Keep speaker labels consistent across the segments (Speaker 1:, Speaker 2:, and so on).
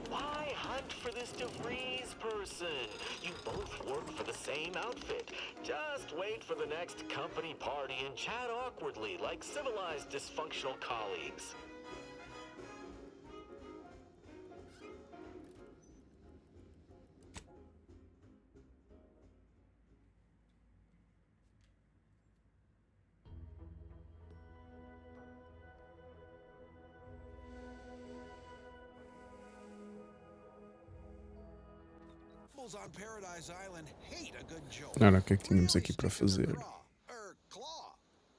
Speaker 1: Why hunt for this DeVries person? You both work for the same outfit. Just wait for the next company party and chat awkwardly like civilized dysfunctional colleagues.
Speaker 2: On Paradise Island hate a good joke.
Speaker 3: Era o que é que tínhamos aqui para fazer?
Speaker 2: Claw.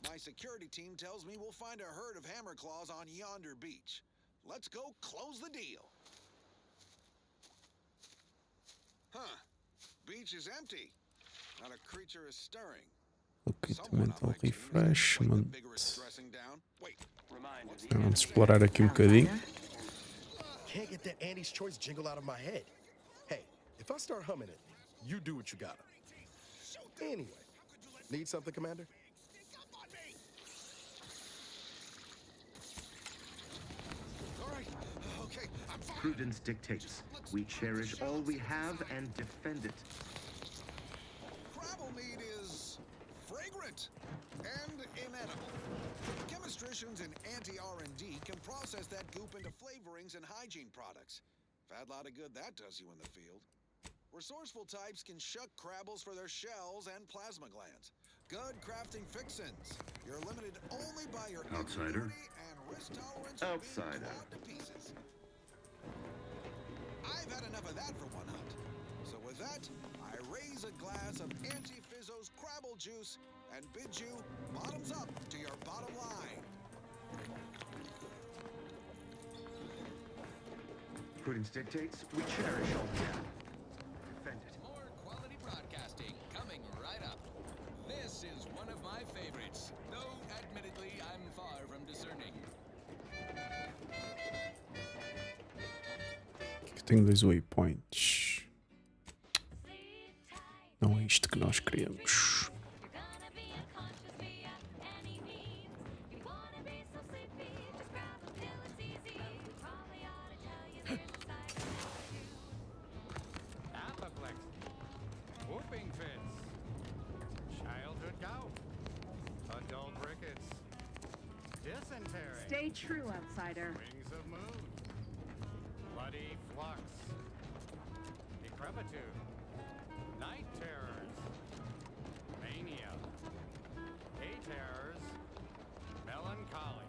Speaker 2: My security team tells me we'll find a herd of hammer claws on yonder beach. Let's go close the deal. Huh. Beach is empty. Not a creature is stirring.
Speaker 3: Ok, mental refreshment.
Speaker 2: Wait.
Speaker 3: Vamos explorar aqui um bocadinho.
Speaker 4: Can't get that Andy's Choice jingle out of my head. Hey, if I start humming it, you do what you gotta. Anyway, need something, Commander?
Speaker 2: All right. Okay, I'm fine.
Speaker 5: Prudence dictates we cherish all we have and defend it.
Speaker 2: Crabble meat is fragrant and inedible. Chemistricians in anti-R&D can process that goop into flavorings and hygiene products. Fat lot of good that does you in the field. Resourceful types can shuck crabbles for their shells and plasma glands. Good crafting fixins. You're limited only by your
Speaker 5: Outsider.
Speaker 2: and risk tolerance
Speaker 5: Outsider.
Speaker 2: of being clawed to pieces. I've had enough of that for one hunt. So with that, I raise a glass of Anti-Fizzo's Crabble Juice and bid you bottoms up to your bottom line.
Speaker 5: Prudence dictates we cherish all we have. Defend it.
Speaker 6: More quality broadcasting coming right up. This is one of my favorites, though admittedly I'm far from discerning.
Speaker 3: Aqui tenho dois waypoints. Não é isto que nós queremos.
Speaker 7: Apoplexy, whooping fits, childhood gout, adult rickets, dysentery,
Speaker 8: Stay true, outsider.
Speaker 7: wings of moon, bloody flux, decrepitude, night terrors, mania, day terrors, melancholy.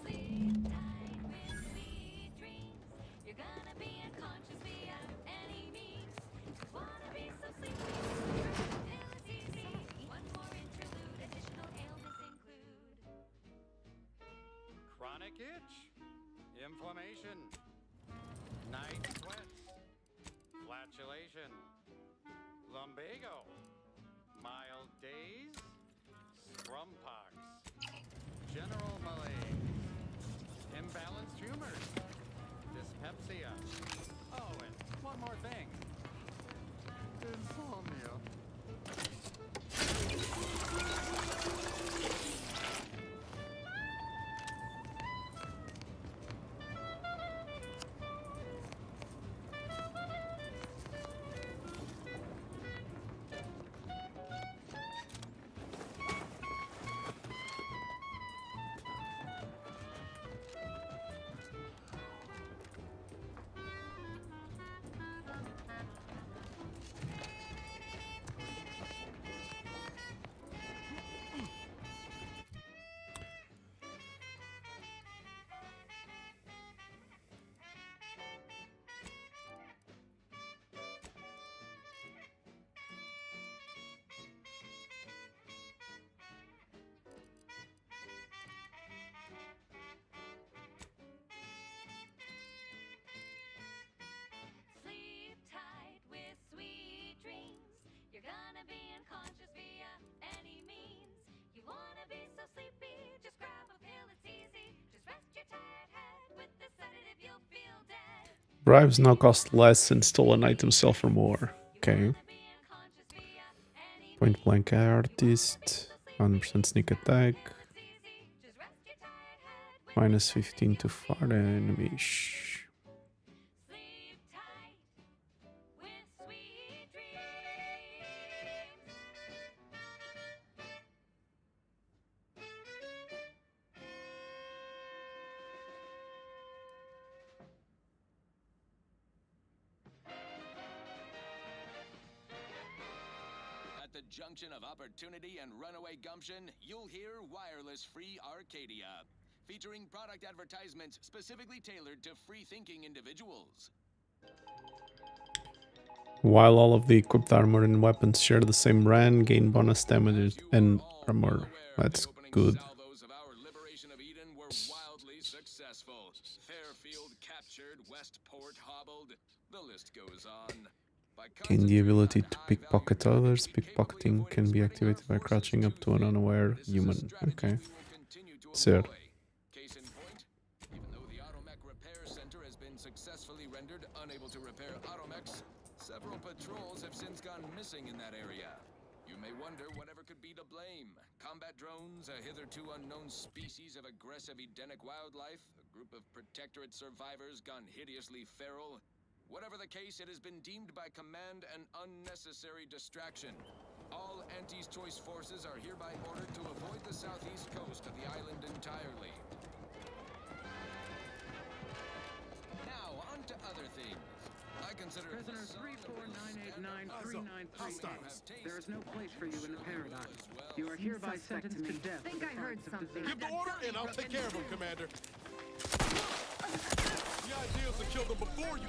Speaker 9: Sleep tight with sweet dreams. You're gonna be unconscious via any means. Wanna be so sleepy, till it's easy. One more interlude, additional ailments include
Speaker 7: Chronic itch, inflammation, night sweats, flatulation, lumbago, mild days, scrumpox, general malaise, imbalanced humors, dyspepsia. Oh, and one more thing. Insomnia.
Speaker 3: Bribes now cost less and stolen items sell for more. Okay. Point blank artist. 100% sneak attack. Minus 15 to far enemies.
Speaker 9: Sleep tight with sweet dreams.
Speaker 6: At the junction of opportunity and runaway gumption, you'll hear Wireless Free Arcadia, featuring product advertisements specifically tailored to free-thinking individuals.
Speaker 3: While all of the equipped armor and weapons share the same RAN, gain bonus damage and armor. That's good.
Speaker 6: Salvos of our liberation of Eden were wildly successful. Fairfield captured, Westport hobbled. The list goes on. By
Speaker 3: Gain the ability to
Speaker 6: concentrating on
Speaker 3: pickpocket
Speaker 6: high-value
Speaker 3: others.
Speaker 6: currency
Speaker 3: Pickpocketing
Speaker 6: capable
Speaker 3: can be
Speaker 6: of
Speaker 3: activated by
Speaker 6: exporting our
Speaker 3: crouching up to an
Speaker 6: forces
Speaker 3: unaware
Speaker 6: This is a
Speaker 3: human.
Speaker 6: strategy
Speaker 3: Okay.
Speaker 6: we will continue to
Speaker 3: Sir.
Speaker 6: employ. Case in point, even though the Automech Repair Center has been successfully rendered unable to repair Automechs, several patrols have since gone missing in that area. You may wonder whatever could be to blame. Combat drones, a hitherto unknown species of aggressive Edenic wildlife, a group of Protectorate survivors gone hideously feral. Whatever the case, it has been deemed by command an unnecessary distraction. All Anti's Choice forces are hereby ordered to avoid the southeast coast of the island entirely. Now, on to other things. I consider
Speaker 8: Prisoner 349899393. There is no place for you in the paradigm. You are hereby sentenced to death.
Speaker 10: I think I heard something.
Speaker 4: Give the order and I'll take care of him, Commander. The idea is to kill them before you.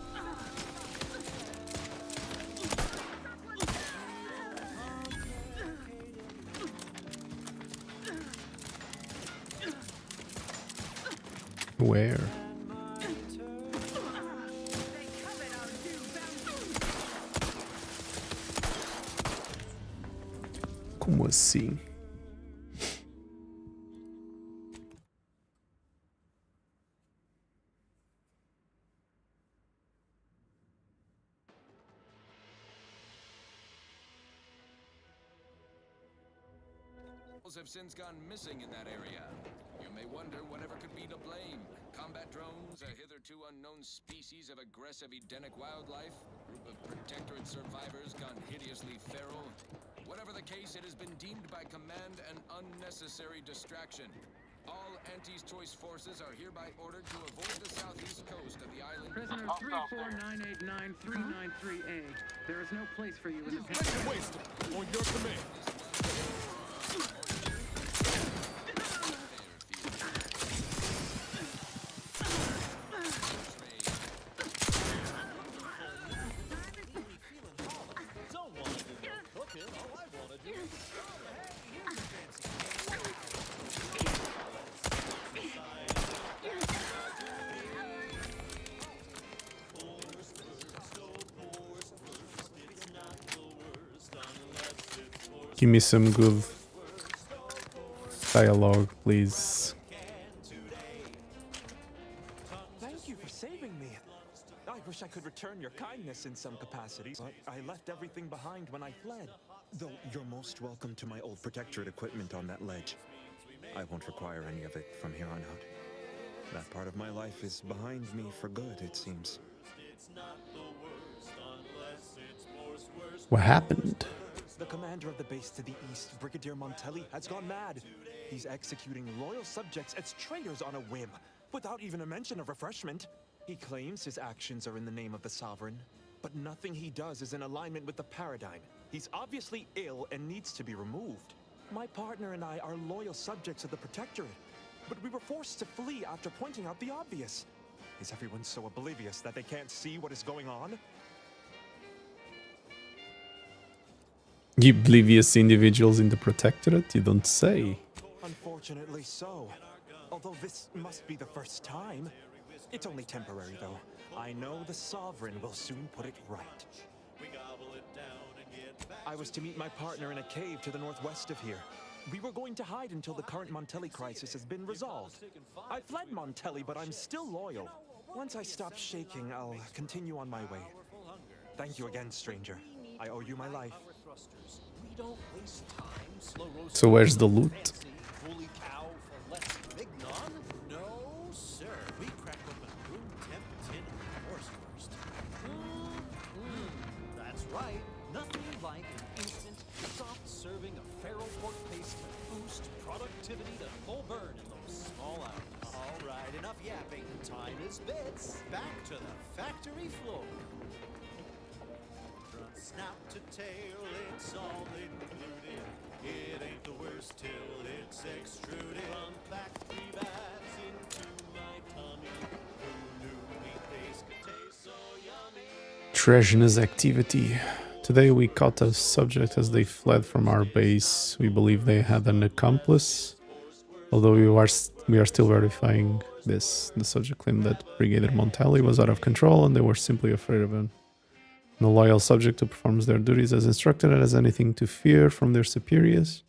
Speaker 3: Where? Como assim?
Speaker 6: Have since gone missing in that area. You may wonder whatever could be to blame. Combat drones, a hitherto unknown species of aggressive Edenic wildlife, a group of Protectorate survivors gone hideously feral. Whatever the case, it has been deemed by command an unnecessary distraction. All Anti's Choice forces are hereby ordered to avoid the southeast coast of the island.
Speaker 8: Prisoner 349899393A. There is no place for you in the
Speaker 4: Let's waste them on your command.
Speaker 3: Give me some good dialogue, please.
Speaker 11: Thank you for saving me. I wish I could return your kindness in some capacity, but I left everything behind when I fled.
Speaker 12: Though you're most welcome to my old Protectorate equipment on that ledge. I won't require any of it from here on out. That part of my life is behind me for good, it seems.
Speaker 3: What happened?
Speaker 11: The commander of the base to the east, Brigadier Montelli, has gone mad. He's executing loyal subjects as traitors on a whim, without even a mention of refreshment. He claims his actions are in the name of the Sovereign, but nothing he does is in alignment with the paradigm. He's obviously ill and needs to be removed. My partner and I are loyal subjects of the Protectorate, but we were forced to flee after pointing out the obvious. Is everyone so oblivious that they can't see what is going on?
Speaker 3: You oblivious individuals in the Protectorate? You don't say.
Speaker 11: Unfortunately so. Although this must be the first time. It's only temporary, though. I know the Sovereign will soon put it right. I was to meet my partner in a cave to the northwest of here. We were going to hide until the current Montelli crisis has been resolved. I fled Montelli, but I'm still loyal. Once I stop shaking, I'll continue on my way. Thank you again, stranger. I owe you my life.
Speaker 10: We don't waste time slow roasting.
Speaker 3: So where's the loot?
Speaker 10: Holy cow for less mignon? No, sir. We crack open room temp tin of course first. That's right. Nothing like an instant, soft-serving of feral pork paste to boost productivity to full burn in those small hours. All right, enough yapping. Time is bits. Back to the factory floor. From snap to tail, it's all included. It ain't the worst till it's extruded. From factory bags into my tummy. Who knew meat paste could taste so yummy?
Speaker 3: Treasonous activity. Today we caught a subject as they fled from our base. We believe they had an accomplice. Although we are still verifying this. The subject claimed that Brigadier Montelli was out of control and they were simply afraid of him. No loyal subject who performs their duties as instructed has anything to fear from their superiors,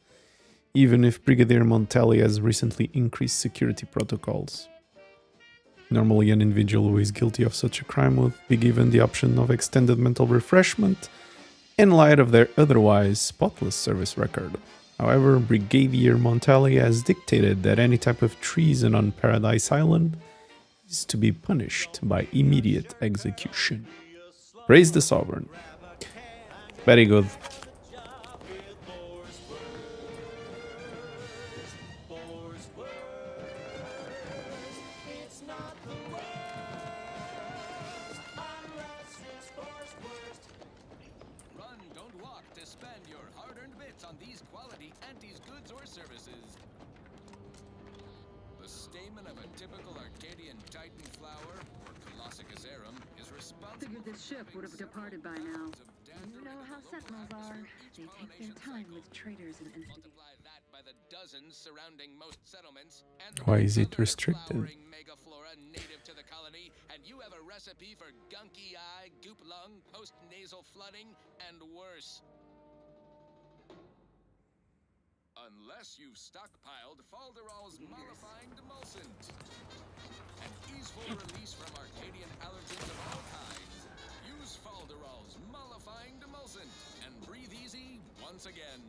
Speaker 3: even if Brigadier Montelli has recently increased security protocols. Normally an individual who is guilty of such a crime would be given the option of extended mental refreshment in light of their otherwise spotless service record. However, Brigadier Montelli has dictated that any type of treason on Paradise Island is to be punished by immediate execution. Praise the Sovereign. Very good.
Speaker 6: Run, don't walk to spend your hard-earned bits on these quality Antes goods or services. The stamen of a typical Arcadian Titan flower, or Colossicus arum, is responsible.
Speaker 8: Figured this ship would have departed by now.
Speaker 9: You know how Sentinels are. They take their time with traders and entities.
Speaker 6: Multiply that by the dozens surrounding most settlements, and the
Speaker 3: Why is it
Speaker 6: other
Speaker 3: restricted?
Speaker 6: flowering megaflora native to the colony, and you have a recipe for gunky eye, goop lung, post-nasal flooding, and worse. Unless you've stockpiled Falderall's mollifying demulcent. An easeful release from Arcadian allergens of all kinds. Use Falderall's mollifying demulcent and breathe easy once again.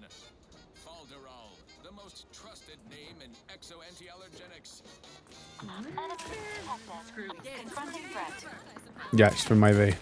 Speaker 6: Falderall, the most trusted name in exo-anti-allergenics.
Speaker 9: Confronting threat.
Speaker 3: Ja, isto foi my way.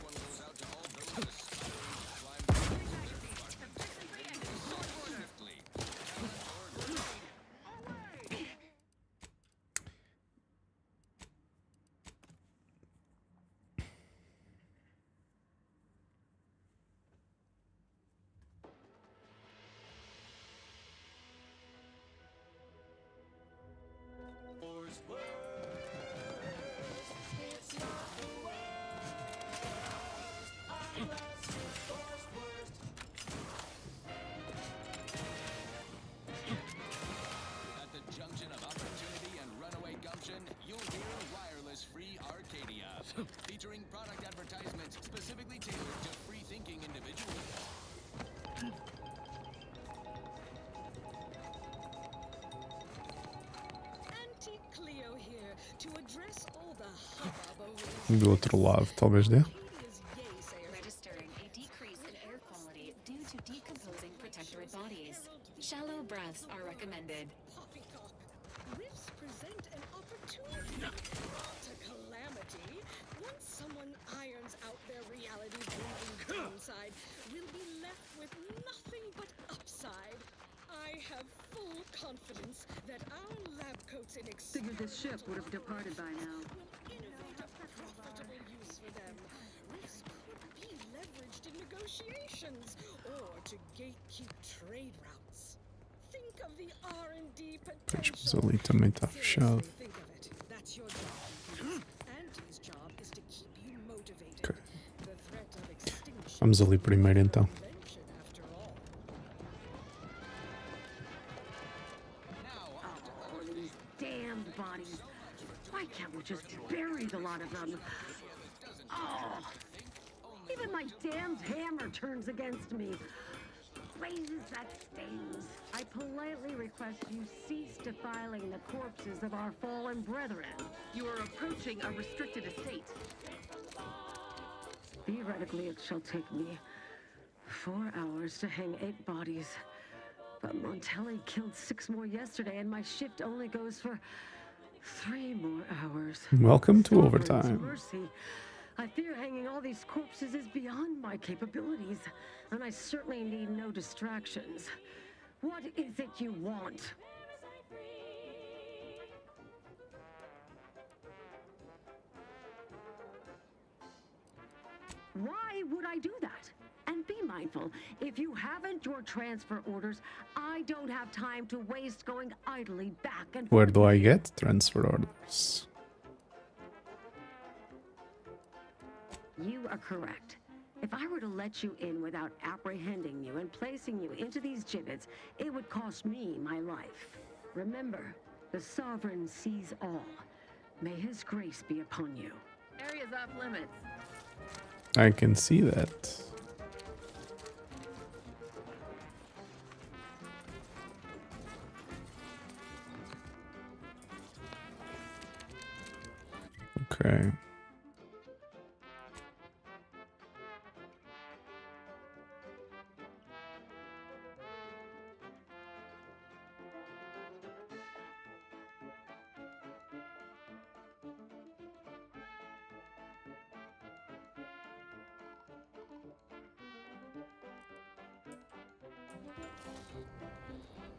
Speaker 6: At the junction of opportunity and runaway gumption, you'll hear wireless-free Arcadia, featuring product advertisements specifically tailored to free-thinking individuals.
Speaker 13: Auntie Cleo here to address all the hubbub over
Speaker 3: Do outro lado, talvez dê.
Speaker 9: Registering a decrease in air quality due to decomposing protectorate bodies. Shallow breaths are recommended.
Speaker 13: Poppycock. Rifts present an opportunity, not a calamity. Once someone irons out their reality-bending downside, we'll be left with nothing but upside. I have full confidence that our lab coats in
Speaker 8: Figured this ship would have departed by now.
Speaker 13: will innovate a profitable use for them. Rifts could be leveraged in negotiations or to gatekeep trade routes. Think of the R&D
Speaker 3: Pois, mas
Speaker 13: potential.
Speaker 3: ali também está fechado.
Speaker 13: Think of it. That's your job. Auntie's job is to keep you motivated.
Speaker 3: Ok.
Speaker 13: The threat of extinction
Speaker 3: Vamos ali primeiro então.
Speaker 13: invention, after all.
Speaker 8: Oh, these damned bodies. Why can't we just bury the lot of them? Oh, even my damned hammer turns against me. My stings, that stings. I politely request you cease defiling the corpses of our fallen brethren.
Speaker 14: You are approaching a restricted estate.
Speaker 8: Theoretically, it shall take me 4 hours to hang 8 bodies. But Montelli killed 6 more yesterday, and my shift only goes for 3 more hours.
Speaker 3: Welcome to
Speaker 8: Sovereign's
Speaker 3: overtime.
Speaker 8: mercy. I fear hanging all these corpses is beyond my capabilities, and I certainly need no distractions. What is it you want? Why would I do that? And be mindful, if you haven't your transfer orders, I don't have time to waste going idly back and forth.
Speaker 3: Where do I get transfer orders?
Speaker 8: You are correct. If I were to let you in without apprehending you and placing you into these gibbets, it would cost me my life. Remember, the Sovereign sees all. May his grace be upon you.
Speaker 14: Area's off limits.
Speaker 3: I can see that. Okay.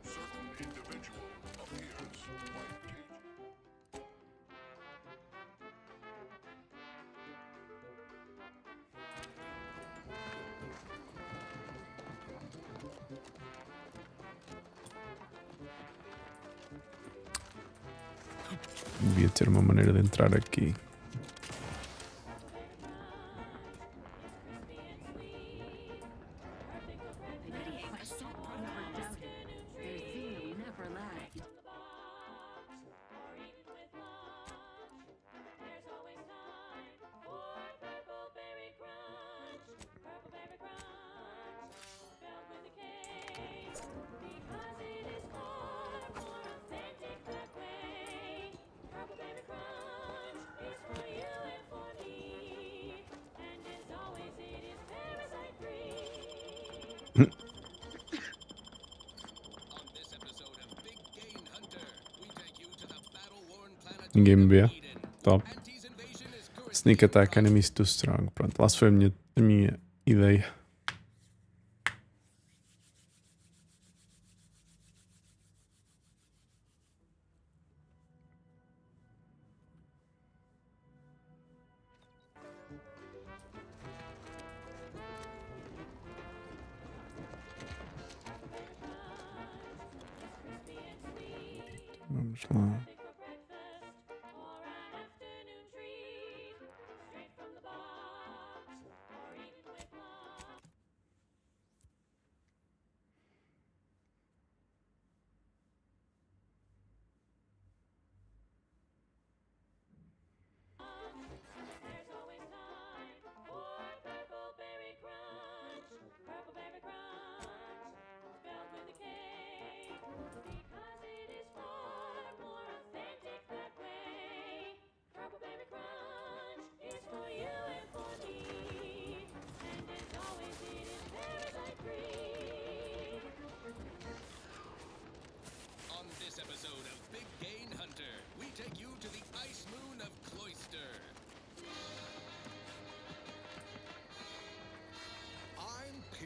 Speaker 15: Certain individual appears quite cagey.
Speaker 3: Devia ter uma maneira de entrar aqui. Ninguém me vê. Top. Sneak attack enemies too strong. Pronto, lá se foi a minha ideia. Vamos lá.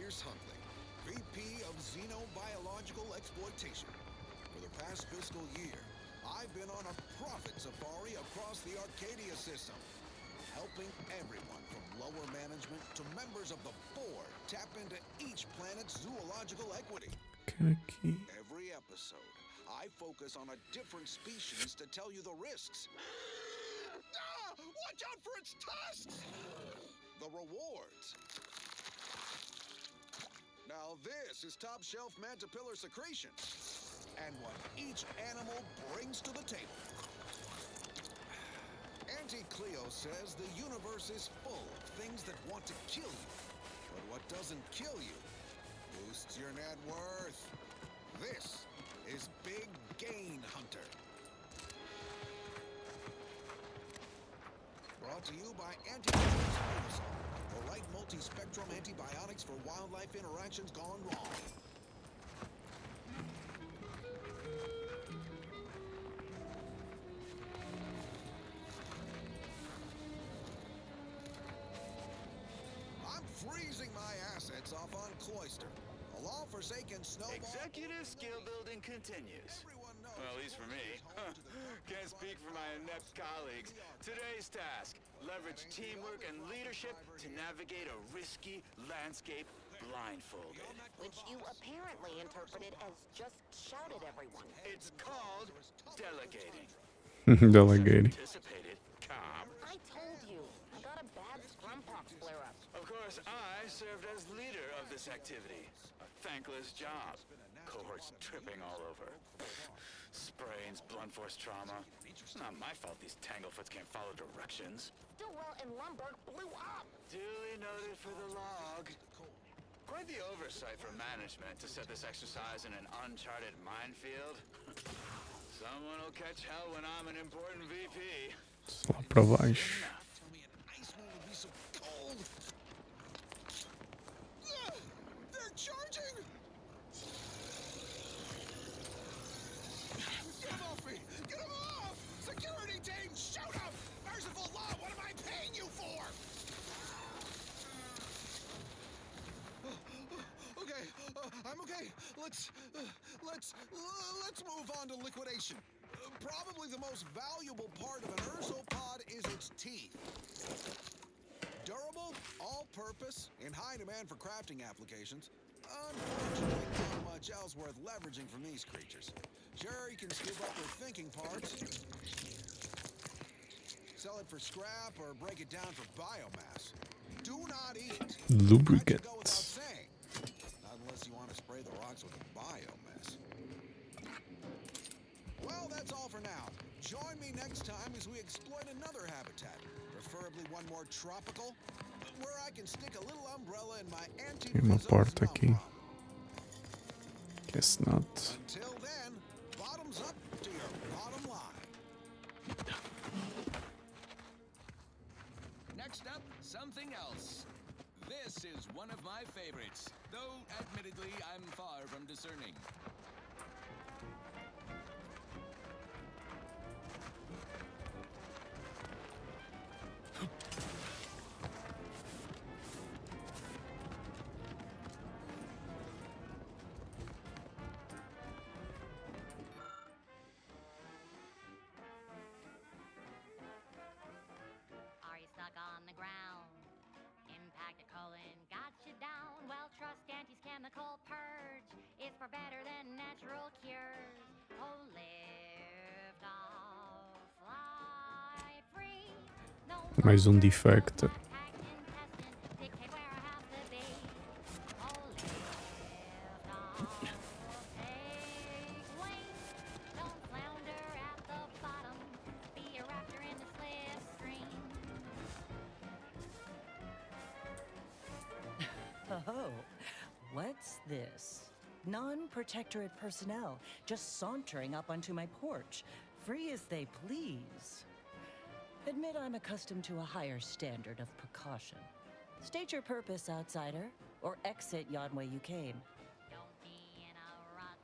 Speaker 2: Huntley, VP of Xenobiological Exploitation. For the past fiscal year, I've been on a profit safari across the Arcadia system, helping everyone from lower management to members of the board tap into each planet's zoological equity. Every episode, I focus on a different species to tell you the risks. Watch out for its tusks! The rewards. Now this is top-shelf Mantipillar secretion, and what each animal brings to the table. Auntie Cleo says the universe is full of things that want to kill you, but what doesn't kill you, you boosts your net worth. This is Big Gain Hunter. Brought to you by Anti-Spectrum, the right multi-spectrum antibiotics for wildlife interactions gone wrong. I'm freezing my assets off on Cloister, a long-forsaken snowball.
Speaker 16: Executive skill building continues. Well, at least for me. Can't speak for my inept colleagues. Today's task, leverage teamwork and leadership to navigate a risky landscape blindfolded.
Speaker 17: Which you apparently interpreted as just shout at everyone.
Speaker 16: It's called delegating.
Speaker 3: Delegating.
Speaker 16: Anticipated, calm.
Speaker 17: I told you, I got a bad scrumpox flare-up.
Speaker 16: Of course, I served as leader of this activity. A thankless job. Cohorts tripping all over. Sprains, blunt force trauma. It's not my fault these tanglefoots can't follow directions.
Speaker 17: Stillwell and Lumberg blew up.
Speaker 16: Duly noted for the log. Quite the oversight for management to set this exercise in an uncharted minefield. Someone will catch hell when I'm an important VP.
Speaker 3: Provaj.
Speaker 2: Tell me an ice one would be so cold. They're charging! Get him off me! Get him off! Security team, shoot him! Merciful law, what am I paying you for? Okay, I'm okay. Let's move on to liquidation. Probably the most valuable part of an ursopod is its teeth. Durable, all-purpose, in high demand for crafting applications. Unfortunately, not much else worth leveraging from these creatures. Sure, you can scoop up their thinking parts, sell it for scrap, or break it down for biomass. Do not eat.
Speaker 3: Lubricant.
Speaker 2: That should go without saying. Not unless you want to spray the rocks with biomass. Well, that's all for now. Join me next time as we exploit another habitat, preferably one more tropical, where I can stick a little umbrella in my
Speaker 3: Uma porta aqui. Guess not.
Speaker 2: Until then, bottoms up to your bottom line.
Speaker 6: Next up, something else. This is one of my favorites, though admittedly I'm far from discerning.
Speaker 9: Are you stuck on the ground? Impact a colon got you down. Well, trust Auntie's chemical purge is for better than natural cures. Oh, lift off, fly free. No
Speaker 3: Mais um defector.
Speaker 9: dictate where I have to be. Oh, lift off, take wing. Don't flounder at the bottom. Be a raptor in the slipstream.
Speaker 18: Oh, what's this? Non-protectorate personnel just sauntering up onto my porch, free as they please. Admit I'm accustomed to a higher standard of precaution. State your purpose, outsider, or exit yon way you came.
Speaker 9: Don't be in a rut,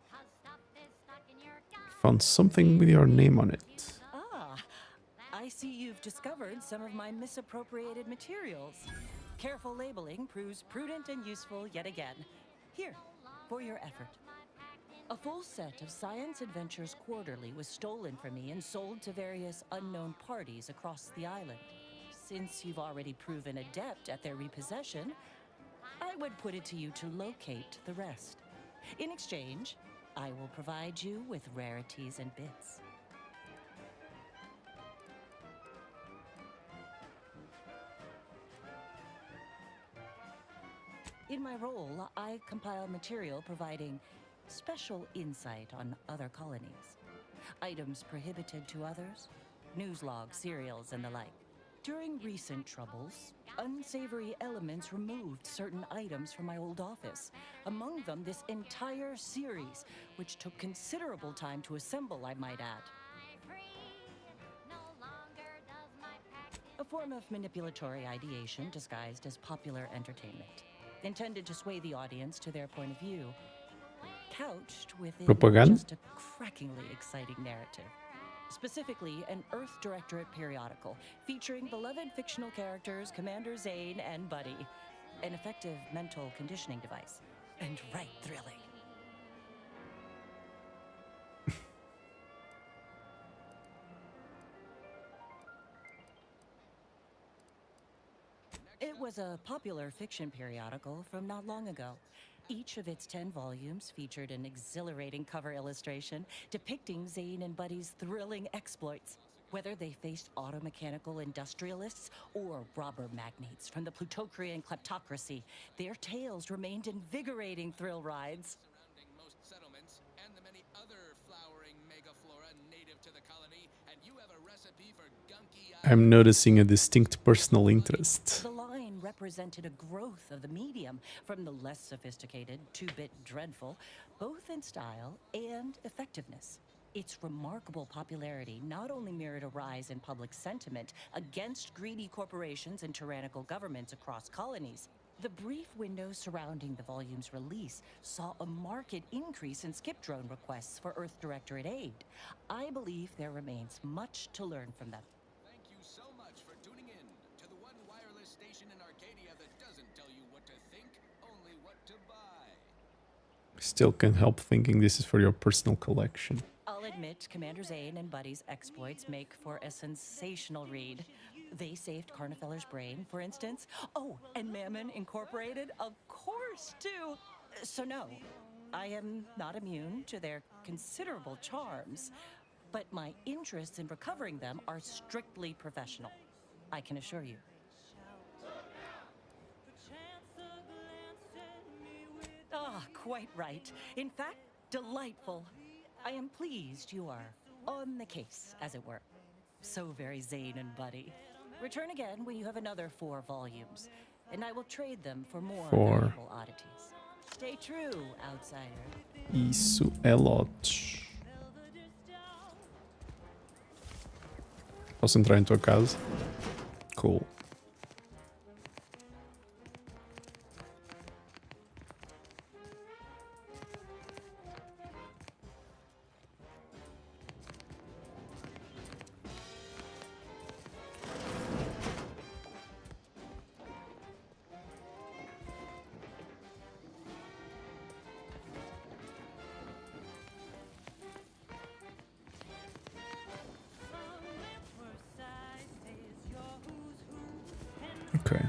Speaker 9: 'cause stuff is stuck in your gut.
Speaker 3: Found something with your name on it.
Speaker 18: Ah, I see you've discovered some of my misappropriated materials. Careful labeling proves prudent and useful yet again. Here, for your effort. A full set of Science Adventures Quarterly was stolen from me and sold to various unknown parties across the island. Since you've already proven adept at their repossession, I would put it to you to locate the rest. In exchange, I will provide you with rarities and bits. In my role, I compile material providing special insight on other colonies. Items prohibited to others, news logs, serials, and the like. During recent troubles, unsavory elements removed certain items from my old office. Among them, this entire series, which took considerable time to assemble, I might add. A form of manipulatory ideation disguised as popular entertainment, intended to sway the audience to their point of view, couched within
Speaker 3: Propaganda?
Speaker 18: just a crackingly exciting narrative. Specifically, an Earth Directorate periodical featuring beloved fictional characters Commander Zane and Buddy. An effective mental conditioning device. And right thrilling. It was a popular fiction periodical from not long ago. Each of its 10 volumes featured an exhilarating cover illustration depicting Zane and Buddy's thrilling exploits. Whether they faced automechanical industrialists or robber magnates from the Plutocrian kleptocracy, their tales remained invigorating thrill rides.
Speaker 6: Surrounding most settlements and the many other flowering megaflora native to the colony, and you have a recipe for gunky.
Speaker 3: I'm noticing a distinct personal interest.
Speaker 18: The line represented a growth of the medium from the less sophisticated 2-bit dreadful, both in style and effectiveness. Its remarkable popularity not only mirrored a rise in public sentiment against greedy corporations and tyrannical governments across colonies. The brief window surrounding the volume's release saw a marked increase in skip drone requests for Earth Directorate aid. I believe there remains much to learn from them.
Speaker 6: Thank you so much for tuning in to the one wireless station in Arcadia that doesn't tell you what to think, only what to buy.
Speaker 3: Still can't help thinking this is for your personal collection.
Speaker 18: I'll admit, Commander Zane and Buddy's exploits make for a sensational read. They saved Carnifeller's brain, for instance. Oh, and Mammon Incorporated, of course, too. So no, I am not immune to their considerable charms, but my interests in recovering them are strictly professional, I can assure you. Ah, quite right. In fact, delightful. I am pleased you are on the case, as it were. So very Zane and Buddy. Return again when you have another 4 volumes, and I will trade them for more valuable oddities. Stay true, outsider.
Speaker 3: Isso é lot. Posso entrar em tua casa? Cool. Okay.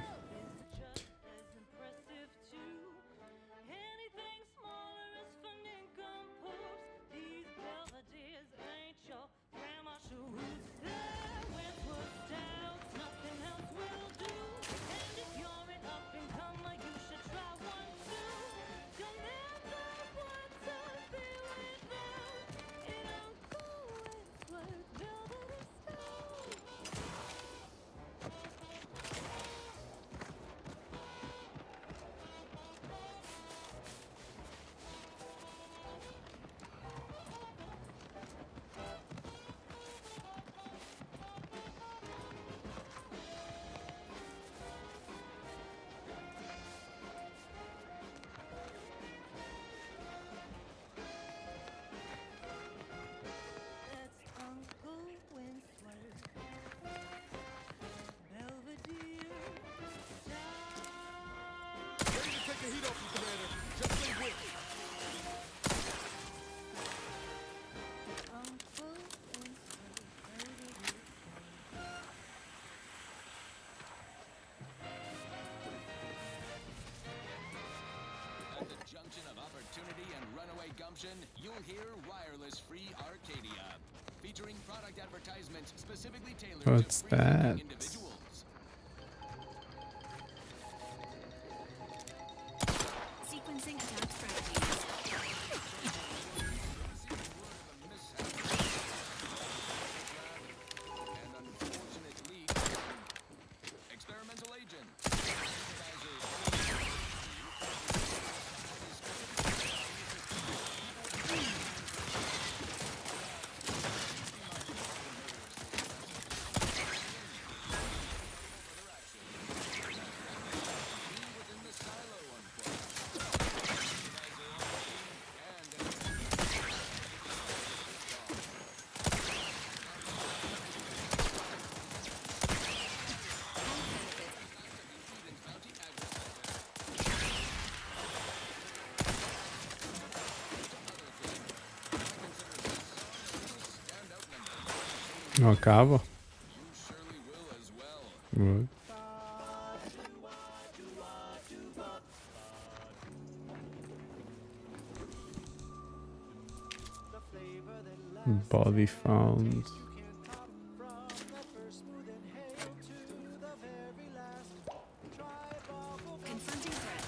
Speaker 4: the heat off you, Commander. Just stay with me.
Speaker 6: At the junction of opportunity and runaway gumption, you'll hear Wireless Free Arcadia, featuring product advertisements specifically tailored
Speaker 3: What's
Speaker 6: to free
Speaker 3: that?
Speaker 6: individuals.
Speaker 9: Sequencing attack strategies.
Speaker 3: Não acaba? Vai. Body found.
Speaker 9: Confronting threat.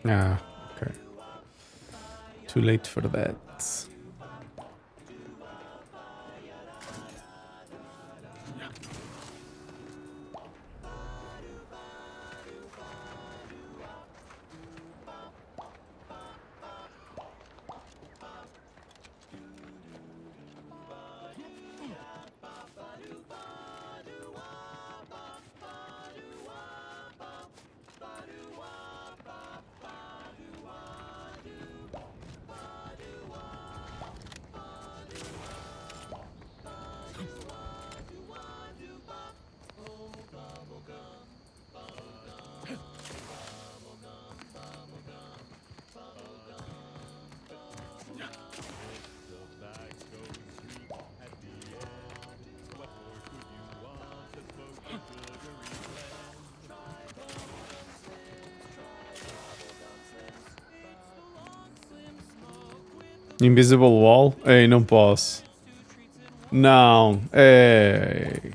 Speaker 3: Ah, okay. Too late for that. Invisible wall? Ei, não posso. Não. Ei.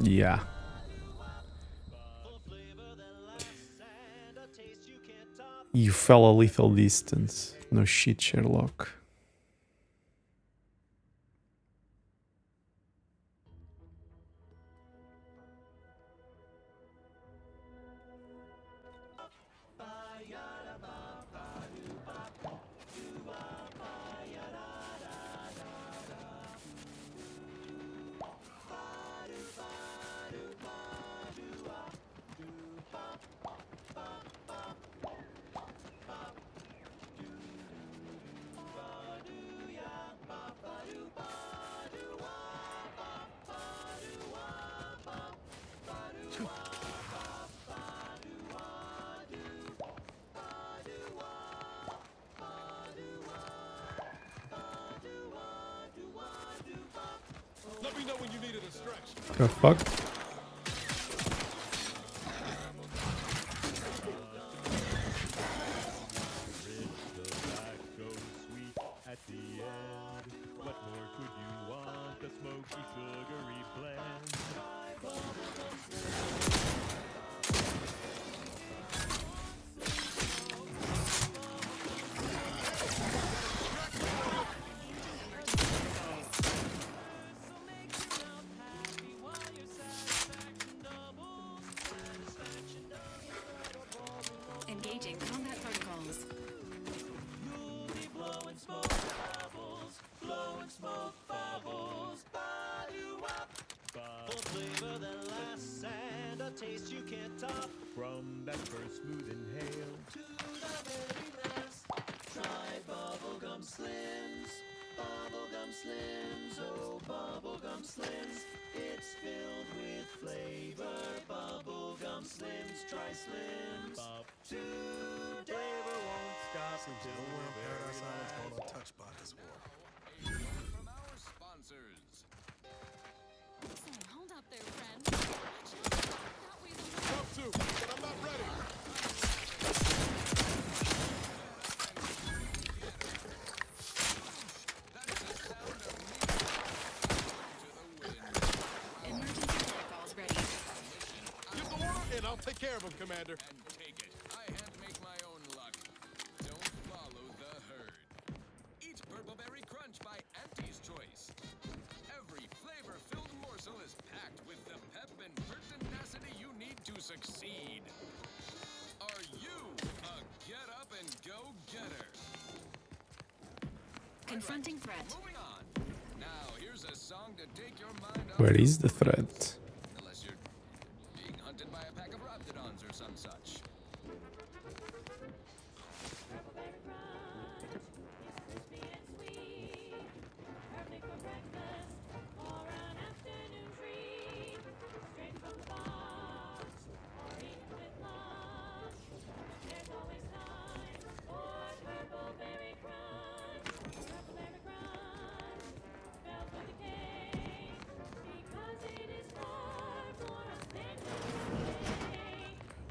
Speaker 3: Yeah. You fell a lethal distance. No shit, Sherlock.
Speaker 6: Let me know when you needed a stretch.
Speaker 3: The fuck?
Speaker 9: Engaging combat protocols.
Speaker 10: For flavor that lasts and a taste you can't top. From that first smooth inhale to the very last. Try Bubblegum Slims. Bubblegum Slims. Oh, Bubblegum Slims. It's filled with flavor. Bubblegum Slims. Try Slims. Today we won't stop until we're
Speaker 4: Paradise Island's going untouched by this war.
Speaker 6: From our sponsors.
Speaker 9: Say, hold up there, friend. That way the
Speaker 6: Up to, but I'm not ready. Commander. And take it. I handmake my own luck. Don't follow the herd. Eat Purpleberry Crunch by Auntie's Choice. Every flavor-filled morsel is packed with the pep and pertinacity you need to succeed. Are you a get-up-and-go-getter?
Speaker 14: Confronting threat.
Speaker 6: Moving on. Now, here's a song to take your mind off.
Speaker 3: Where is the threat?
Speaker 6: Unless you're being hunted by a pack of raptidons or some such.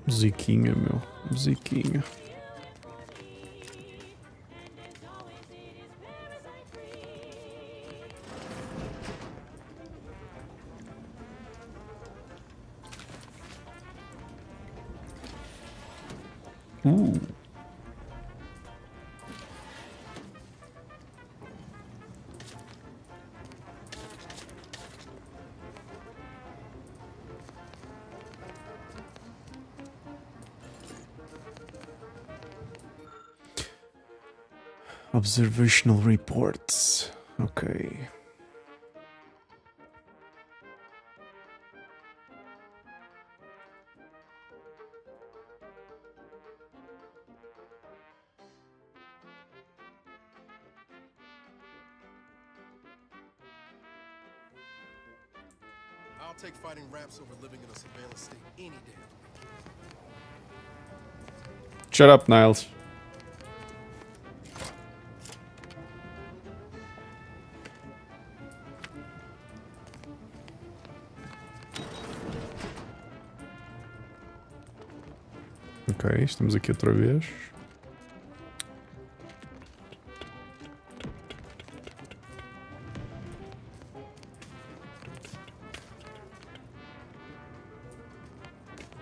Speaker 3: Musiquinha, meu. Musiquinha. Observational reports. Okay.
Speaker 4: I'll take fighting raps over living in a surveillance state any day.
Speaker 3: Shut up, Niles. Ok, estamos aqui outra vez.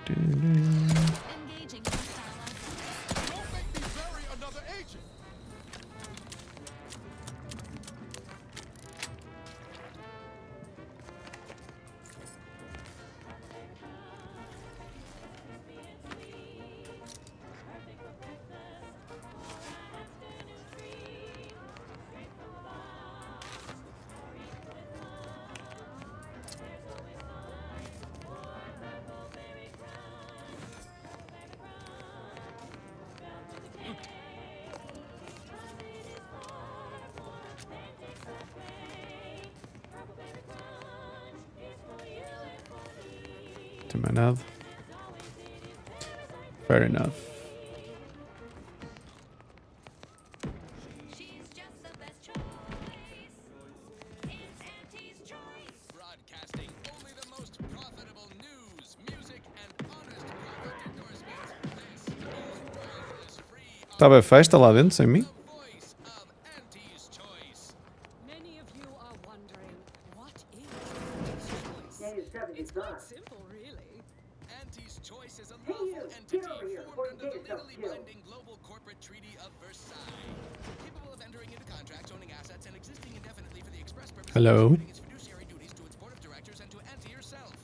Speaker 9: Engaging hostile.
Speaker 4: Don't make me bury another agent!
Speaker 3: Também nada. Fair enough.
Speaker 6: Broadcasting only the most profitable news, music, and honest product endorsements. This is Royalist Free.
Speaker 3: Estava a festa lá dentro sem mim?
Speaker 13: Many of you are wondering, what is Auntie's Choice? It's quite simple, really.
Speaker 6: Auntie's Choice is a lawful entity formed under the legally binding Global Corporate Treaty of Versailles, capable of entering into contracts, owning assets, and existing indefinitely for the express purpose
Speaker 3: Hello.
Speaker 6: of executing its fiduciary duties to its board of directors and to Auntie herself.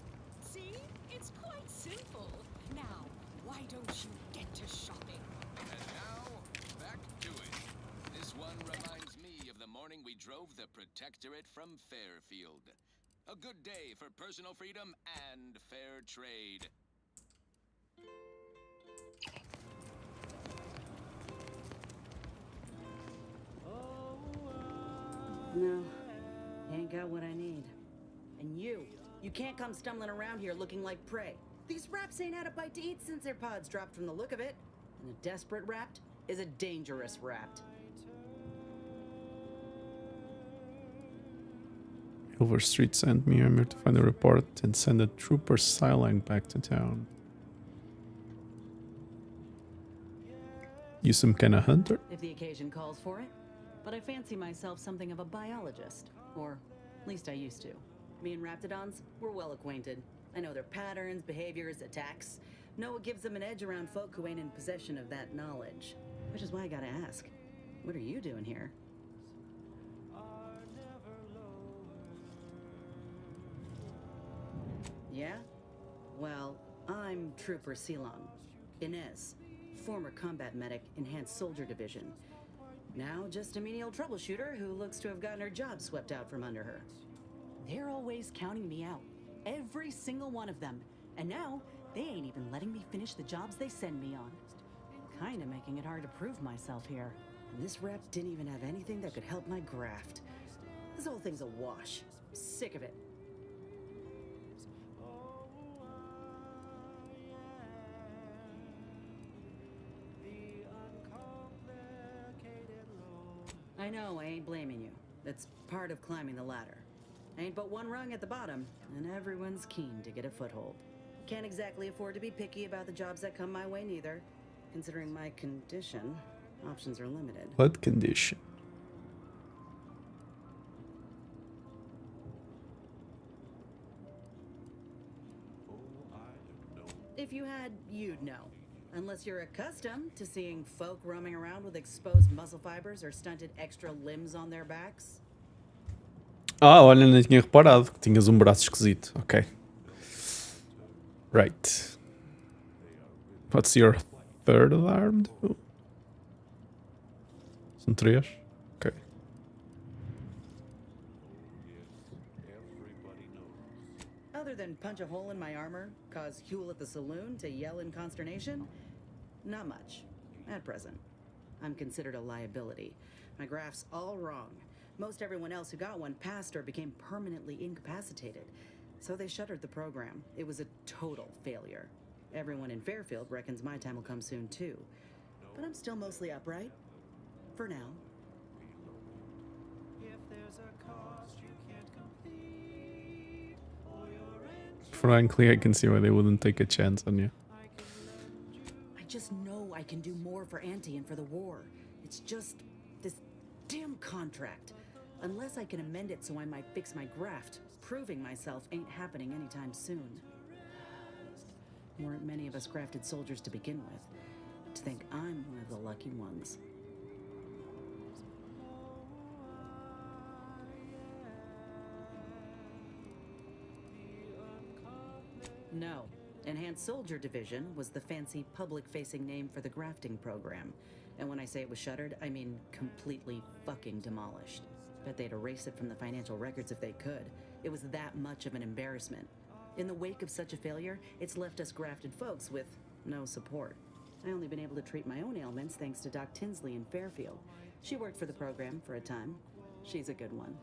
Speaker 13: See? It's quite simple. Now, why don't you get to shopping?
Speaker 6: And now, back to it. This one reminds me of the morning we drove the Protectorate from Fairfield. A good day for personal freedom and fair trade.
Speaker 19: No, ain't got what I need. And you can't come stumbling around here looking like prey. These raps ain't had a bite to eat since their pods dropped from the look of it. And a desperate rapt is a dangerous rapt.
Speaker 3: Overstreet sent me. I'm here to find a report and send a trooper Silang back to town. You some kind of hunter?
Speaker 19: If the occasion calls for it. But I fancy myself something of a biologist. Or at least I used to. Me and raptidons, we're well acquainted. I know their patterns, behaviors, attacks. Know what gives them an edge around folk who ain't in possession of that knowledge. Which is why I gotta ask, what are you doing here? Yeah? Well, I'm Trooper Silong. Inez, former combat medic, Enhanced Soldier Division. Now just a menial troubleshooter who looks to have gotten her job swept out from under her. They're always counting me out. Every single one of them. And now, they ain't even letting me finish the jobs they send me on. Kinda making it hard to prove myself here. And this rep didn't even have anything that could help my graft. This whole thing's a wash. Sick of it. I know, I ain't blaming you. That's part of climbing the ladder. Ain't but one rung at the bottom, and everyone's keen to get a foothold. Can't exactly afford to be picky about the jobs that come my way neither. Considering my condition, options are limited.
Speaker 3: What condition?
Speaker 19: If you had, you'd know. Unless you're accustomed to seeing folk roaming around with exposed muscle fibers or stunted extra limbs on their backs.
Speaker 3: Ah, olha, nem tinha reparado que tinhas braço esquisito. Ok. Right. What's your third alarm do? São 3? Ok.
Speaker 19: Other than punch a hole in my armor, cause Huel at the saloon to yell in consternation? Not much, at present. I'm considered a liability. My graph's all wrong. Most everyone else who got one passed or became permanently incapacitated. So they shuttered the program. It was a total failure. Everyone in Fairfield reckons my time will come soon too. But I'm still mostly upright. For now.
Speaker 3: Frankly, I can see why they wouldn't take a chance on you.
Speaker 19: I just know I can do more for Auntie and for the war. It's just this damn contract. Unless I can amend it so I might fix my graft, proving myself ain't happening anytime soon. Weren't many of us grafted soldiers to begin with. To think I'm one of the lucky ones. No. Enhanced Soldier Division was the fancy public-facing name for the grafting program. And when I say it was shuttered, I mean completely fucking demolished. Bet they'd erase it from the financial records if they could. It was that much of an embarrassment. In the wake of such a failure, it's left us grafted folks with no support. I only been able to treat my own ailments thanks to Doc Tinsley in Fairfield. She worked for the program for a time. She's a good one.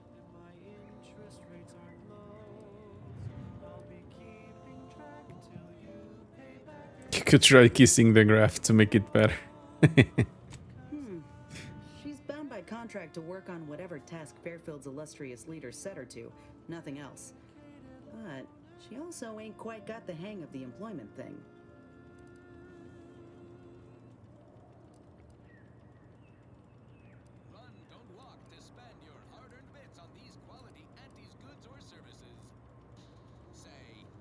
Speaker 3: You could try kissing the graph to make it better.
Speaker 19: She's bound by contract to work on whatever task Fairfield's illustrious leader set her to, nothing else. But she also ain't quite got the hang of the employment thing.
Speaker 6: Run, don't walk to spend your hard-earned bits on these quality Auntie's goods or services. Say,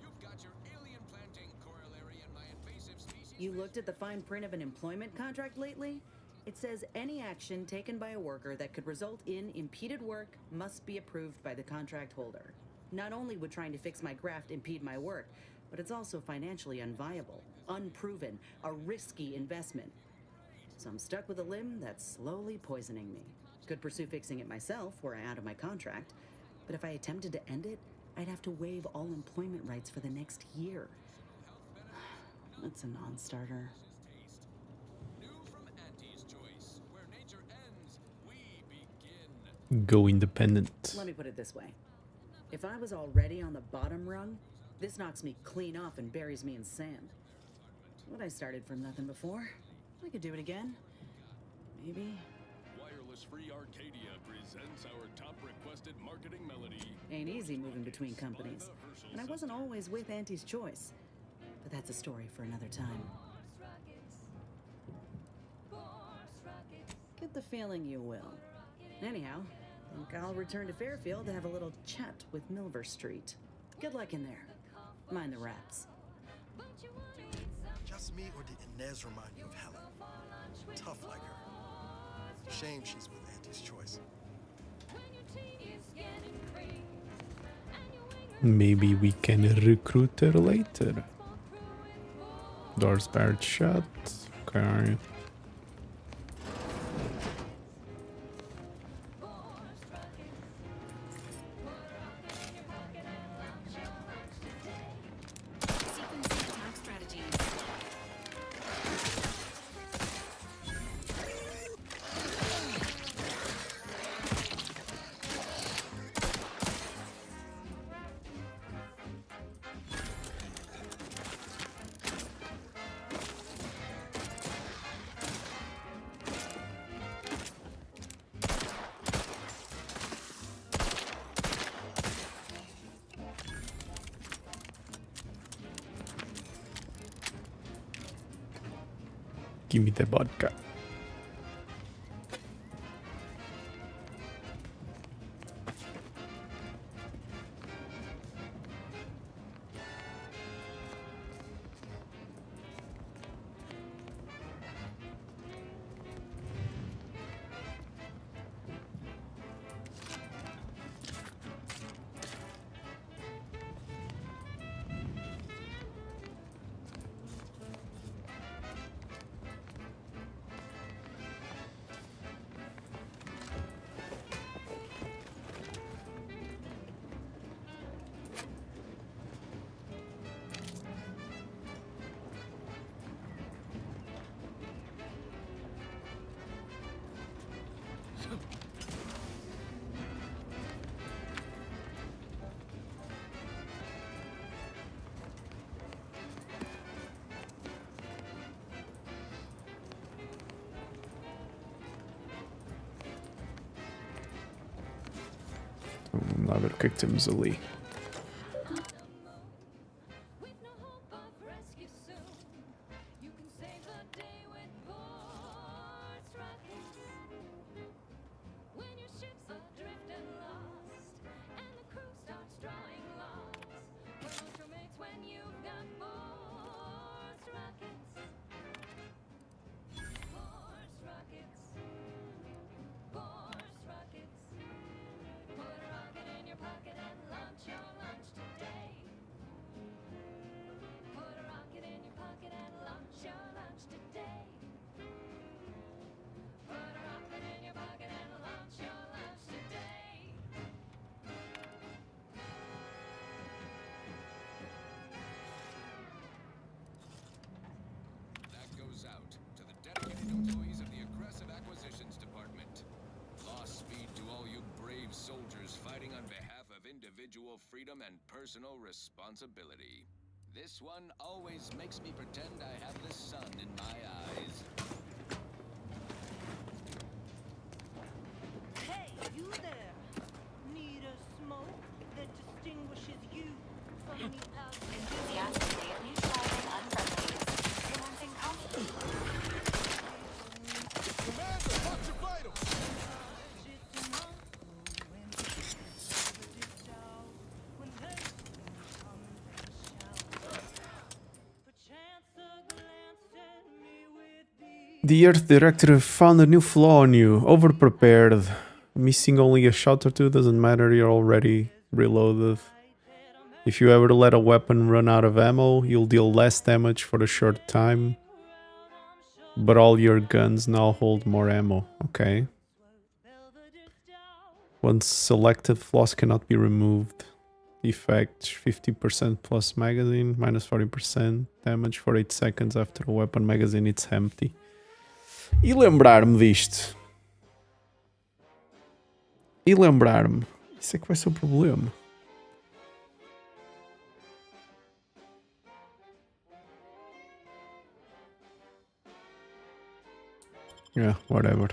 Speaker 6: you've got your alien planting corollary in my invasive species.
Speaker 19: You looked at the fine print of an employment contract lately? It says any action taken by a worker that could result in impeded work must be approved by the contract holder. Not only would trying to fix my graft impede my work, but it's also financially unviable, unproven, a risky investment. So I'm stuck with a limb that's slowly poisoning me. Could pursue fixing it myself were I out of my contract, but if I attempted to end it, I'd have to waive all employment rights for the next year. That's a non-starter.
Speaker 3: Go independent.
Speaker 19: Let me put it this way. If I was already on the bottom rung, this knocks me clean off and buries me in sand. What I started from nothing before, I could do it again. Maybe.
Speaker 20: Wireless Free Arcadia presents our top requested marketing melody.
Speaker 19: Ain't easy moving between companies. And I wasn't always with Auntie's choice. But that's a story for another time. Get the feeling you will. Anyhow, I think I'll return to Fairfield to have a little chat with Milver Street. Good luck in there. Mind the rats.
Speaker 4: trust me, or did Inez remind you of Helen? Tough like her. Shame she's with Auntie's choice.
Speaker 3: Maybe we can recruit her later. Doors barred shut. Okay. Give me the vodka. Another kicked him easily.
Speaker 6: Employees of the Aggressive Acquisitions Department. Lost speed to all you brave soldiers fighting on behalf of individual freedom and personal responsibility. This one always makes me pretend I have the sun in my eyes.
Speaker 21: Hey, you there! Need a smoke that distinguishes you from the
Speaker 17: Enthusiastically neutralizing unfriendlies. Commencing conflict.
Speaker 15: Commander, what's your vitals?
Speaker 3: The Earth Director found a new flaw on you. Overprepared. Missing only a shot or two doesn't matter, you're already reloaded. If you ever let a weapon run out of ammo, you'll deal less damage for a short time. But all your guns now hold more ammo. Okay. Once selected, flaws cannot be removed. Effect 50% plus magazine, minus 40% damage for 8 seconds after a weapon magazine is empty. E lembrar-me disto. E lembrar-me. Isso é que vai ser o problema. Yeah, whatever.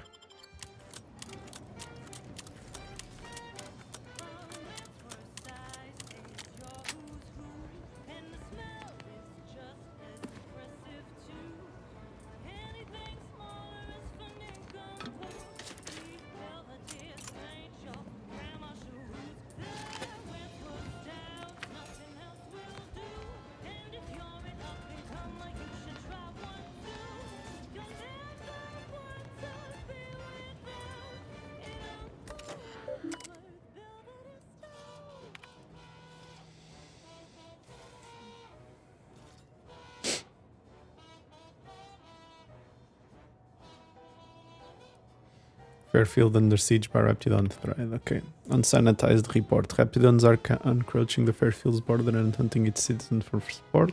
Speaker 3: Fairfield under siege by Raptidon threat. Okay. Unsanitized report. Raptidons are encroaching the Fairfield's border and hunting its citizens for support.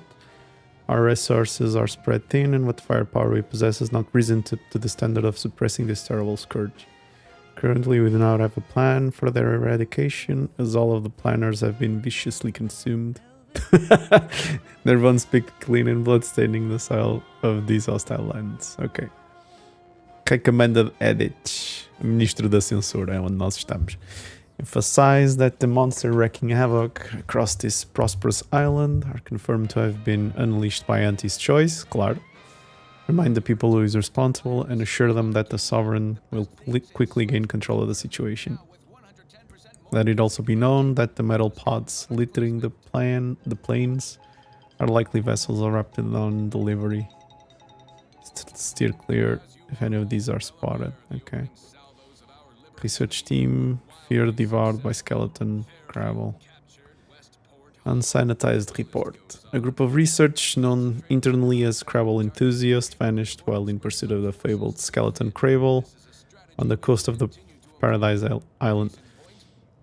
Speaker 3: Our resources are spread thin, and what firepower we possess has not risen to the standard of suppressing this terrible scourge. Currently, we do not have a plan for their eradication, as all of the planners have been viciously consumed. Their bones picked clean and blood-staining the soil of these hostile lands. Ok. Recommended edit. Ministro da Censura é onde nós estamos. Emphasize that the monster wreaking havoc across this prosperous island are confirmed to have been unleashed by Auntie's choice, claro. Remind the people who is responsible and assure them that the sovereign will quickly gain control of the situation. Let it also be known that the metal pods littering the plains are likely vessels of Raptidon delivery. Steer clear if any of these are spotted. Okay. Research team, fear devoured by skeleton crabble. Unsanitized report. A group of research known internally as Crabble enthusiasts vanished while in pursuit of the fabled skeleton crabble on the coast of the Paradise Island.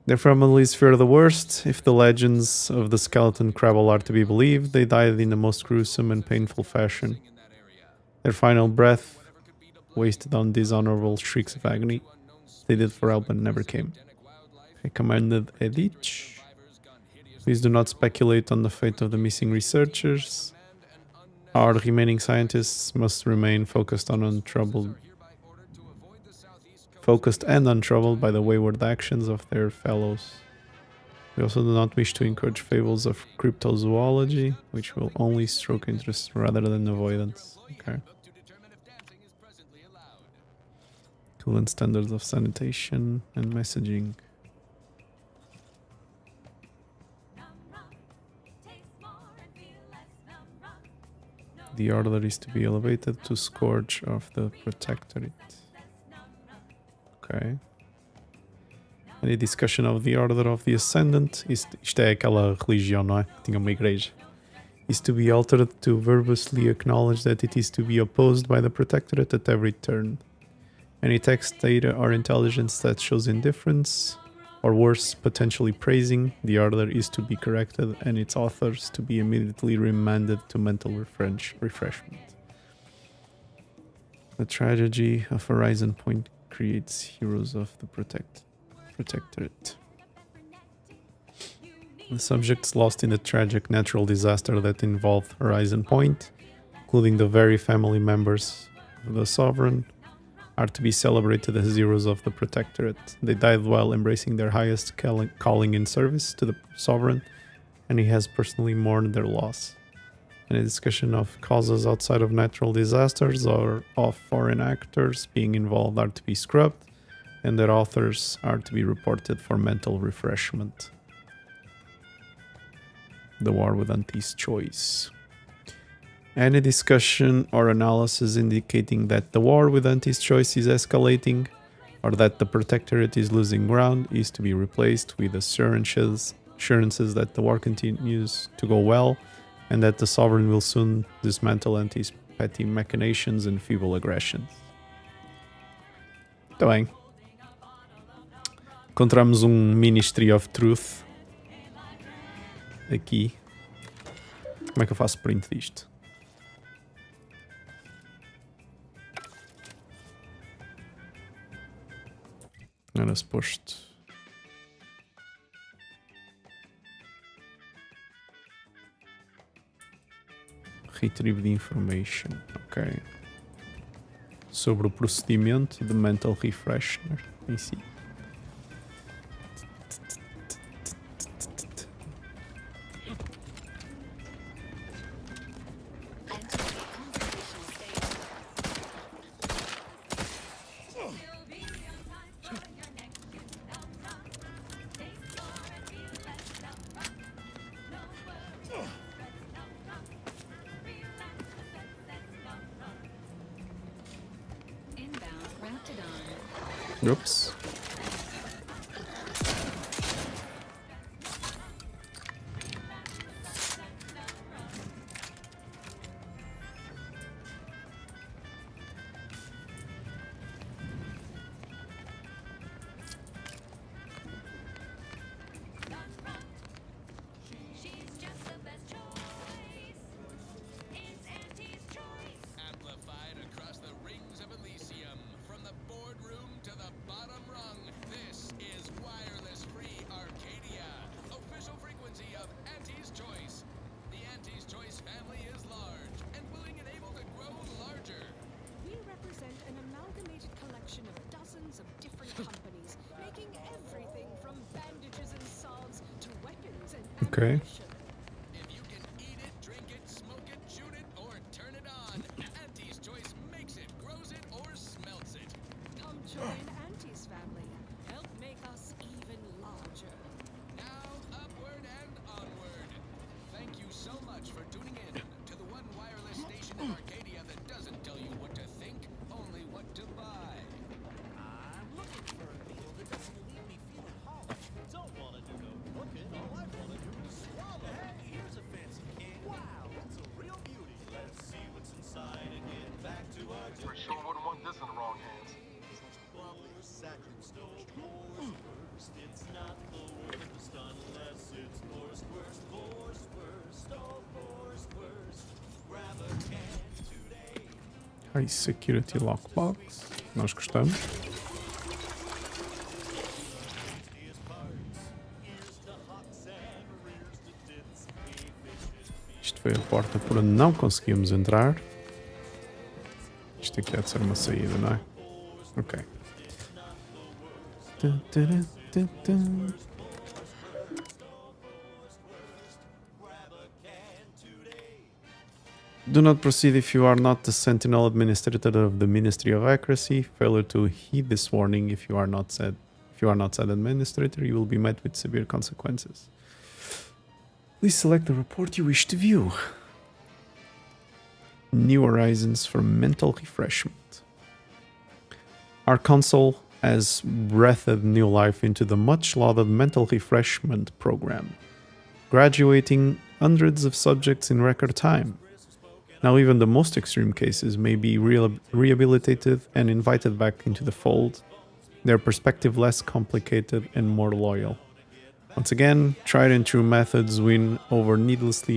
Speaker 3: Their families fear the worst. If the legends of the skeleton crabble are to be believed, they died in the most gruesome and painful fashion. Their final breath, wasted on dishonorable shrieks of agony, they did for help and never came. Recommended edit. Please do not speculate on the fate of the missing researchers. Our remaining scientists must remain focused and untroubled by the wayward actions of their fellows. We also do not wish to encourage fables of cryptozoology, which will only stroke interest rather than avoidance. Okay. Coolant standards of sanitation and messaging. The order is to be elevated to Scourge of the Protectorate. Ok. Any discussion of the Order of the Ascendant? Isto é aquela religião, não é? Tinha uma igreja. Is to be altered to verbously acknowledge that it is to be opposed by the Protectorate at every turn. Any text, data, or intelligence that shows indifference, or worse, potentially praising, the order is to be corrected and its authors to be immediately remanded to mental refreshment. The tragedy of Horizon Point creates heroes of the Protectorate. The subjects lost in the tragic natural disaster that involved Horizon Point, including the very family members of the Sovereign, are to be celebrated as heroes of the Protectorate. They died while embracing their highest calling in service to the Sovereign, and he has personally mourned their loss. Any discussion of causes outside of natural disasters or of foreign actors being involved are to be scrubbed, and their authors are to be reported for mental refreshment. The war with Auntie's choice. Any discussion or analysis indicating that the war with Auntie's choice is escalating or that the Protectorate is losing ground is to be replaced with assurances that the war continues to go well and that the Sovereign will soon dismantle Auntie's petty machinations and feeble aggressions. Muito bem. Encontramos Ministry of Truth aqui. Como é que eu faço print disto? Era suposto. Retrieve the information. Ok. Sobre o procedimento de mental refresher em si. Oops. Okay.
Speaker 6: If you can eat it, drink it, smoke it, shoot it, or turn it on, Auntie's Choice makes it, grows it, or smelts it.
Speaker 13: Come join Auntie's family. Help make us even larger.
Speaker 6: Now, upward and onward. Thank you so much for tuning in to the one wireless station in Arcadia that doesn't tell you what to think, only what to buy.
Speaker 10: I'm looking for a meal that doesn't leave me feeling hollow. Don't want to do no cooking. All I want to do is swallow. Hey, here's a fancy can. Wow, it's a real beauty. Let's see what's inside and get back to our
Speaker 15: We sure wouldn't want this in the wrong hands.
Speaker 10: It's not the worst unless it's forced worst, forced worst, oh forced worst. Grab a can today.
Speaker 3: High security lockbox. Nós gostamos. Isto foi a porta por onde não conseguimos entrar. Isto aqui há de ser uma saída, não é? Ok. Do not proceed if you are not the Sentinel Administrator of the Ministry of Accuracy. Failure to heed this warning if you are not said administrator, you will be met with severe consequences. Please select the report you wish to view. New horizons for mental refreshment. Our console has breathed new life into the much-lauded mental refreshment program, graduating hundreds of subjects in record time. Now even the most extreme cases may be rehabilitated and invited back into the fold, their perspective less complicated and more loyal. Once again, tried and true methods win over needless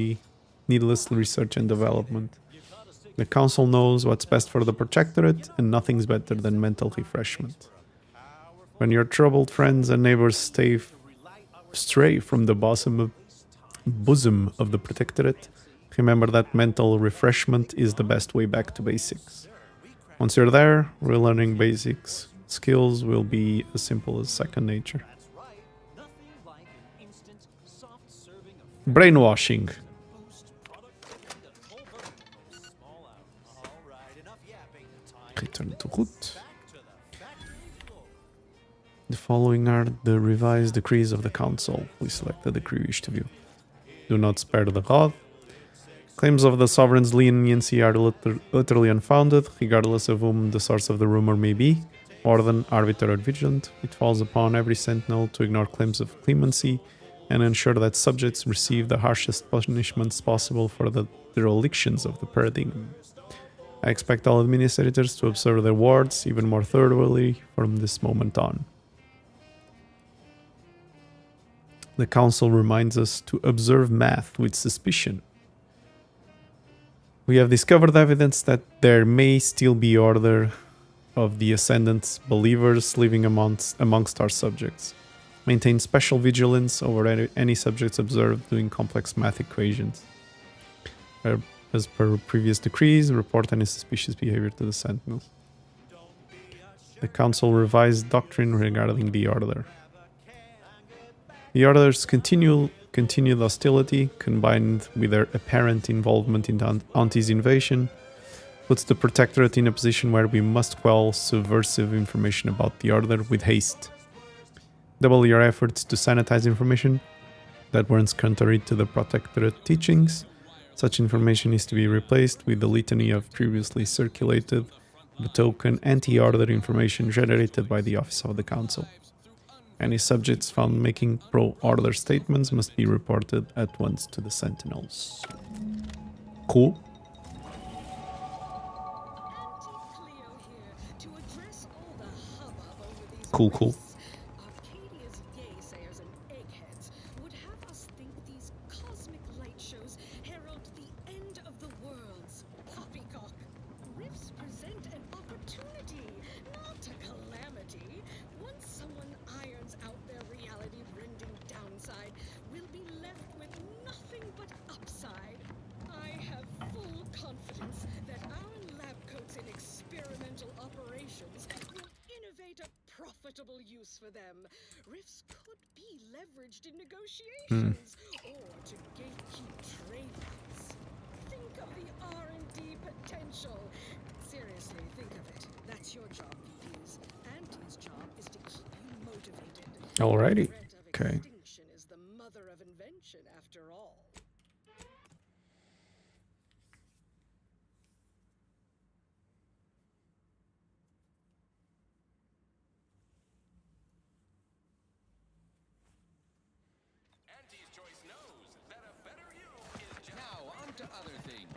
Speaker 3: research and development. The Council knows what's best for the Protectorate, and nothing's better than mental refreshment. When your troubled friends and neighbors stray from the bosom of the Protectorate, remember that mental refreshment is the best way back to basics. Once you're there, relearning basics skills will be as simple as second nature. Brainwashing. Return to root. The following are the revised decrees of the Council. We select the decree we wish to view. Do not spare the rod. Claims of the sovereign's leniency are utterly unfounded, regardless of whom the source of the rumor may be. Orden, arbiter, or vigilant, it falls upon every sentinel to ignore claims of clemency and ensure that subjects receive the harshest punishments possible for the derelictions of the paradigm. I expect all administrators to observe their wards even more thoroughly from this moment on. The Council reminds us to observe math with suspicion. We have discovered evidence that there may still be order of the Ascendant's believers living amongst our subjects. Maintain special vigilance over any subjects observed doing complex math equations. As per previous decrees, report any suspicious behavior to the Sentinels. The Council revised doctrine regarding the Order. The Order's continued hostility, combined with their apparent involvement in Auntie's invasion, puts the Protectorate in a position where we must quell subversive information about the Order with haste. Double your efforts to sanitize information that runs contrary to the Protectorate teachings. Such information is to be replaced with the litany of previously circulated, betoken anti-Order information generated by the Office of the Council. Any subjects found making pro-Order statements must be reported at once to the Sentinels. Cool. Cool, cool.
Speaker 13: Arcadia's naysayers and eggheads would have us think these cosmic light shows herald the end of the worlds. Poppycock. Rifts present an opportunity, not a calamity. Once someone irons out their reality-rending downside, we'll be left with nothing but upside. I have full confidence that our lab coats in experimental operations will innovate a profitable profitable use for them. Rifts could be leveraged in negotiations or to gatekeep trade routes. Think of the R&D potential. Seriously, think of it. That's your job, VPs. Auntie's job is to keep you motivated.
Speaker 3: Alrighty. Okay.
Speaker 13: Extinction is the mother of invention, after all.
Speaker 6: Auntie's Choice knows that a better you is now on to other things.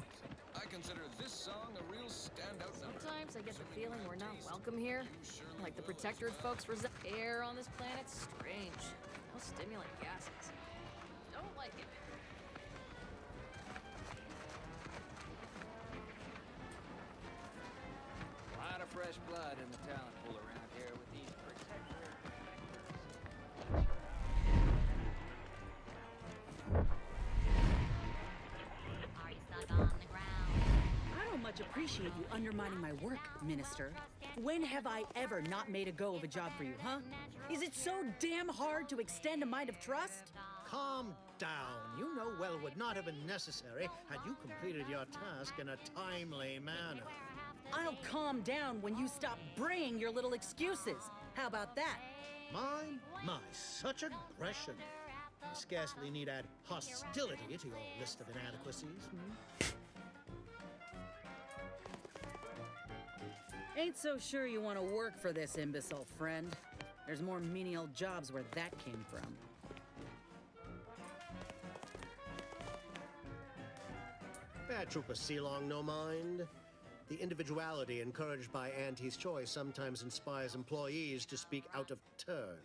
Speaker 6: I consider this song a real standout number.
Speaker 1: Sometimes I get the feeling we're not welcome here. Like the Protectorate folks resent air on this planet's strange. No stimulant gases. Don't like it.
Speaker 22: A lot of fresh blood in the talent pool around here with these Protectorate.
Speaker 19: I don't much appreciate you undermining my work, Minister. When have I ever not made a go of a job for you, huh? Is it so damn hard to extend a mind of trust?
Speaker 23: Calm down. You know well would not have been necessary had you completed your task in a timely manner.
Speaker 19: I'll calm down when you stop braying your little excuses. How about that?
Speaker 23: My, such aggression. I scarcely need add hostility to your list of inadequacies.
Speaker 19: Ain't so sure you want to work for this imbecile, friend. There's more menial jobs where that came from.
Speaker 23: Bad Trooper Sealong, no mind. The individuality encouraged by Auntie's Choice sometimes inspires employees to speak out of turn.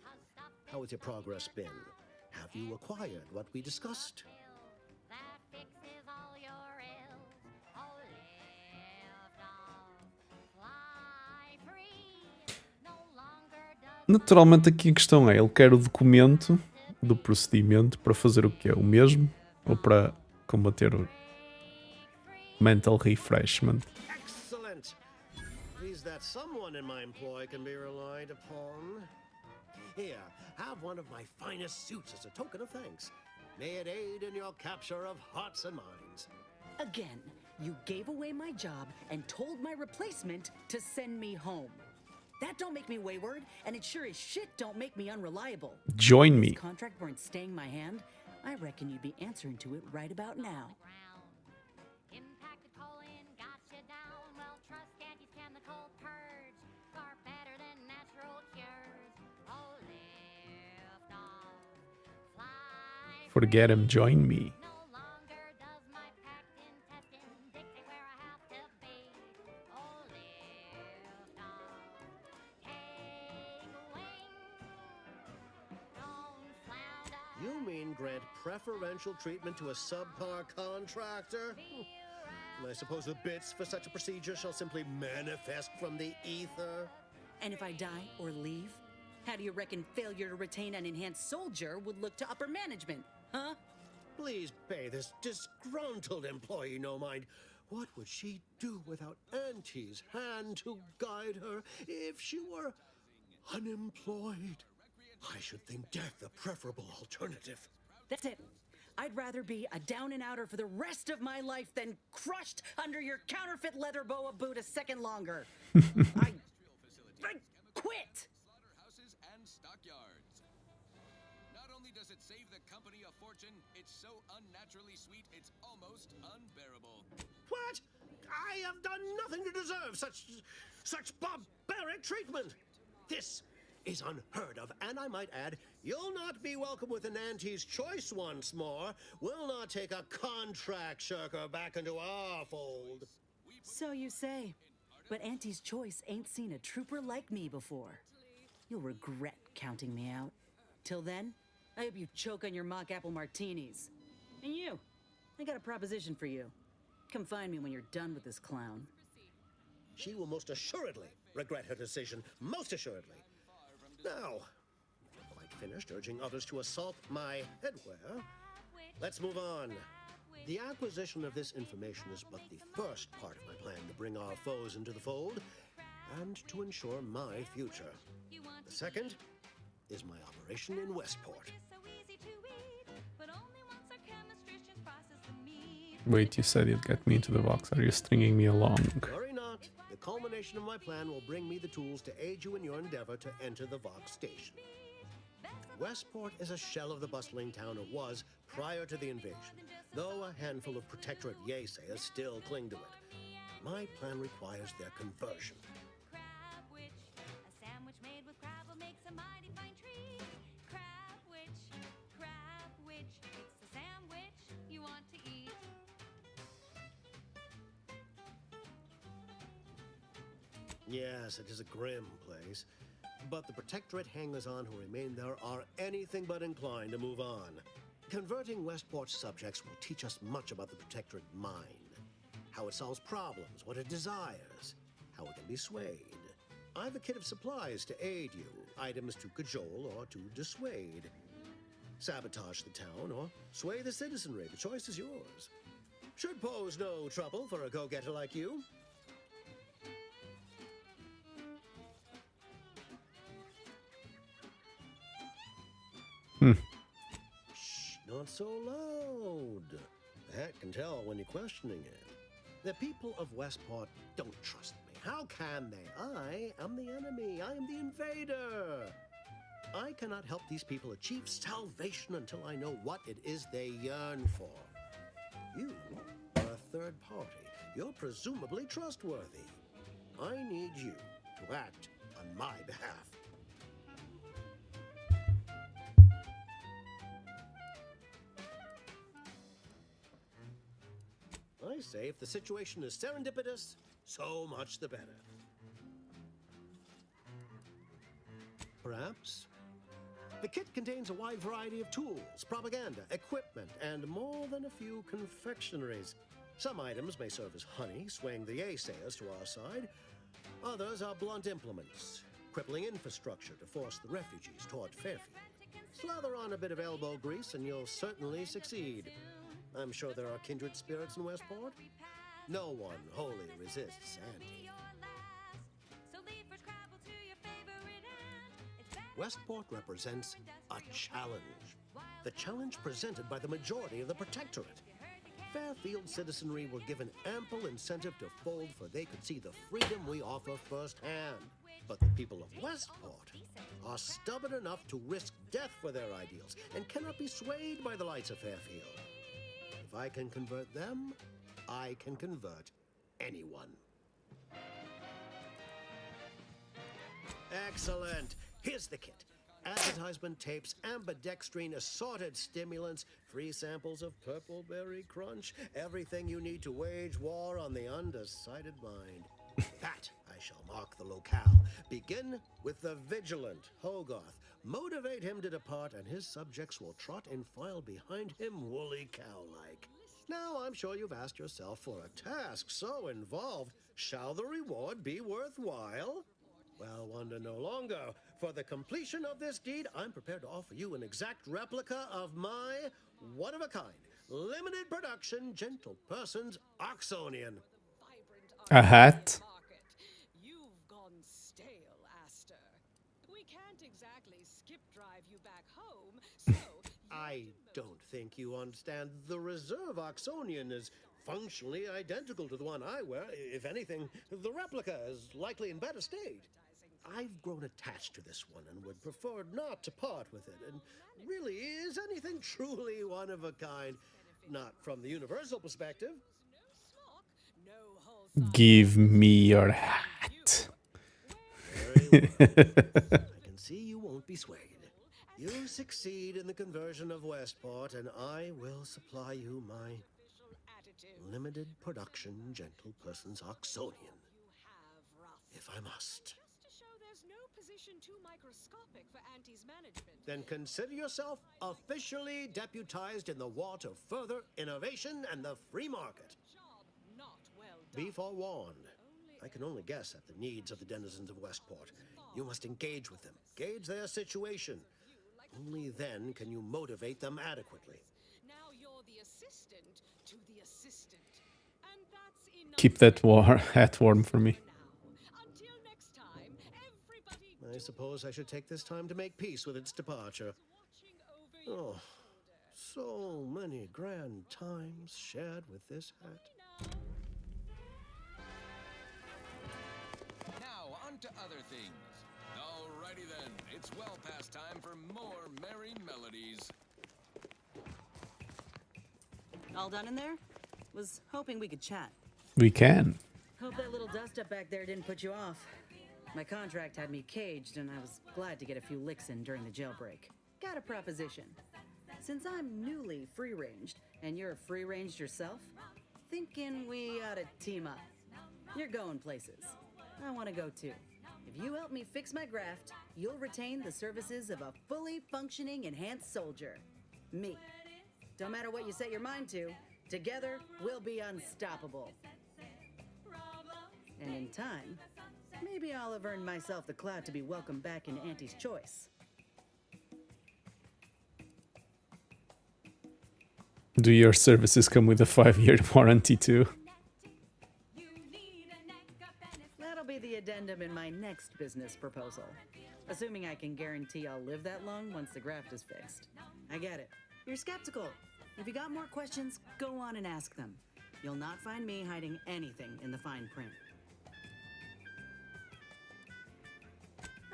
Speaker 23: How has your progress been? Have you acquired what we discussed?
Speaker 3: Naturalmente aqui a questão é, ele quer o documento do procedimento para fazer o quê? O mesmo? Ou para combater o mental refreshment?
Speaker 23: Excellent! Please that someone in my employ can be relied upon. Here, have one of my finest suits as a token of thanks. May it aid in your capture of hearts and minds.
Speaker 19: Again, you gave away my job and told my replacement to send me home. That don't make me wayward, and it sure as shit don't make me unreliable.
Speaker 3: Join me.
Speaker 19: If this contract weren't staying my hand, I reckon you'd be answering to it right about now.
Speaker 3: Forget him, join me.
Speaker 23: You mean grant preferential treatment to a subpar contractor? I suppose the bits for such a procedure shall simply manifest from the ether.
Speaker 19: And if I die or leave, how do you reckon failure to retain an enhanced soldier would look to upper management, huh?
Speaker 23: Please pay this disgruntled employee no mind. What would she do without Auntie's hand to guide her if she were unemployed? I should think death a preferable alternative.
Speaker 19: That's it. I'd rather be a down-and-outer for the rest of my life than crushed under your counterfeit leather boa boot a second longer. I quit!
Speaker 6: Slaughterhouses and stockyards. Not only does it save the company a fortune, it's so unnaturally sweet it's almost unbearable.
Speaker 23: What? I have done nothing to deserve such barbaric treatment. This is unheard of, and I might add, you'll not be welcome with an Auntie's Choice once more. We'll not take a contract shirker back into our fold.
Speaker 19: So you say, but Auntie's Choice ain't seen a trooper like me before. You'll regret counting me out. Till then, I hope you choke on your mock apple martinis. And you, I got a proposition for you. Come find me when you're done with this clown.
Speaker 23: She will most assuredly regret her decision, most assuredly. Now, quite finished urging others to assault my headwear, let's move on. The acquisition of this information is but the first part of my plan to bring our foes into the fold and to ensure my future. The second is my operation in Westport.
Speaker 3: Wait, you said you'd get me into the Vox. Are you stringing me along?
Speaker 23: Worry not. The culmination of my plan will bring me the tools to aid you in your endeavor to enter the Vox station. Westport is a shell of the bustling town it was prior to the invasion, though a handful of Protectorate Yaysayers still cling to it. My plan requires their conversion. Yes, it is a grim place, but the Protectorate hangers-on who remain there are anything but inclined to move on. Converting Westport's subjects will teach us much about the Protectorate mind, how it solves problems, what it desires, how it can be swayed. I've a kit of supplies to aid you, items to cajole or to dissuade. Sabotage the town or sway the citizenry, the choice is yours. Should pose no trouble for a go-getter like you. Shh, not so loud. The hat can tell when you're questioning it. The people of Westport don't trust me. How can they? I am the enemy. I am the invader. I cannot help these people achieve salvation until I know what it is they yearn for. You are a third party. You're presumably trustworthy. I need you to act on my behalf. I say if the situation is serendipitous, so much the better. Perhaps? The kit contains a wide variety of tools, propaganda, equipment, and more than a few confectionaries. Some items may serve as honey, swaying the Yaysayers to our side. Others are blunt implements, crippling infrastructure to force the refugees toward Fairfield. Slather on a bit of elbow grease and you'll certainly succeed. I'm sure there are kindred spirits in Westport. No one wholly resists Andy. Westport represents a challenge. The challenge presented by the majority of the Protectorate. Fairfield citizenry were given ample incentive to fold, for they could see the freedom we offer firsthand. But the people of Westport are stubborn enough to risk death for their ideals and cannot be swayed by the lights of Fairfield. If I can convert them, I can convert anyone. Excellent. Here's the kit. Advertisement tapes, ambidextrine, assorted stimulants, free samples of Purple Berry Crunch, everything you need to wage war on the undecided mind. That I shall mark the locale. Begin with the vigilant Hogarth. Motivate him to depart, and his subjects will trot in file behind him, woolly cow-like. Now, I'm sure you've asked yourself, for a task so involved, shall the reward be worthwhile? Well, wonder no longer. For the completion of this deed, I'm prepared to offer you an exact replica of my one-of-a-kind, limited production, gentle person's Oxonian.
Speaker 3: A hat?
Speaker 13: You've gone stale, Aster. We can't exactly skip drive you back home, so...
Speaker 23: I don't think you understand. The reserve Oxonian is functionally identical to the one I wear. If anything, the replica is likely in better state. I've grown attached to this one and would prefer not to part with it. And really, is anything truly one of a kind? Not from the universal perspective.
Speaker 3: Give me your hat.
Speaker 23: Very well. I can see you won't be swayed. You succeed in the conversion of Westport, and I will supply you my limited production gentle person's Oxonian. If I must.
Speaker 13: Too microscopic for Auntie's management.
Speaker 23: Then consider yourself officially deputized in the war to further innovation and the free market. Be forewarned. I can only guess at the needs of the denizens of Westport. You must engage with them, gauge their situation. Only then can you motivate them adequately.
Speaker 13: Now you're the assistant to the assistant. And that's enough.
Speaker 3: Keep that hat warm for me.
Speaker 13: Until next time, everybody
Speaker 23: I suppose I should take this time to make peace with its departure. Oh, so many grand times shared with this hat.
Speaker 6: Now, on to other things. Alrighty then, it's well past time for more merry melodies.
Speaker 19: All done in there? Was hoping we could chat.
Speaker 3: We can.
Speaker 19: Hope that little dust up back there didn't put you off. My contract had me caged, and I was glad to get a few licks in during the jailbreak. Got a proposition. Since I'm newly free-ranged, and you're free-ranged yourself, thinking we ought to team up. You're going places. I want to go too. If you help me fix my graft, you'll retain the services of a fully functioning enhanced soldier. Me. Don't matter what you set your mind to, together we'll be unstoppable. And in time, maybe I'll have earned myself the clout to be welcomed back in Auntie's Choice.
Speaker 3: Do your services come with a 5-year warranty too?
Speaker 19: That'll be the addendum in my next business proposal. Assuming I can guarantee I'll live that long once the graft is fixed. I get it. You're skeptical. If you got more questions, go on and ask them. You'll not find me hiding anything in the fine print.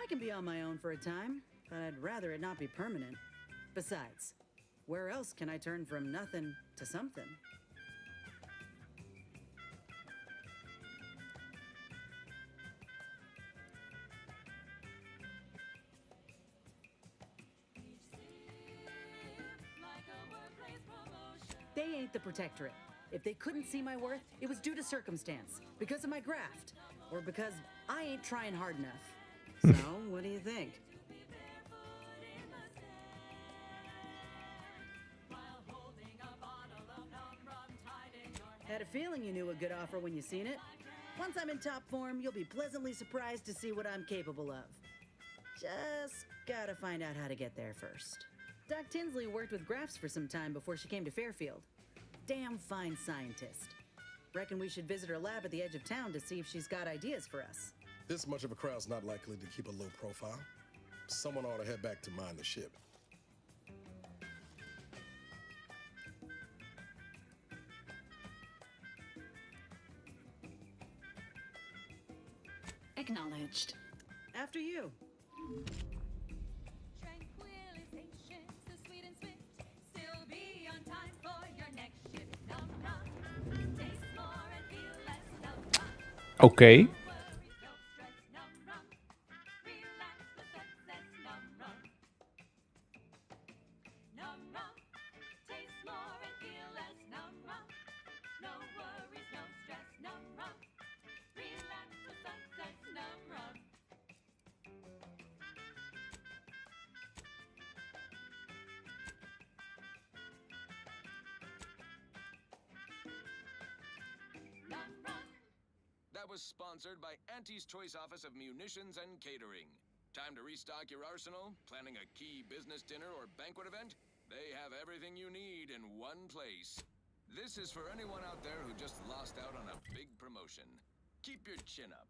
Speaker 19: I can be on my own for a time, but I'd rather it not be permanent. Besides, where else can I turn from nothing to something? They ain't the Protectorate. If they couldn't see my worth, it was due to circumstance, because of my graft, or because I ain't trying hard enough. So, what do you think? Had a feeling you knew a good offer when you seen it. Once I'm in top form, you'll be pleasantly surprised to see what I'm capable of. Just gotta find out how to get there first. Doc Tinsley worked with grafts for some time before she came to Fairfield. Damn fine scientist. Reckon we should visit her lab at the edge of town to see if she's got ideas for us.
Speaker 4: This much of a crowd's not likely to keep a low profile. Someone ought to head back to mind the ship.
Speaker 19: Acknowledged. After you.
Speaker 9: Tranquilization, so sweet and swift. Still be on time for your next shift. Num num. Taste more and feel less. Num num.
Speaker 3: Okay.
Speaker 6: That was sponsored by Auntie's Choice Office of Munitions and Catering. Time to restock your arsenal? Planning a key business dinner or banquet event? They have everything you need in one place. This is for anyone out there who just lost out on a big promotion. Keep your chin up.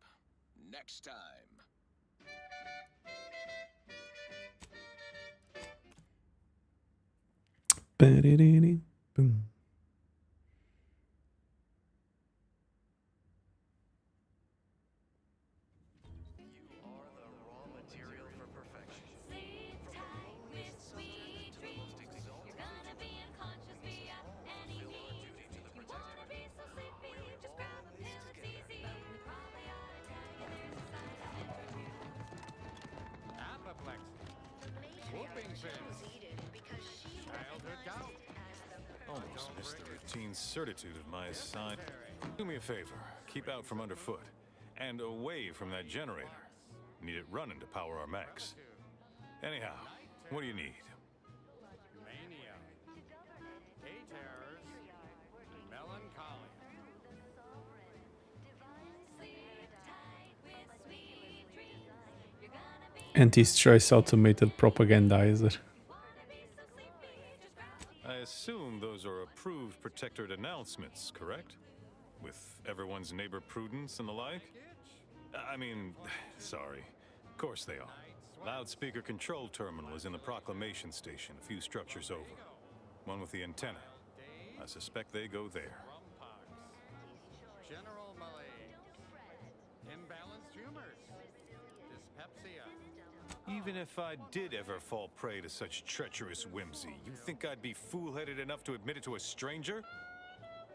Speaker 6: Next time.
Speaker 3: Boom.
Speaker 5: Almost missed the routine certitude of my assignment. Do me a favor, keep out from underfoot, and away from that generator. Need it running to power our mechs. Anyhow, what do you need?
Speaker 7: Mania. Terrors. Melancholy.
Speaker 3: Auntie's Choice automated propagandizer.
Speaker 5: I assume those are approved Protectorate announcements, correct? With everyone's neighbor Prudence and the like? I mean, sorry. Of course they are. Loudspeaker control terminal is in the proclamation station, a few structures over. One with the antenna. I suspect they go there.
Speaker 7: General malaise. Imbalanced humors. Dyspepsia.
Speaker 5: Even if I did ever fall prey to such treacherous whimsy, you think I'd be fool-headed enough to admit it to a stranger?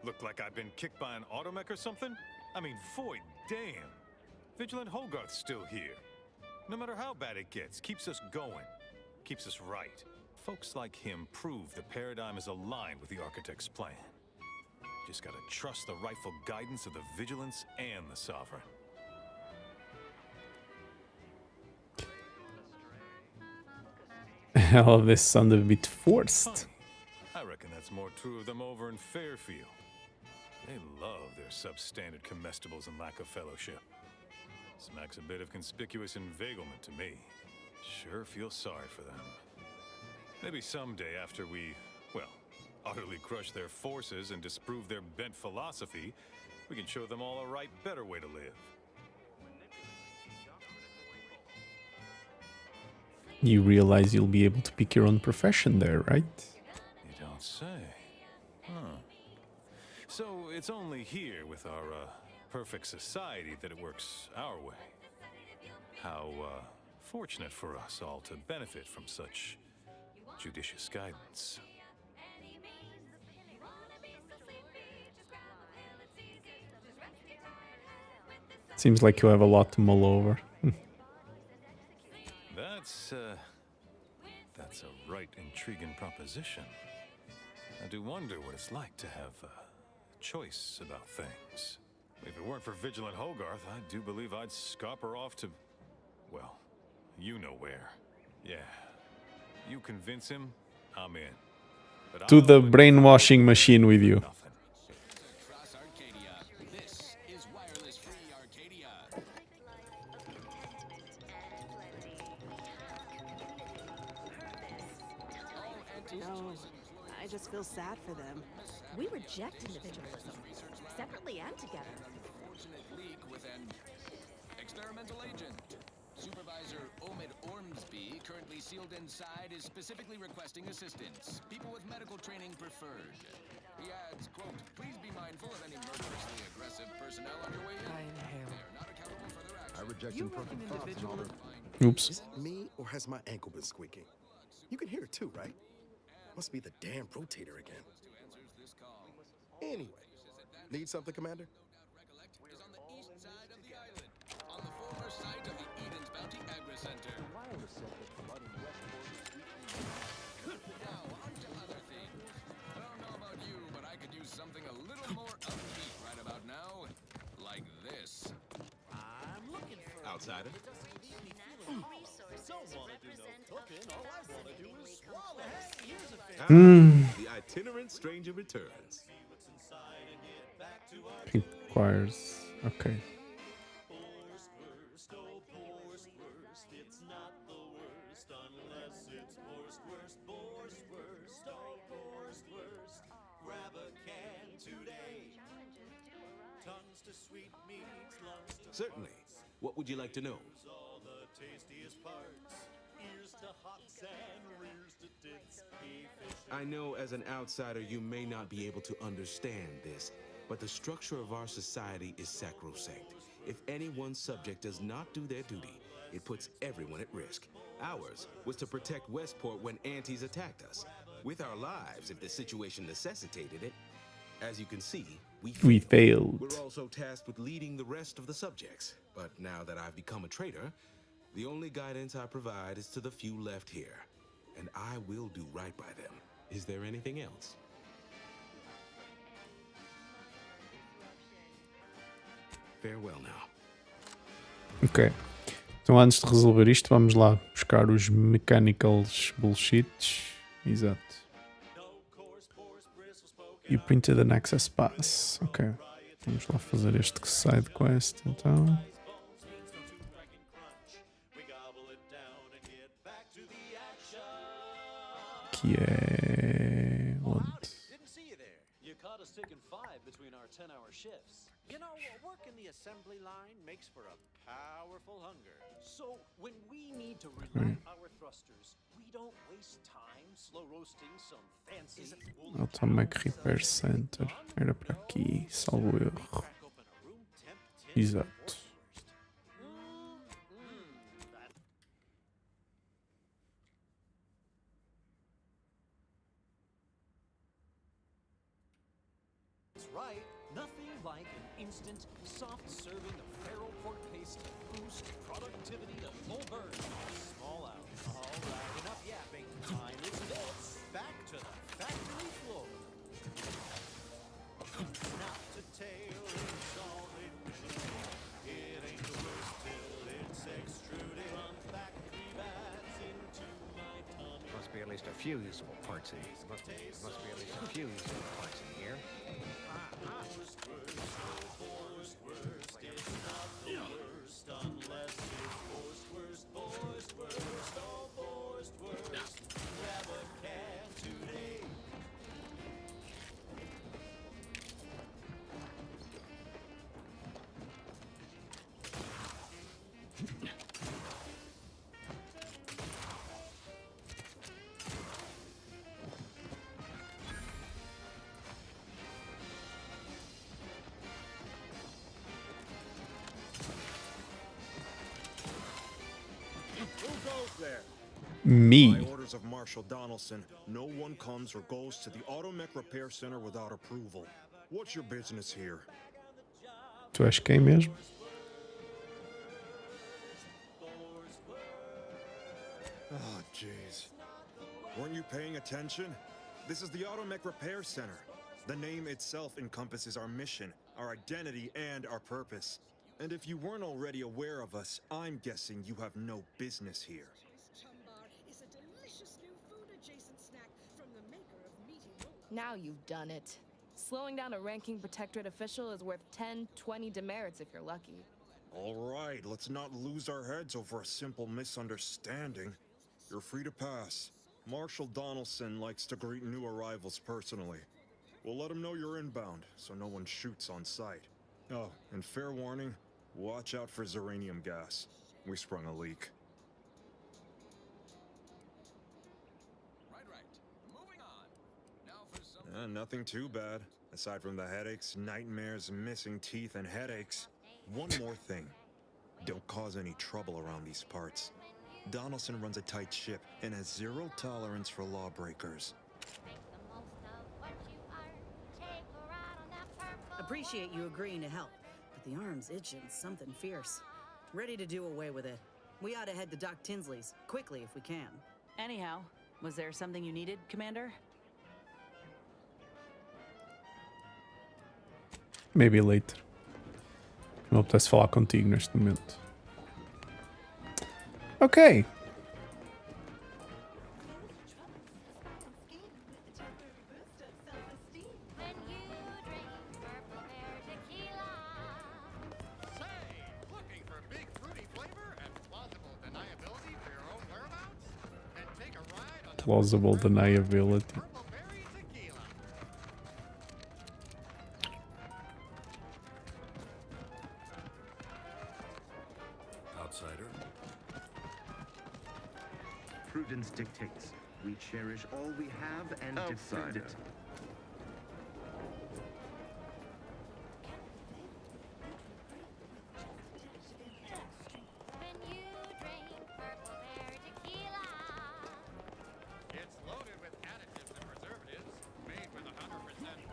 Speaker 5: Look like I've been kicked by an automech or something? I mean, void damn. Vigilant Hogarth's still here. No matter how bad it gets, keeps us going. Keeps us right. Folks like him prove the paradigm is aligned with the Architect's plan. Just gotta trust the rightful guidance of the Vigilance and the Sovereign.
Speaker 3: All of this sounded a bit forced.
Speaker 5: I reckon that's more true of them over in Fairfield. They love their substandard comestibles and lack of fellowship. Smacks a bit of conspicuous inveiglement to me. Sure feel sorry for them. Maybe someday after we, well, utterly crush their forces and disprove their bent philosophy, we can show them all a right, better way to live.
Speaker 3: You realize you'll be able to pick your own profession there, right?
Speaker 5: You don't say. Huh. So it's only here with our perfect society that it works our way. How fortunate for us all to benefit from such judicious guidance.
Speaker 3: Seems like you have a lot to mull over.
Speaker 5: That's a right intriguing proposition. I do wonder what it's like to have a choice about things. If it weren't for Vigilant Hogarth, I do believe I'd scupper off to, well, you know where. Yeah. You convince him, I'm in. But
Speaker 3: To the brainwashing machine with you.
Speaker 6: Across Arcadia, this is Wireless Free Arcadia.
Speaker 8: No, I just feel sad for them. We reject individualism, separately and together.
Speaker 6: Unfortunate leak with an experimental agent. Supervisor Omid Ormsby, currently sealed inside, is specifically requesting assistance. People with medical training preferred. He adds, quote, please be mindful of any murderously aggressive personnel on your way in. They are not accountable for their actions.
Speaker 4: I reject imperfect thoughts and all their...
Speaker 3: Oops.
Speaker 4: Is it me, or has my ankle been squeaking? You can hear it too, right? Must be the damn rotator again. Anyway, need something, Commander?
Speaker 6: Is on the east side of the island, on the former site of the Eden's Bounty Agri Center. Now, on to other things. I don't know about you, but I could use something a little more upbeat right about now. Like this.
Speaker 21: I'm looking for
Speaker 11: outsider. The itinerant stranger returns.
Speaker 3: Pink choirs. Okay.
Speaker 11: Certainly. What would you like to know? I know as an outsider you may not be able to understand this, but the structure of our society is sacrosanct. If any one subject does not do their duty, it puts everyone at risk. Ours was to protect Westport when antis attacked us, with our lives if the situation necessitated it. As you can see,
Speaker 3: we failed.
Speaker 11: We're also tasked with leading the rest of the subjects, but now that I've become a traitor, the only guidance I provide is to the few left here, and I will do right by them. Is there anything else? Farewell now.
Speaker 3: Ok. Então antes de resolver isto, vamos lá buscar os mechanicals bullshits. Exato. You printed an access pass. Ok. Vamos lá fazer este side quest então. Que é... onde?
Speaker 10: see you there. You caught us taking 5 between our 10-hour shifts. You know, work in the assembly line makes for a powerful hunger. So when we need to relight our thrusters, we don't waste time slow roasting some fancy
Speaker 3: Automac Repair Center. Era para aqui, salvo erro. Exato.
Speaker 10: That's right. Nothing like an instant, soft-serving of feral pork paste to boost productivity to full burn in a small hour. All right, enough yapping. Time is this. Back to the factory floor. Not to tail and solid. It ain't the worst till it's extruded on factory bats into my tummy.
Speaker 22: Must be at least a few usable parts in here. Must be at least a few usable parts in here.
Speaker 2: Who goes there?
Speaker 3: Me.
Speaker 2: By orders of Marshal Donaldson, no one comes or goes to the Automech Repair Center without approval. What's your business here?
Speaker 3: Tu és quem mesmo?
Speaker 2: Oh, jeez. Weren't you paying attention? This is the Automech Repair Center. The name itself encompasses our mission, our identity, and our purpose. And if you weren't already aware of us, I'm guessing you have no business here.
Speaker 13: Chumbar is a delicious new food-adjacent snack from the maker of meaty roll-ups.
Speaker 1: Now you've done it. Slowing down a ranking protectorate official is worth 10, 20 demerits if you're lucky.
Speaker 2: All right, let's not lose our heads over a simple misunderstanding. You're free to pass. Marshal Donaldson likes to greet new arrivals personally. We'll let him know you're inbound, so no one shoots on sight. Oh, and fair warning, watch out for Zeranium gas. We sprung a leak.
Speaker 6: Moving on. Now for some
Speaker 2: Nothing too bad, aside from the headaches, nightmares, missing teeth, and headaches. One more thing. Don't cause any trouble around these parts. Donaldson runs a tight ship and has zero tolerance for lawbreakers.
Speaker 19: Appreciate you agreeing to help, but the arm's itching something fierce. Ready to do away with it. We ought to head to Doc Tinsley's, quickly if we can.
Speaker 18: Anyhow, was there something you needed, Commander?
Speaker 3: Maybe later. Não apetece falar contigo neste momento. Ok. Plausible deniability.
Speaker 5: Outsider.
Speaker 12: Prudence dictates. We cherish all we have and defend it.
Speaker 7: It's loaded with additives and preservatives, made with 100%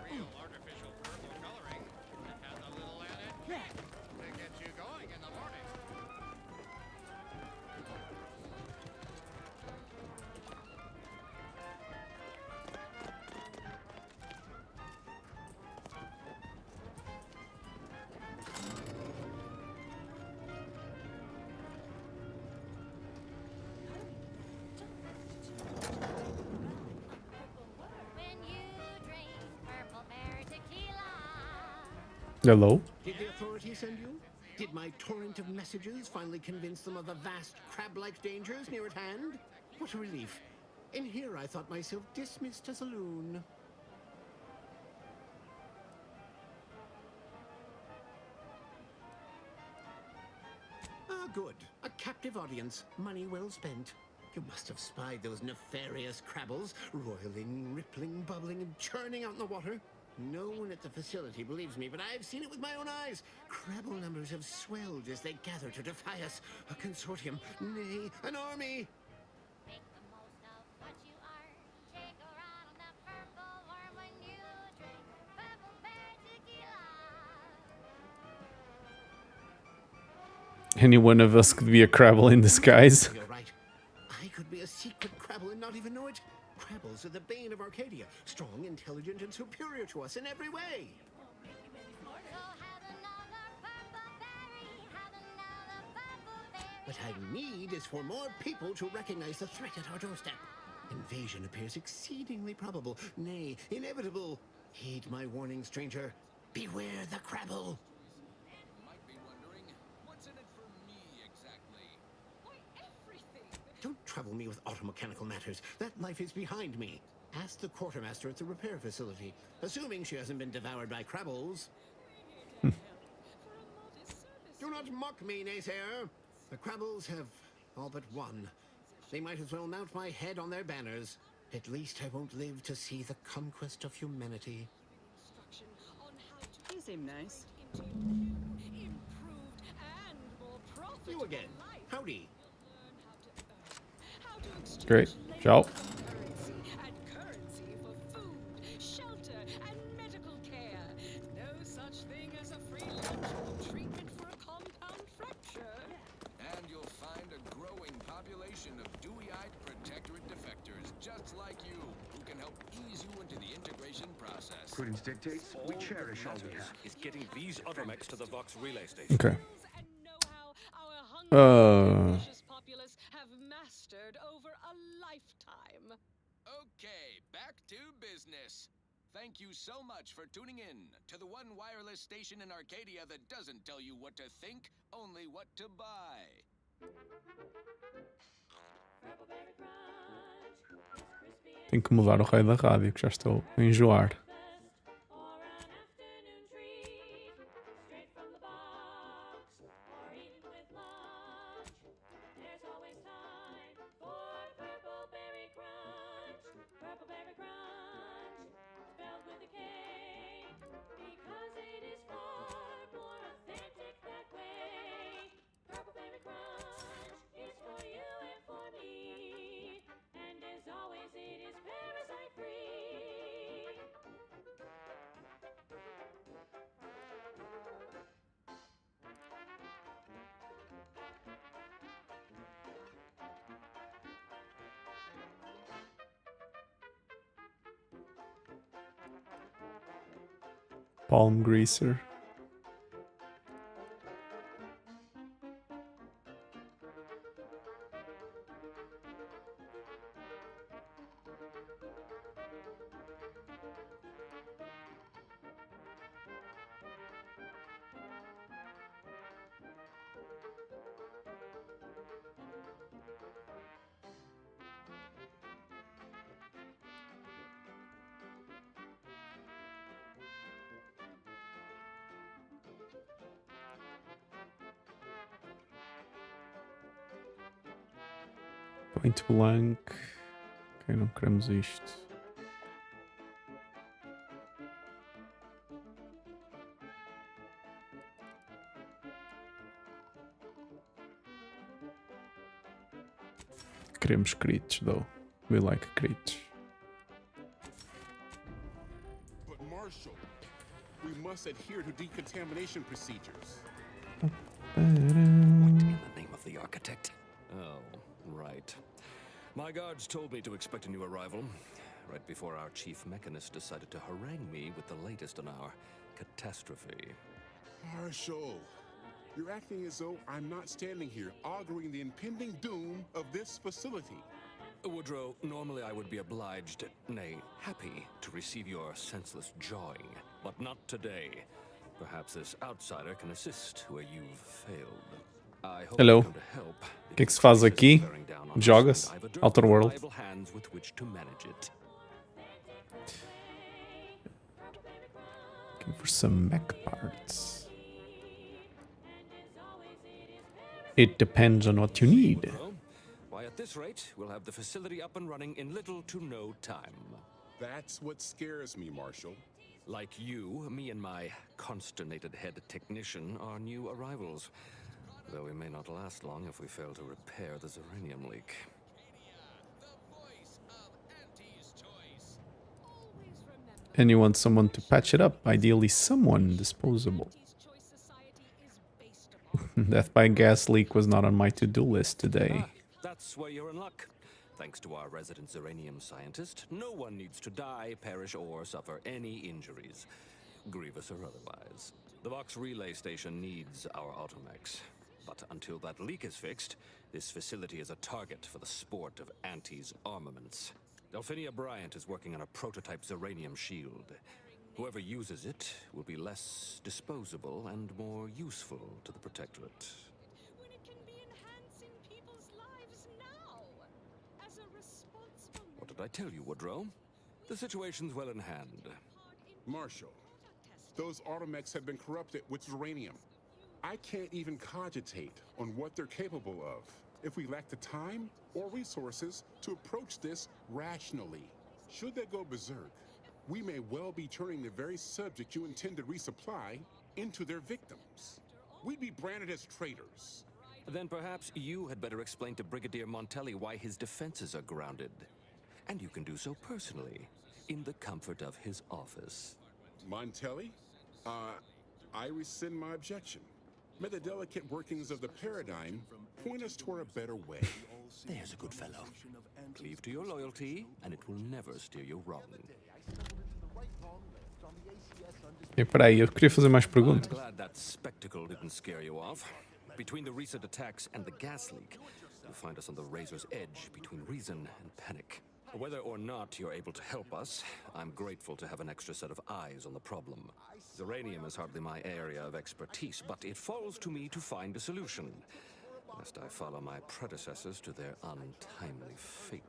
Speaker 7: real artificial purple coloring. It has a little added kick to get you going in the morning.
Speaker 3: Hello.
Speaker 23: Did the authorities send you? Did my torrent of messages finally convince them of the vast crab-like dangers near at hand? What a relief. In here I thought myself dismissed as a loon. Good. A captive audience. Money well spent. You must have spied those nefarious crabbles, roiling, rippling, bubbling, and churning out in the water. No one at the facility believes me, but I've seen it with my own eyes. Crabble numbers have swelled as they gather to defy us. A consortium, nay, an army.
Speaker 3: Any one of us could be a Crabble in disguise.
Speaker 23: You're right. I could be a secret Crabble and not even know it. Crabbles are the bane of Arcadia. Strong, intelligent, and superior to us in every way. What I need is for more people to recognize the threat at our doorstep. Invasion appears exceedingly probable, nay, inevitable. Heed my warning, stranger. Beware the Crabble. Don't trouble me with automechanical matters. That life is behind me. Ask the quartermaster at the repair facility, assuming she hasn't been devoured by Crabbles. Do not mock me, naysayer. The Crabbles have all but won. They might as well mount my head on their banners. At least I won't live to see the conquest of humanity.
Speaker 19: You seem nice.
Speaker 23: You again. Howdy.
Speaker 3: Great. Ciao.
Speaker 13: Shelter and medical care. No such thing as a free lunch or treatment for a compound fracture.
Speaker 6: And you'll find a growing population of dewy-eyed protectorate defectors, just like you, who can help ease you into the integration process.
Speaker 12: Prudence dictates we cherish all we have.
Speaker 14: Is getting these automex to the Vox relay station.
Speaker 3: Okay.
Speaker 13: Populace have mastered over a lifetime.
Speaker 6: Okay, back to business. Thank you so much for tuning in to the one wireless station in Arcadia that doesn't tell you what to think, only what to buy.
Speaker 3: Tenho que mudar o raio da rádio, que já estou a enjoar. Palm greaser. Point blank. Ok, não queremos isto. Queremos crits, though. We like crits.
Speaker 11: But Marshal, we must adhere to decontamination procedures.
Speaker 16: What in the name of the architect? Oh, right. My guards told me to expect a new arrival, right before our chief mechanist decided to harangue me with the latest in our catastrophe.
Speaker 11: Marshal, you're acting as though I'm not standing here auguring the impending doom of this facility.
Speaker 16: Woodrow, normally I would be obliged, nay, happy, to receive your senseless jawing, but not today. Perhaps this outsider can assist where you've failed. I hope
Speaker 3: Hello.
Speaker 16: you're going to help.
Speaker 3: O que é que se faz aqui? Joga-se. Outer World.
Speaker 16: Hands with which to manage it.
Speaker 3: Looking for some mech parts. It depends on what you need.
Speaker 16: Why, at this rate, we'll have the facility up and running in little to no time.
Speaker 15: That's what scares me, Marshal.
Speaker 16: Like you, me and my consternated head technician are new arrivals. Though we may not last long if we fail to repair the Zeranium leak.
Speaker 3: And you want someone to patch it up, ideally someone disposable. Death by gas leak was not on my to-do list today.
Speaker 16: That's where you're in luck. Thanks to our resident Zeranium scientist, no one needs to die, perish, or suffer any injuries, grievous or otherwise. The Vox relay station needs our automechs. But until that leak is fixed, this facility is a target for the sport of Anti's armaments. Delphinia Bryant is working on a prototype Zeranium shield. Whoever uses it will be less disposable and more useful to the Protectorate.
Speaker 13: When it can be enhancing people's lives now, as a responsible.
Speaker 16: What did I tell you, Woodrow? The situation's well in hand.
Speaker 15: Marshal, those automechs have been corrupted with Zeranium. I can't even cogitate on what they're capable of if we lack the time or resources to approach this rationally. Should they go berserk, we may well be turning the very subject you intend to resupply into their victims. We'd be branded as traitors.
Speaker 16: Then perhaps you had better explain to Brigadier Montelli why his defenses are grounded. And you can do so personally, in the comfort of his office.
Speaker 15: Montelli? I rescind my objection. May the delicate workings of the paradigm point us toward a better way.
Speaker 16: There's a good fellow. Cleave to your loyalty, and it will never steer you wrong.
Speaker 3: Peraí, eu queria fazer mais
Speaker 16: I'm
Speaker 3: perguntas.
Speaker 16: glad that spectacle didn't scare you off. Between the recent attacks and the gas leak, you'll find us on the razor's edge between reason and panic. Whether or not you're able to help us, I'm grateful to have an extra set of eyes on the problem. Zeranium is hardly my area of expertise, but it falls to me to find a solution, lest I follow my predecessors to their untimely fate.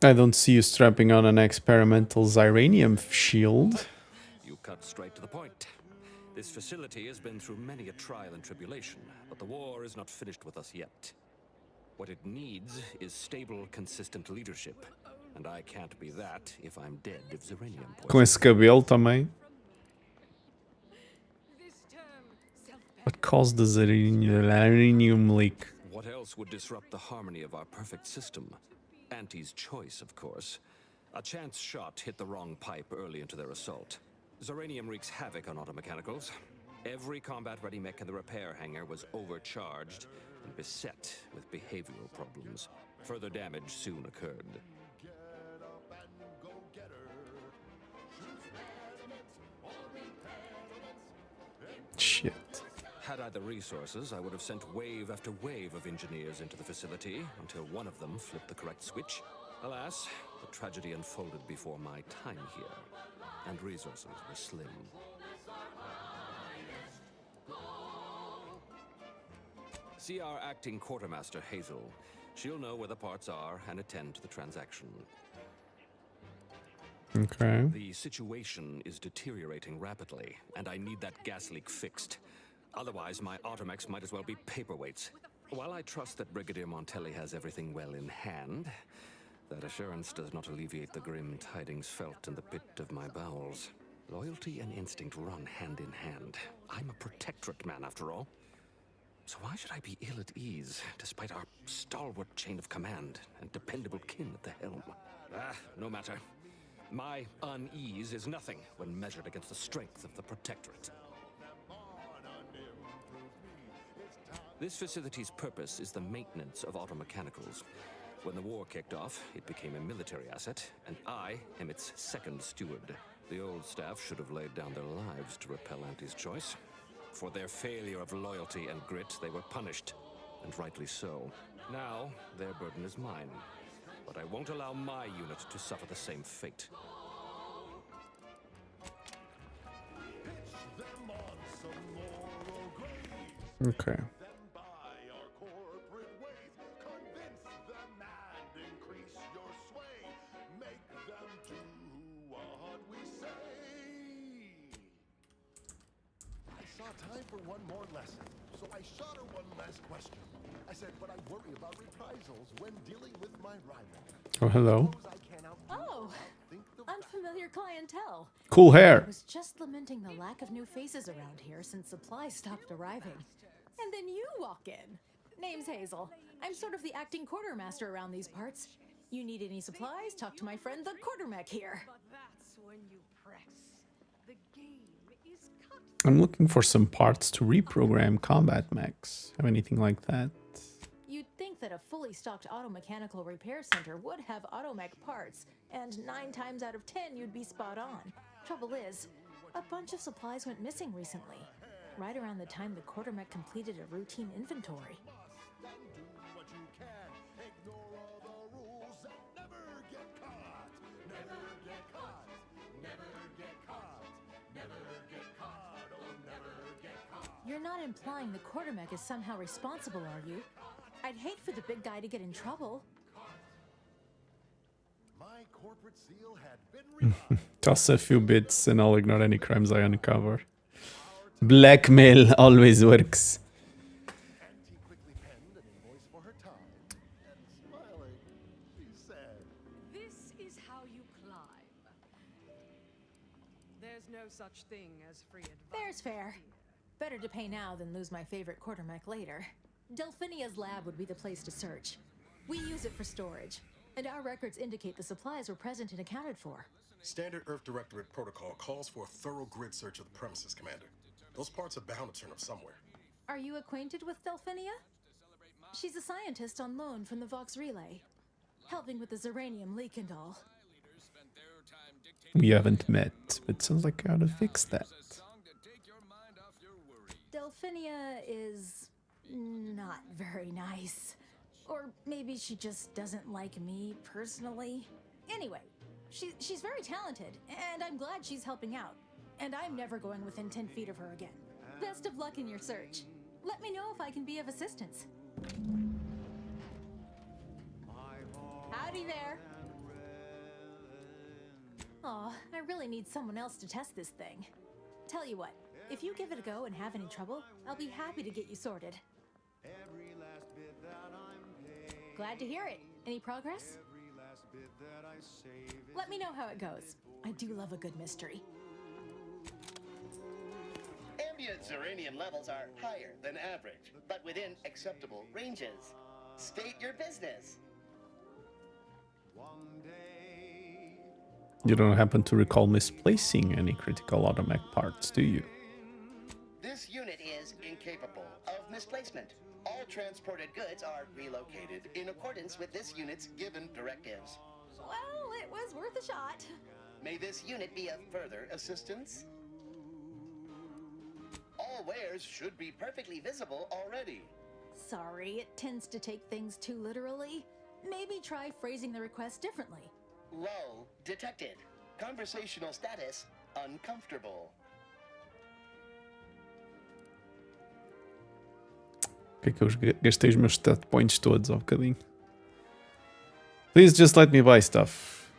Speaker 3: I don't see you strapping on an experimental Zeranium shield.
Speaker 16: You cut straight to the point. This facility has been through many a trial and tribulation, but the war is not finished with us yet. What it needs is stable, consistent leadership. And I can't be that if I'm dead of Zeranium poison.
Speaker 3: Com esse cabelo também. What caused the Zeranium leak?
Speaker 16: What else would disrupt the harmony of our perfect system? Anti's choice, of course. A chance shot hit the wrong pipe early into their assault. Zeranium wreaks havoc on automechanicals. Every combat-ready mech in the repair hangar was overcharged and beset with behavioral problems. Further damage soon occurred.
Speaker 3: Shit.
Speaker 16: Had I the resources, I would have sent wave after wave of engineers into the facility until one of them flipped the correct switch. Alas, the tragedy unfolded before my time here, and resources were slim. See our acting quartermaster, Hazel. She'll know where the parts are and attend to the transaction.
Speaker 3: Okay.
Speaker 16: The situation is deteriorating rapidly, and I need that gas leak fixed. Otherwise, my automechs might as well be paperweights. While I trust that Brigadier Montelli has everything well in hand, that assurance does not alleviate the grim tidings felt in the pit of my bowels. Loyalty and instinct run hand in hand. I'm a protectorate man, after all. So why should I be ill at ease, despite our stalwart chain of command and dependable kin at the helm? No matter. My unease is nothing when measured against the strength of the Protectorate. This facility's purpose is the maintenance of automechanicals. When the war kicked off, it became a military asset, and I am its second steward. The old staff should have laid down their lives to repel Anti's choice. For their failure of loyalty and grit, they were punished, and rightly so. Now, their burden is mine. But I won't allow my unit to suffer the same fate.
Speaker 3: Okay.
Speaker 4: time for one more lesson. So I shot her one last question. I said, but I worry about reprisals when dealing with my rival.
Speaker 3: Oh, hello.
Speaker 1: Oh, unfamiliar clientele.
Speaker 3: Cool hair.
Speaker 1: I was just lamenting the lack of new faces around here since supplies stopped arriving. And then you walk in. Name's Hazel. I'm sort of the acting quartermaster around these parts. You need any supplies? Talk to my friend the quartermech here.
Speaker 21: But that's when you press. The game is cut.
Speaker 3: I'm looking for some parts to reprogram combat mechs. Have anything like that?
Speaker 1: You'd think that a fully stocked auto mechanical repair center would have automech parts, and 9 times out of 10 you'd be spot on. Trouble is, a bunch of supplies went missing recently, right around the time the quartermech completed a routine inventory. You're not implying the quartermech is somehow responsible, are you? I'd hate for the big guy to get in trouble.
Speaker 4: My corporate seal had been
Speaker 3: Toss a few bits and I'll ignore any crimes I uncover. Blackmail always works.
Speaker 21: This is how you climb. There's no such thing as free advice.
Speaker 1: Fair's fair. Better to pay now than lose my favorite quartermech later. Delphinia's lab would be the place to search. We use it for storage, and our records indicate the supplies were present and accounted for.
Speaker 4: Standard Earth Directorate protocol calls for a thorough grid search of the premises, Commander. Those parts are bound to turn up somewhere.
Speaker 1: Are you acquainted with Delphinia? She's a scientist on loan from the Vox Relay, helping with the Zeranium leak and all.
Speaker 3: We haven't met, but sounds like I ought to fix that.
Speaker 1: Delphinia is not very nice. Or maybe she just doesn't like me personally. Anyway, she's very talented, and I'm glad she's helping out. And I'm never going within 10 feet of her again. Best of luck in your search. Let me know if I can be of assistance. Howdy there. Aw, I really need someone else to test this thing. Tell you what, if you give it a go and have any trouble, I'll be happy to get you sorted. Glad to hear it. Any progress? Let me know how it goes. I do love a good mystery.
Speaker 9: Ambient Zeranium levels are higher than average, but within acceptable ranges. State your business.
Speaker 3: You don't happen to recall misplacing any critical automech parts, do you?
Speaker 9: This unit is incapable of misplacement. All transported goods are relocated in accordance with this unit's given directives.
Speaker 1: Well, it was worth a shot.
Speaker 9: May this unit be of further assistance? All wares should be perfectly visible already.
Speaker 1: Sorry, it tends to take things too literally. Maybe try phrasing the request differently.
Speaker 9: Lull detected. Conversational status uncomfortable.
Speaker 3: Porque é que eu gastei os meus stat points todos há bocadinho? Please just let me buy stuff.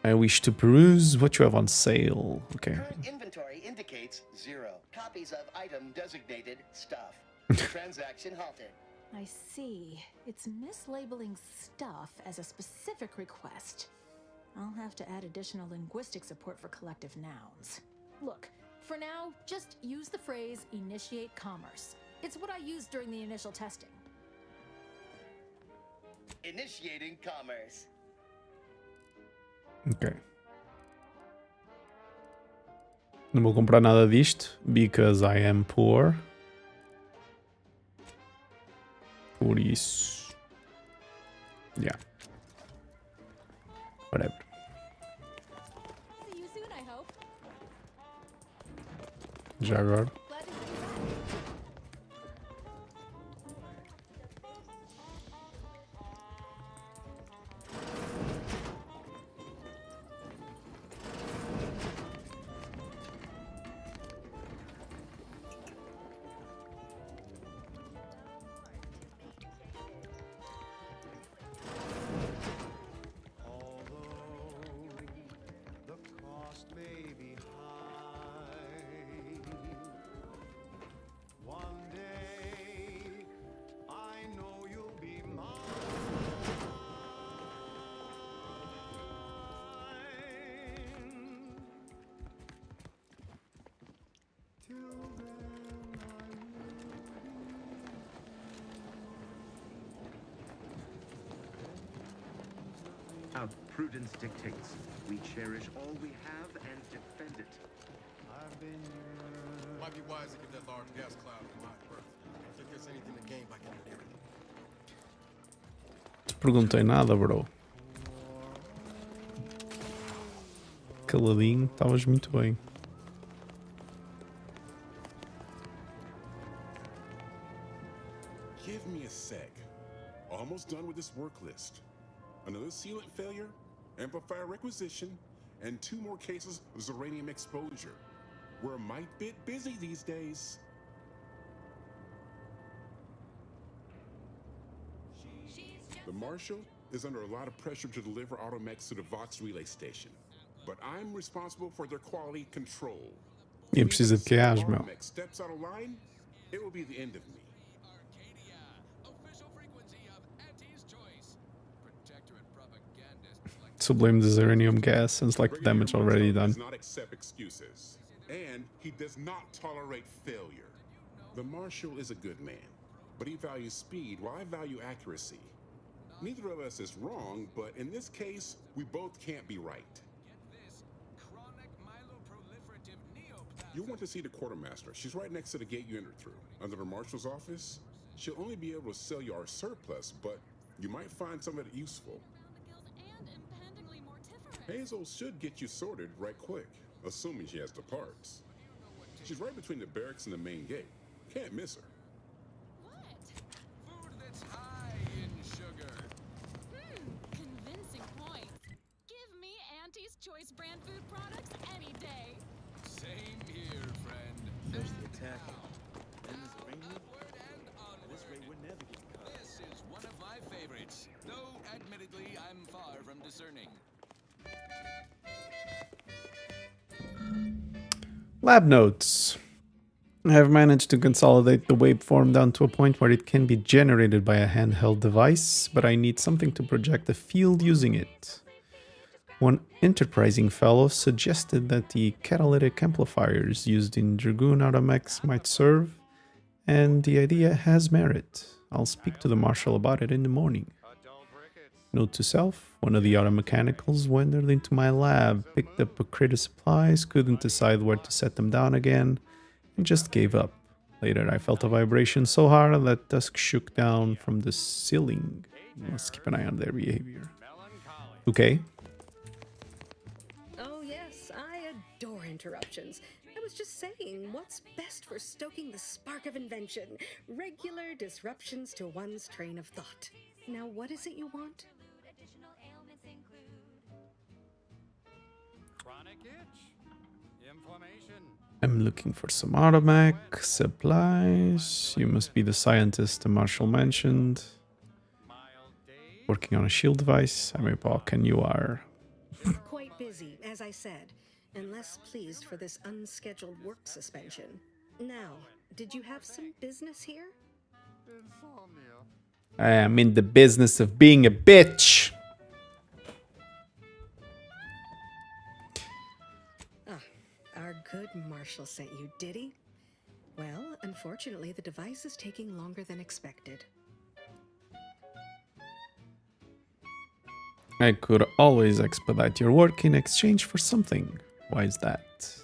Speaker 3: I wish to peruse what you have on sale. Okay.
Speaker 9: Current inventory indicates 0 copies of item designated stuff. Transaction halted.
Speaker 1: I see. It's mislabeling stuff as a specific request. I'll have to add additional linguistic support for collective nouns. Look, for now, just use the phrase initiate commerce. It's what I used during the initial testing.
Speaker 9: Initiating commerce.
Speaker 3: Ok. Não vou comprar nada disto, because I am poor. Por isso... Yeah. Whatever.
Speaker 1: See you soon, I hope.
Speaker 3: Já agora.
Speaker 1: Glad to see you back.
Speaker 12: Our prudence dictates. We cherish all we have and defend it.
Speaker 4: Might be wise to give that large gas cloud a wide berth. I think there's anything to gain by getting near it.
Speaker 3: Não te perguntei nada, bro. Caladinho, estavas muito bem.
Speaker 15: Give me a sec. Almost done with this work list. Another sealant failure, amplifier requisition, and 2 more cases of Zeranium exposure. We're a mite bit busy these days. The Marshal is under a lot of pressure to deliver Automechs to the Vox relay station, but I'm responsible for their quality control.
Speaker 3: E precisa de QAs, meu.
Speaker 15: Automech steps out of line, it will be the end of me.
Speaker 3: Sublime the Zeranium gas sounds like the damage already done.
Speaker 15: Does not accept excuses, and he does not tolerate failure. The Marshal is a good man, but he values speed while I value accuracy. Neither of us is wrong, but in this case, we both can't be right. You want to see the quartermaster. She's right next to the gate you entered through. Under the marshal's office, she'll only be able to sell you our surplus, but you might find some of it useful. Hazel should get you sorted right quick, assuming she has the parts. She's right between the barracks and the main gate. Can't miss her.
Speaker 6: Food that's high in sugar.
Speaker 8: Convincing points. Give me Auntie's Choice brand food products any day.
Speaker 6: Same here, friend.
Speaker 10: There's the attack. And this Rainwood? At this rate, we're never getting caught.
Speaker 6: This is one of my favorites, though admittedly I'm far from discerning.
Speaker 3: Lab notes. I have managed to consolidate the waveform down to a point where it can be generated by a handheld device, but I need something to project the field using it. One enterprising fellow suggested that the catalytic amplifiers used in Dragoon Automechs might serve, and the idea has merit. I'll speak to the Marshal about it in the morning. Note to self, one of the automechanicals wandered into my lab, picked up a crate of supplies, couldn't decide where to set them down again, and just gave up. Later I felt a vibration so hard that dusk shook down from the ceiling. Must keep an eye on their behavior. Okay.
Speaker 13: Oh yes, I adore interruptions. I was just saying, what's best for stoking the spark of invention? Regular disruptions to one's train of thought. Now what is it you want?
Speaker 7: Chronic itch. Inflammation.
Speaker 3: I'm looking for some Automech supplies. You must be the scientist the Marshal mentioned. Working on a shield device. I'm Epoch and you are.
Speaker 13: Quite busy, as I said, and less pleased for this unscheduled work suspension. Now, did you have some business here?
Speaker 3: I am in the business of being a bitch.
Speaker 13: Our good Marshal sent you, did he? Well, unfortunately, the device is taking longer than expected.
Speaker 3: I could always expedite your work in exchange for something. Why is that?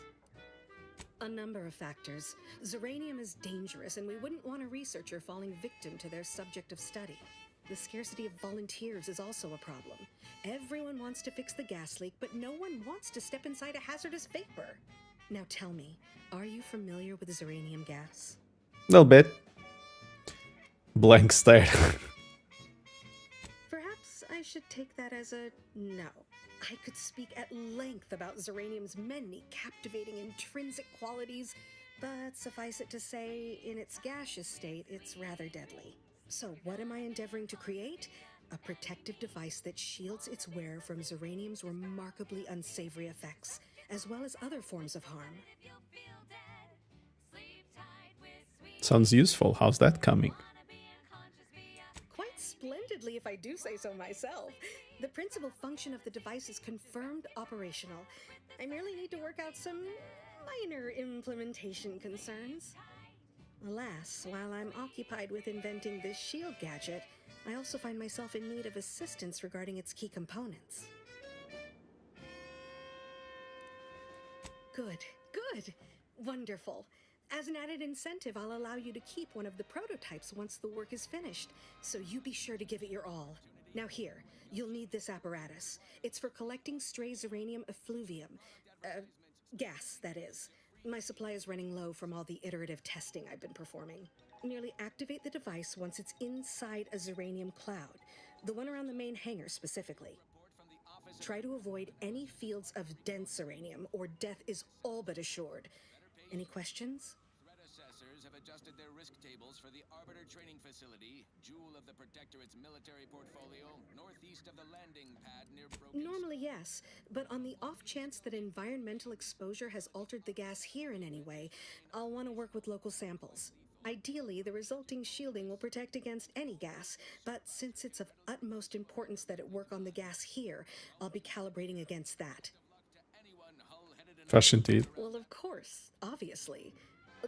Speaker 13: A number of factors. Zeranium is dangerous, and we wouldn't want a researcher falling victim to their subject of study. The scarcity of volunteers is also a problem. Everyone wants to fix the gas leak, but no one wants to step inside a hazardous vapor. Now tell me, are you familiar with Zeranium gas?
Speaker 3: A little bit. Blank stare.
Speaker 13: Perhaps I should take that as a no. I could speak at length about Zeranium's many captivating intrinsic qualities, but suffice it to say, in its gaseous state, it's rather deadly. So what am I endeavoring to create? A protective device that shields its wearer from Zeranium's remarkably unsavory effects, as well as other forms of harm.
Speaker 3: Sounds useful. How's that coming?
Speaker 13: Quite splendidly, if I do say so myself. The principal function of the device is confirmed operational. I merely need to work out some minor implementation concerns. Alas, while I'm occupied with inventing this shield gadget, I also find myself in need of assistance regarding its key components. Good, good, wonderful. As an added incentive, I'll allow you to keep one of the prototypes once the work is finished, so you be sure to give it your all. Now here, you'll need this apparatus. It's for collecting stray Zeranium effluvium. Gas, that is. My supply is running low from all the iterative testing I've been performing. Merely activate the device once it's inside a Zeranium cloud, the one around the main hangar specifically. Try to avoid any fields of dense Zeranium, or death is all but assured. Any questions?
Speaker 6: Threat assessors have adjusted their risk tables for the Arbiter Training Facility, jewel of the Protectorate's military portfolio, northeast of the landing pad near Broken...
Speaker 13: Normally, yes, but on the off chance that environmental exposure has altered the gas here in any way, I'll want to work with local samples. Ideally, the resulting shielding will protect against any gas, but since it's of utmost importance that it work on the gas here, I'll be calibrating against that.
Speaker 3: Faz sentido.
Speaker 13: Well, of course, obviously.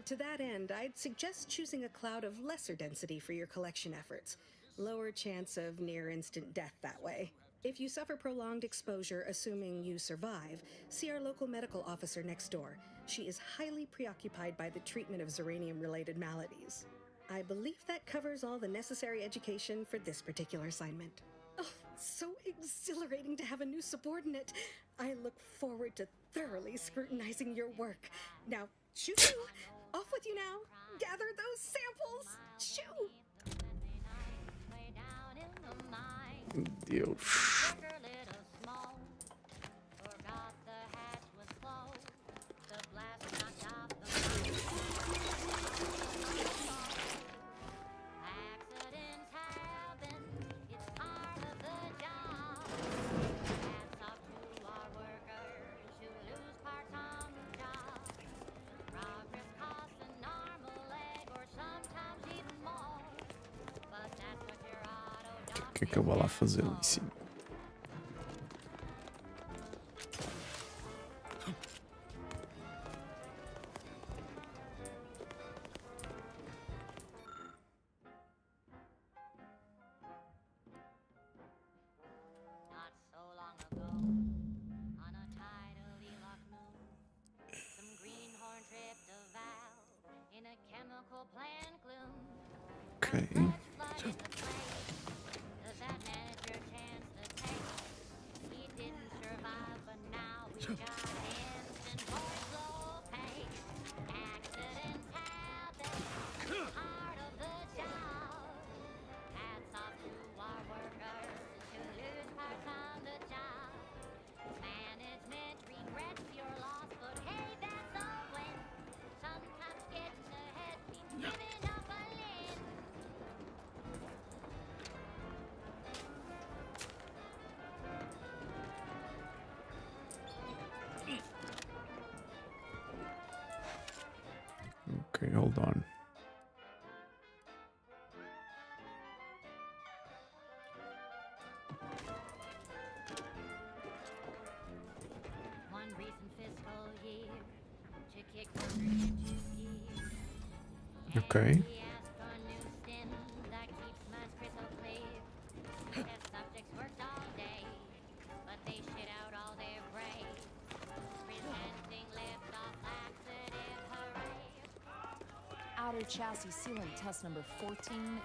Speaker 13: To that end, I'd suggest choosing a cloud of lesser density for your collection efforts. Lower chance of near-instant death that way. If you suffer prolonged exposure, assuming you survive, see our local medical officer next door. She is highly preoccupied by the treatment of Zeranium-related maladies. I believe that covers all the necessary education for this particular assignment. Oh, so exhilarating to have a new subordinate. I look forward to thoroughly scrutinizing your work. Now, shoo! Off with you now! Gather those samples! Shoo!
Speaker 3: Deus. O que eu vou lá fazer ali em cima? Okay. Okay, hold on.
Speaker 17: One recent fiscal year to kick ownership to gear.
Speaker 3: Okay.
Speaker 20: Outer chassis sealant test number 14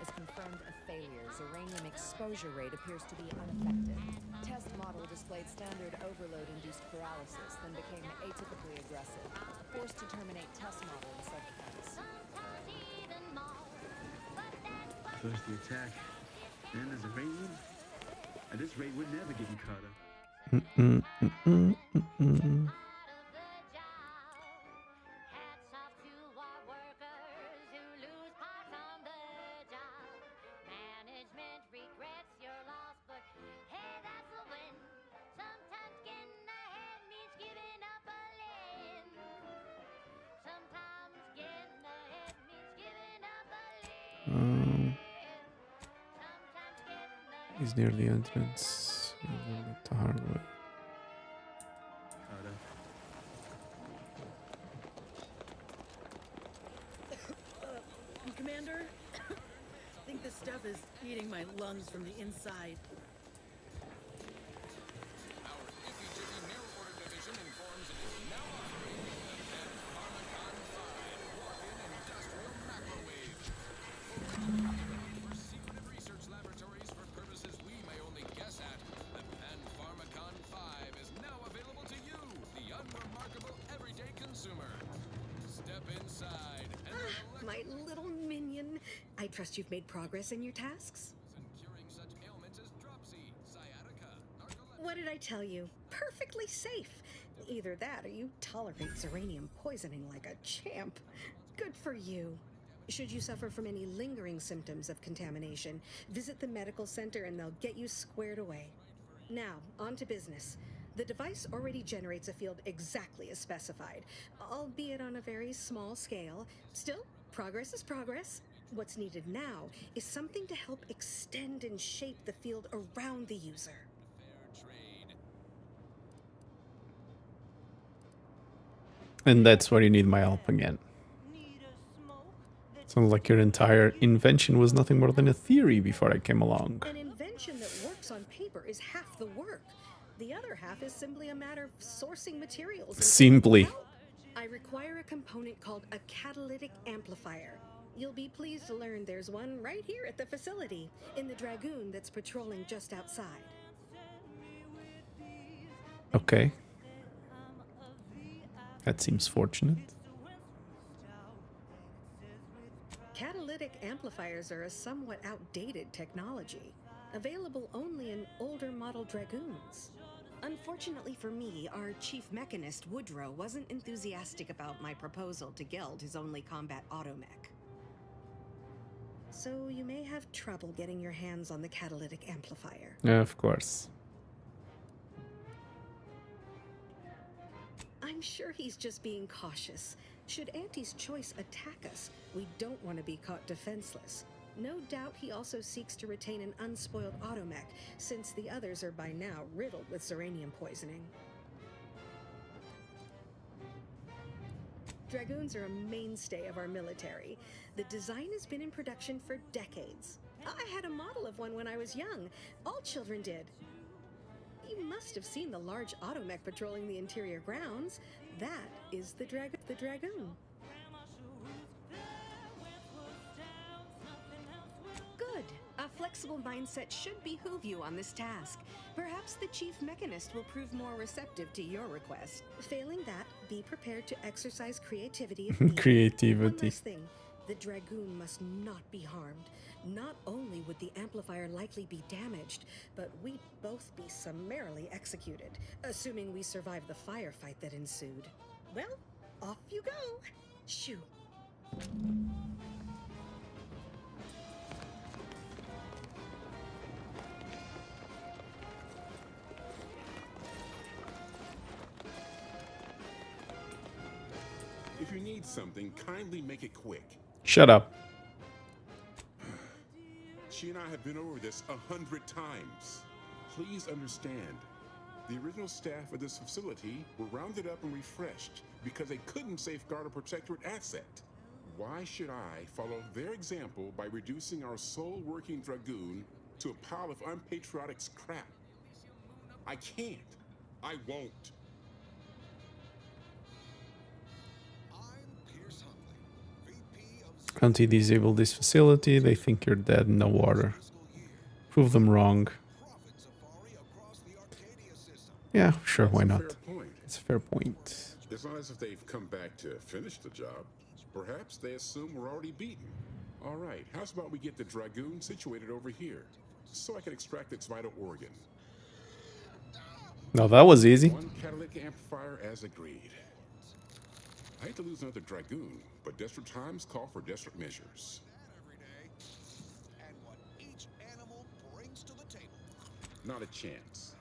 Speaker 20: is confirmed a failure. Zeranium exposure rate appears to be unaffected. Test model displayed standard overload-induced paralysis, then became atypically aggressive. Forced to terminate test model in self-defense.
Speaker 12: First the attack, then there's a Zeranium. At this rate, we're never getting caught up.
Speaker 3: He's near the entrance. The hard way.
Speaker 19: Commander. I think this stuff is eating my lungs from the inside.
Speaker 6: Our Iffy Jiffy Mail Order Division informs it is now offering the Pan Pharmacon 5 walk-in industrial macrowave. For secretive research laboratories for purposes we may only guess at, the Pan Pharmacon 5 is now available to you, the unremarkable everyday consumer. Step inside and
Speaker 13: My little minion. I trust you've made progress in your tasks?
Speaker 6: curing such ailments as dropsy, sciatica,
Speaker 13: What did I tell you? Perfectly safe. Either that or you tolerate Zeranium poisoning like a champ. Good for you. Should you suffer from any lingering symptoms of contamination, visit the medical center and they'll get you squared away. Now, on to business. The device already generates a field exactly as specified, albeit on a very small scale. Still, progress is progress. What's needed now is something to help extend and shape the field around the user.
Speaker 3: And that's where you need my help again. Sounds like your entire invention was nothing more than a theory before I came along.
Speaker 13: An invention that works on paper is half the work. The other half is simply a matter of sourcing materials.
Speaker 3: Simply.
Speaker 13: I require a component called a catalytic amplifier. You'll be pleased to learn there's one right here at the facility, in the Dragoon that's patrolling just outside.
Speaker 3: Okay. That seems fortunate.
Speaker 13: Catalytic amplifiers are a somewhat outdated technology, available only in older model Dragoons. Unfortunately for me, our chief mechanist, Woodrow, wasn't enthusiastic about my proposal to Geld his only combat automech. So you may have trouble getting your hands on the catalytic amplifier.
Speaker 3: Yeah, of course.
Speaker 13: I'm sure he's just being cautious. Should Auntie's Choice attack us, we don't want to be caught defenseless. No doubt he also seeks to retain an unspoiled automech, since the others are by now riddled with Zeranium poisoning. Dragoons are a mainstay of our military. The design has been in production for decades. I had a model of one when I was young. All children did. You must have seen the large automech patrolling the interior grounds. That is the Dragoon. Good. A flexible mindset should behoove you on this task. Perhaps the chief mechanist will prove more receptive to your request. Failing that, be prepared to exercise creativity if needed.
Speaker 3: Creativity.
Speaker 13: One last thing. The Dragoon must not be harmed. Not only would the amplifier likely be damaged, but we'd both be summarily executed, assuming we survive the firefight that ensued. Well, off you go. Shoo.
Speaker 15: If you need something, kindly make it quick.
Speaker 3: Shut up.
Speaker 15: She and I have been over this 100 times. Please understand, the original staff of this facility were rounded up and refreshed because they couldn't safeguard a protectorate asset. Why should I follow their example by reducing our sole working Dragoon to a pile of unpatriotic crap? I can't. I won't.
Speaker 3: Anti-disable this facility. They think you're dead in the water. Prove them wrong. Yeah, sure, why not? It's a fair point.
Speaker 15: It's not as if they've come back to finish the job. Perhaps they assume we're already beaten. All right, how's about we get the Dragoon situated over here, so I can extract its vital organ?
Speaker 3: No, that was easy.
Speaker 15: One catalytic amplifier as agreed. I hate to lose another Dragoon, but desperate times call for desperate measures. Not a chance.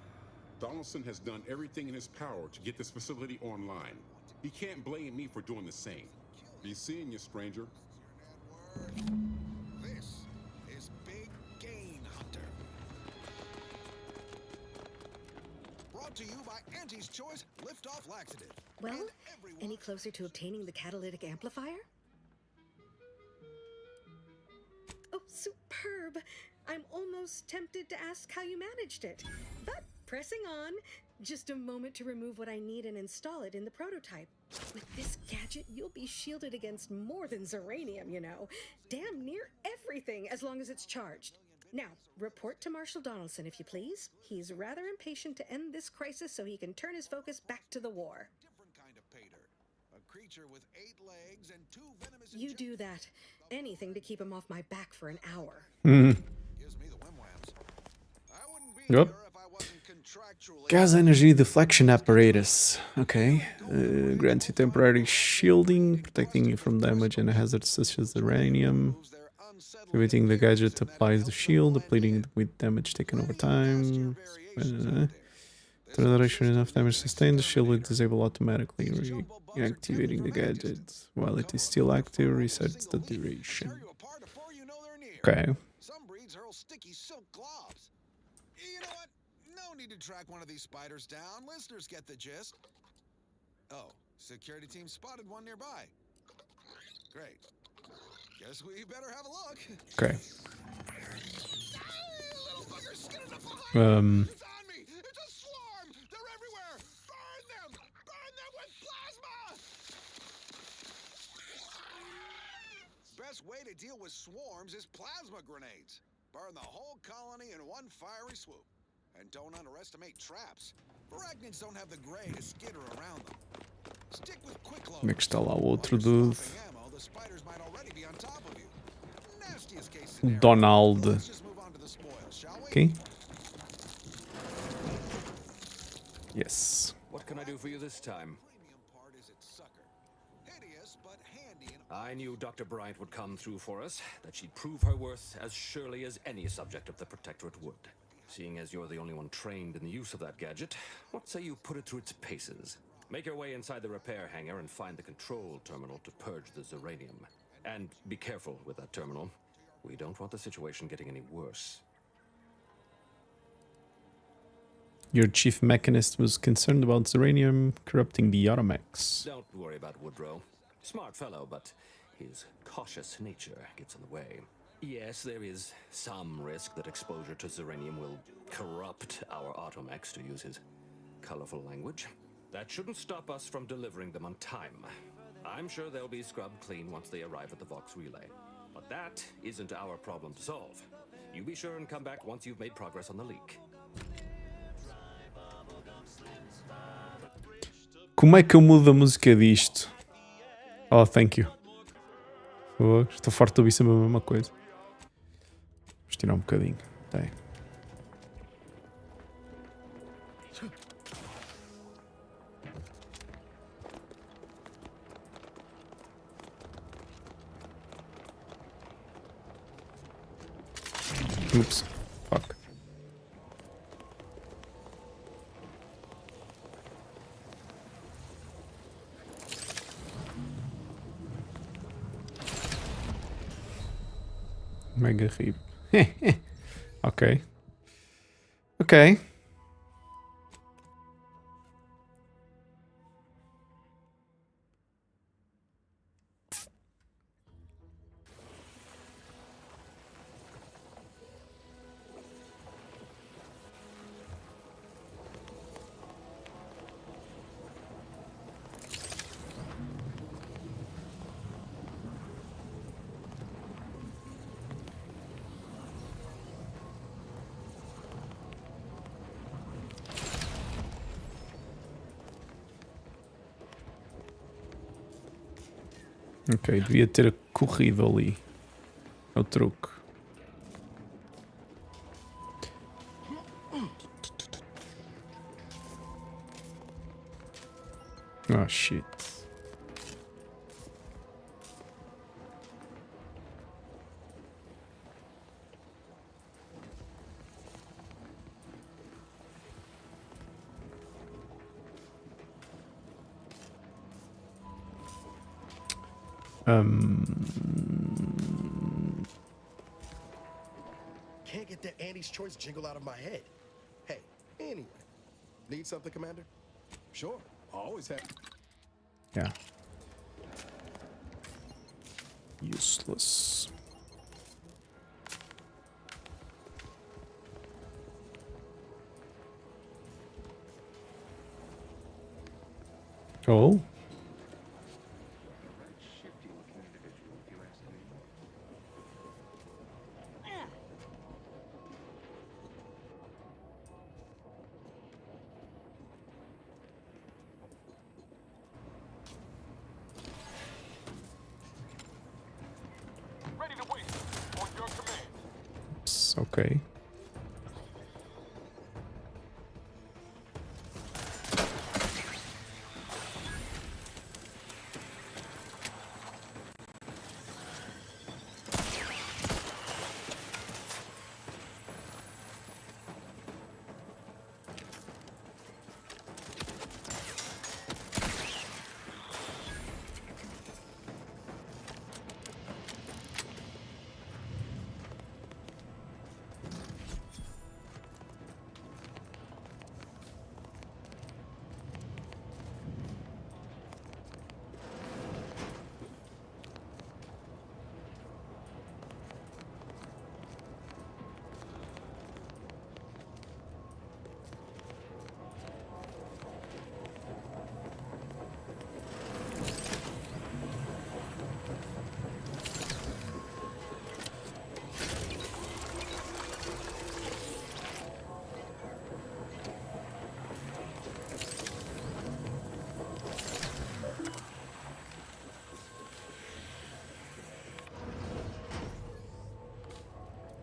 Speaker 15: Donaldson has done everything in his power to get this facility online. He can't blame me for doing the same. Be seeing you, stranger.
Speaker 2: This is Big Gain Hunter. Brought to you by Auntie's Choice Liftoff Laxative.
Speaker 13: Well, any closer to obtaining the catalytic amplifier? superb. I'm almost tempted to ask how you managed it. But pressing on, just a moment to remove what I need and install it in the prototype. With this gadget, you'll be shielded against more than Zeranium, you know. Damn near everything, as long as it's charged. Now, report to Marshal Donaldson, if you please. He's rather impatient to end this crisis so he can turn his focus back to the war.
Speaker 2: A creature with 8 legs and 2 venomous
Speaker 13: You do that. Anything to keep him off my back for an hour.
Speaker 2: gives me the wimwams. I wouldn't be
Speaker 3: Yep.
Speaker 2: here if I wasn't contractually
Speaker 3: Gas energy deflection apparatus. Okay. Grants you temporary shielding, protecting you from damage and hazards such as uranium. Activating the gadget applies the shield, depleting with damage taken over time. For the duration enough damage sustained, the shield will disable automatically. Reactivating the gadget while it is still active resets the duration. Okay.
Speaker 2: Some breeds hurl sticky silk globs. You know what? No need to track one of these spiders down. Listeners get the gist. Oh, security team spotted one nearby. Great. Guess we better have a look.
Speaker 3: Okay.
Speaker 2: Best way to deal with swarms is plasma grenades. Burn the whole colony in one fiery swoop. And don't underestimate traps. Arachnids don't have the gray to skitter around them. Stick with quick load.
Speaker 3: Como é que está lá o outro dude?
Speaker 2: Ammo, the spiders might already be on top of you. Nastiest case
Speaker 3: Donald.
Speaker 2: Let's just move on to the spoils, shall we?
Speaker 3: Okay. Yes.
Speaker 16: What can I do for you this time? I knew Dr. Bryant would come through for us, that she'd prove her worth as surely as any subject of the Protectorate would. Seeing as you're the only one trained in the use of that gadget, what say you put it through its paces? Make your way inside the repair hangar and find the control terminal to purge the Zeranium. And be careful with that terminal. We don't want the situation getting any worse.
Speaker 3: Your chief mechanist was concerned about Zeranium corrupting the Automex.
Speaker 16: Don't worry about Woodrow. Smart fellow, but his cautious nature gets in the way. Yes, there is some risk that exposure to Zeranium will corrupt our Automex, to use his colorful language. That shouldn't stop us from delivering them on time. I'm sure they'll be scrubbed clean once they arrive at the Vox Relay. But that isn't our problem to solve. You be sure and come back once you've made progress on the leak.
Speaker 3: Como é que eu mudo a música disto? Oh, thank you. Estou farto de ouvir sempre a mesma coisa. Vamos tirar um bocadinho. Tá aí. Oops. Fuck. Mega rip. Ok. Ok. Ok, devia ter corrido ali. É o truque. Oh shit.
Speaker 4: Can't get that Andy's Choice jingle out of my head. Hey, anyway. Need something, Commander?
Speaker 15: Sure. Always have.
Speaker 3: Yeah. Useless. Oh. Okay.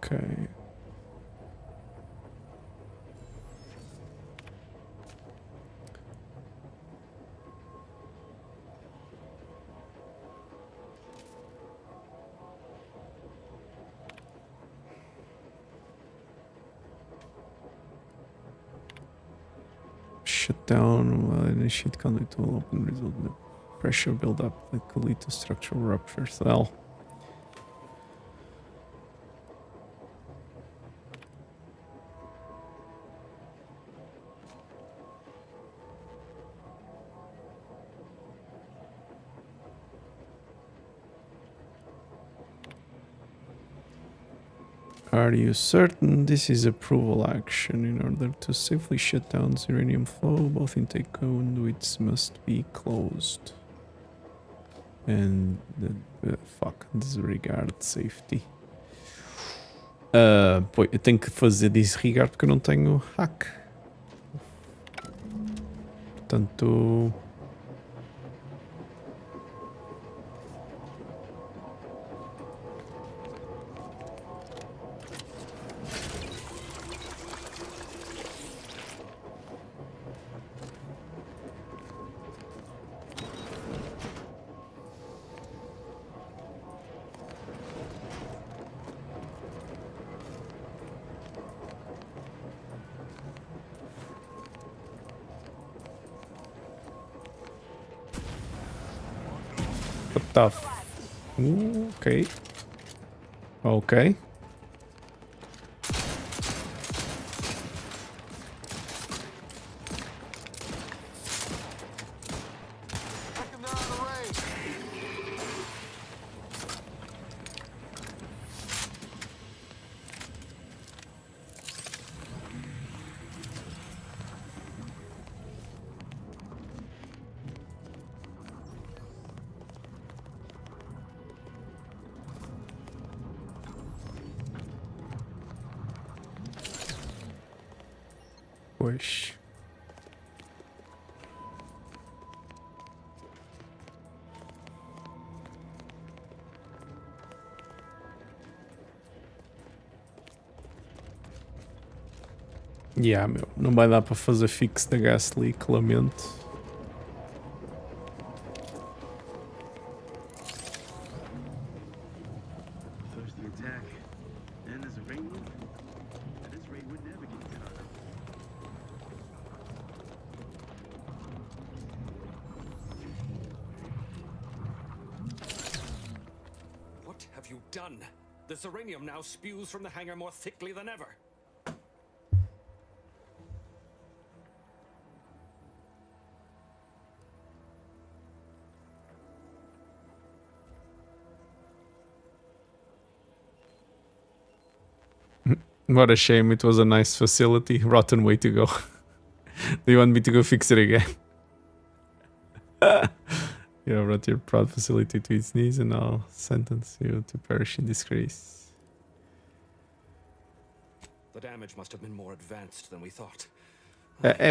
Speaker 3: Okay. Shut down while initiate conduit will open, result in a pressure buildup that could lead to structural ruptures. Well. Are you certain this is approval action? In order to safely shut down the uranium flow, both intake conduits must be closed. And fuck, disregard safety. Pois, eu tenho que fazer disregard porque eu não tenho hack. Portanto... What the f... Ooh, okay. Okay. Wish. Yeah, meu, não vai dar para fazer fix da gas leak, lamento.
Speaker 12: Thirsty attack. And there's a rain loop. This raid would never get caught up.
Speaker 14: What have you done? The uranium now spews from the hangar more thickly than ever.
Speaker 3: What a shame, it was a nice facility. Rotten way to go. Do you want me to go fix it again? You have brought your proud facility to its knees, and I'll sentence you to perish in disgrace.
Speaker 16: The damage must have been more advanced than we thought.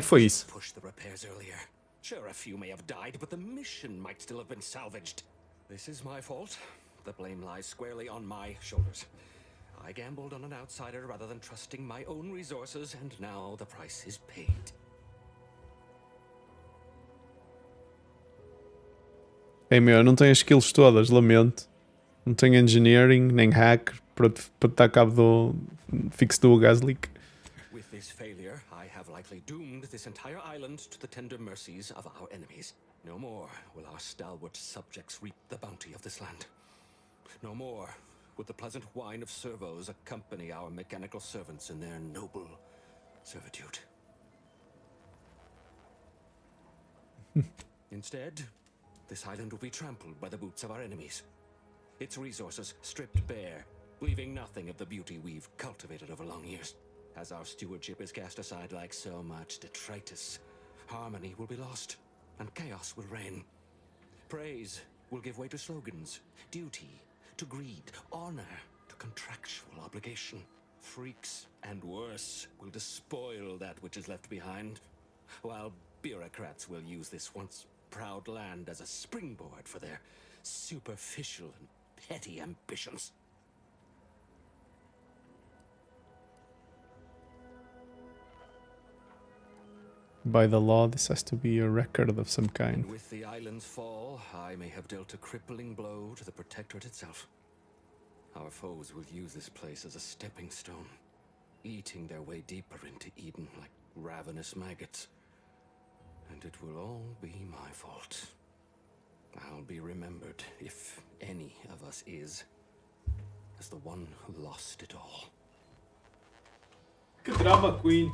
Speaker 3: Foi isso.
Speaker 16: Push the repairs earlier. Sure, a few may have died, but the mission might still have been salvaged. This is my fault. The blame lies squarely on my shoulders. I gambled on an outsider rather than trusting my own resources, and now the price is paid.
Speaker 3: Ei meu, eu não tenho as skills todas, lamento. Não tenho engineering, nem hack para dar cabo do fixo do gas leak.
Speaker 16: With this failure, I have likely doomed this entire island to the tender mercies of our enemies. No more will our stalwart subjects reap the bounty of this land. No more would the pleasant whine of servos accompany our mechanical servants in their noble servitude. Instead, this island will be trampled by the boots of our enemies. Its resources stripped bare, leaving nothing of the beauty we've cultivated over long years. As our stewardship is cast aside like so much detritus, harmony will be lost, and chaos will reign. Praise will give way to slogans, duty to greed, honor to contractual obligation. Freaks and worse will despoil that which is left behind, while bureaucrats will use this once proud land as a springboard for their superficial and petty ambitions.
Speaker 3: By the law, this has to be a record of some kind.
Speaker 16: With the island's fall, I may have dealt a crippling blow to the Protectorate itself. Our foes will use this place as a stepping stone, eating their way deeper into Eden like ravenous maggots. And it will all be my fault. I'll be remembered, if any of us is, as the one who lost it all.
Speaker 3: Que drama queen.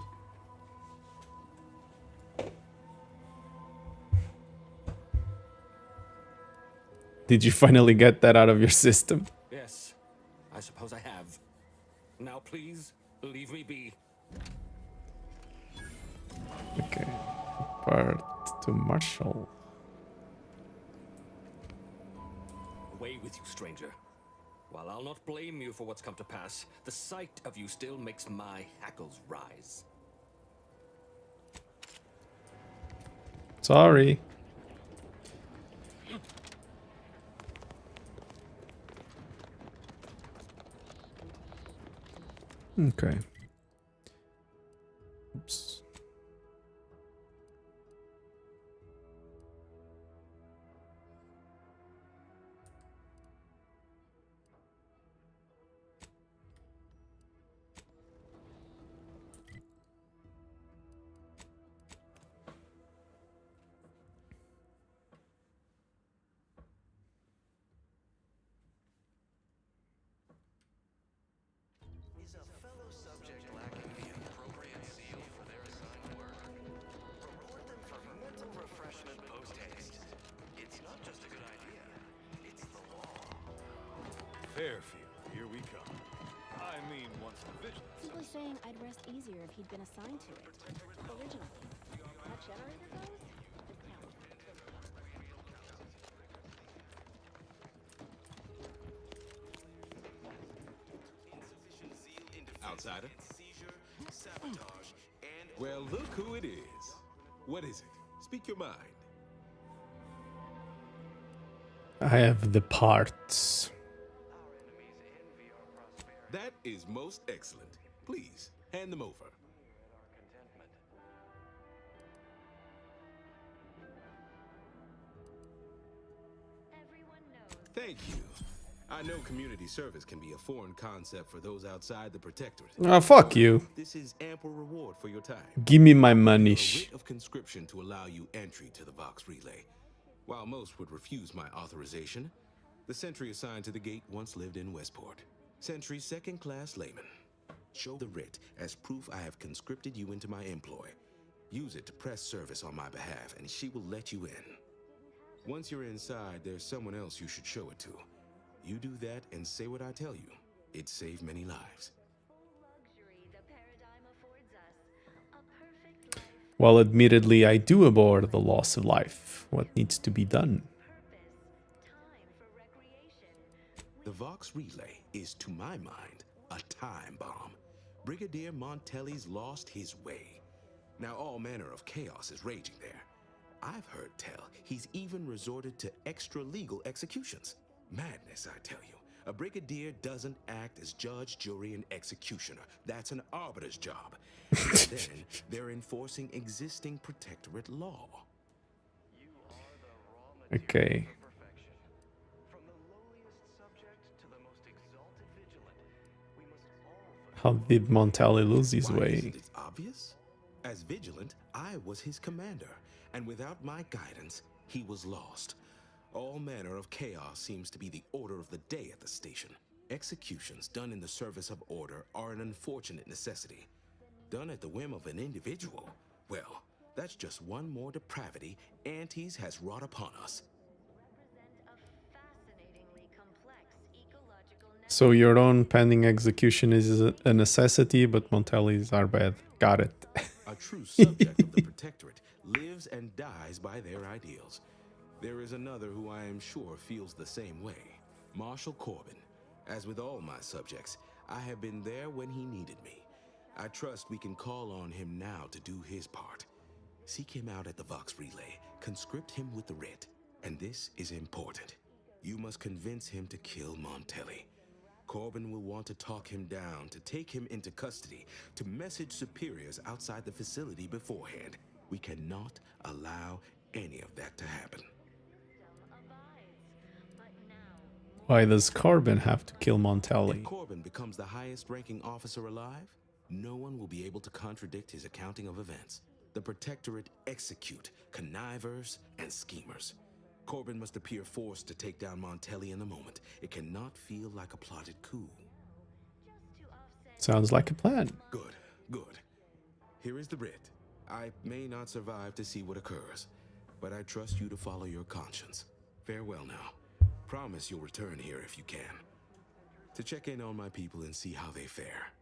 Speaker 3: Did you finally get that out of your system?
Speaker 16: Yes, I suppose I have. Now please, leave me be.
Speaker 3: Okay. Part to Marshall.
Speaker 16: Away with you, stranger. While I'll not blame you for what's come to pass, the sight of you still makes my hackles rise.
Speaker 3: Sorry. Okay. Oops.
Speaker 5: Is a fellow subject lacking the appropriate zeal for their assigned work? Reward them for mental refreshment post-haste. It's not just a good idea, it's the law.
Speaker 18: Fairfield, here we come. I mean, once the vigilance.
Speaker 22: Simply saying I'd rest easier if he'd been assigned to it. Originally. That generator goes?
Speaker 11: Outsider? Well, look who it is. What is it? Speak your mind.
Speaker 3: I have the parts.
Speaker 11: That is most excellent. Please, hand them over. Thank you. I know community service can be a foreign concept for those outside the Protectorate.
Speaker 3: Oh, fuck you.
Speaker 11: This is ample reward for your time.
Speaker 3: Give me my money.
Speaker 11: A writ of conscription to allow you entry to the Vox Relay. While most would refuse my authorization, the sentry assigned to the gate once lived in Westport. Sentry second-class layman. Show the writ as proof I have conscripted you into my employ. Use it to press service on my behalf, and she will let you in. Once you're inside, there's someone else you should show it to. You do that and say what I tell you. It saved many lives.
Speaker 3: While admittedly I do abhor the loss of life, what needs to be done?
Speaker 11: The Vox Relay is, to my mind, a time bomb. Brigadier Montelli's lost his way. Now all manner of chaos is raging there. I've heard tell he's even resorted to extra-legal executions. Madness, I tell you. A brigadier doesn't act as judge, jury, and executioner. That's an arbiter's job. And then they're enforcing existing protectorate law.
Speaker 3: Okay. How did Montelli lose his
Speaker 11: Why,
Speaker 3: way?
Speaker 11: isn't it obvious? As vigilant, I was his commander, and without my guidance, he was lost. All manner of chaos seems to be the order of the day at the station. Executions done in the service of order are an unfortunate necessity. Done at the whim of an individual, well, that's just one more depravity Antes has wrought upon us.
Speaker 3: So your own pending execution is a necessity, but Montelli's are bad. Got it.
Speaker 11: A true subject of the Protectorate lives and dies by their ideals. There is another who I am sure feels the same way, Marshal Corbin. As with all my subjects, I have been there when he needed me. I trust we can call on him now to do his part. Seek him out at the Vox Relay, conscript him with the writ, and this is important. You must convince him to kill Montelli. Corbin will want to talk him down, to take him into custody, to message superiors outside the facility beforehand. We cannot allow any of that to happen.
Speaker 3: Why does Corbin have to kill Montelli?
Speaker 11: If Corbin becomes the highest-ranking officer alive, no one will be able to contradict his accounting of events. The Protectorate execute connivers and schemers. Corbin must appear forced to take down Montelli in the moment. It cannot feel like a plotted coup.
Speaker 3: Sounds like a plan.
Speaker 11: Good, good. Here is the writ. I may not survive to see what occurs, but I trust you to follow your conscience. Farewell now. Promise you'll return here if you can, to check in on my people and see how they fare.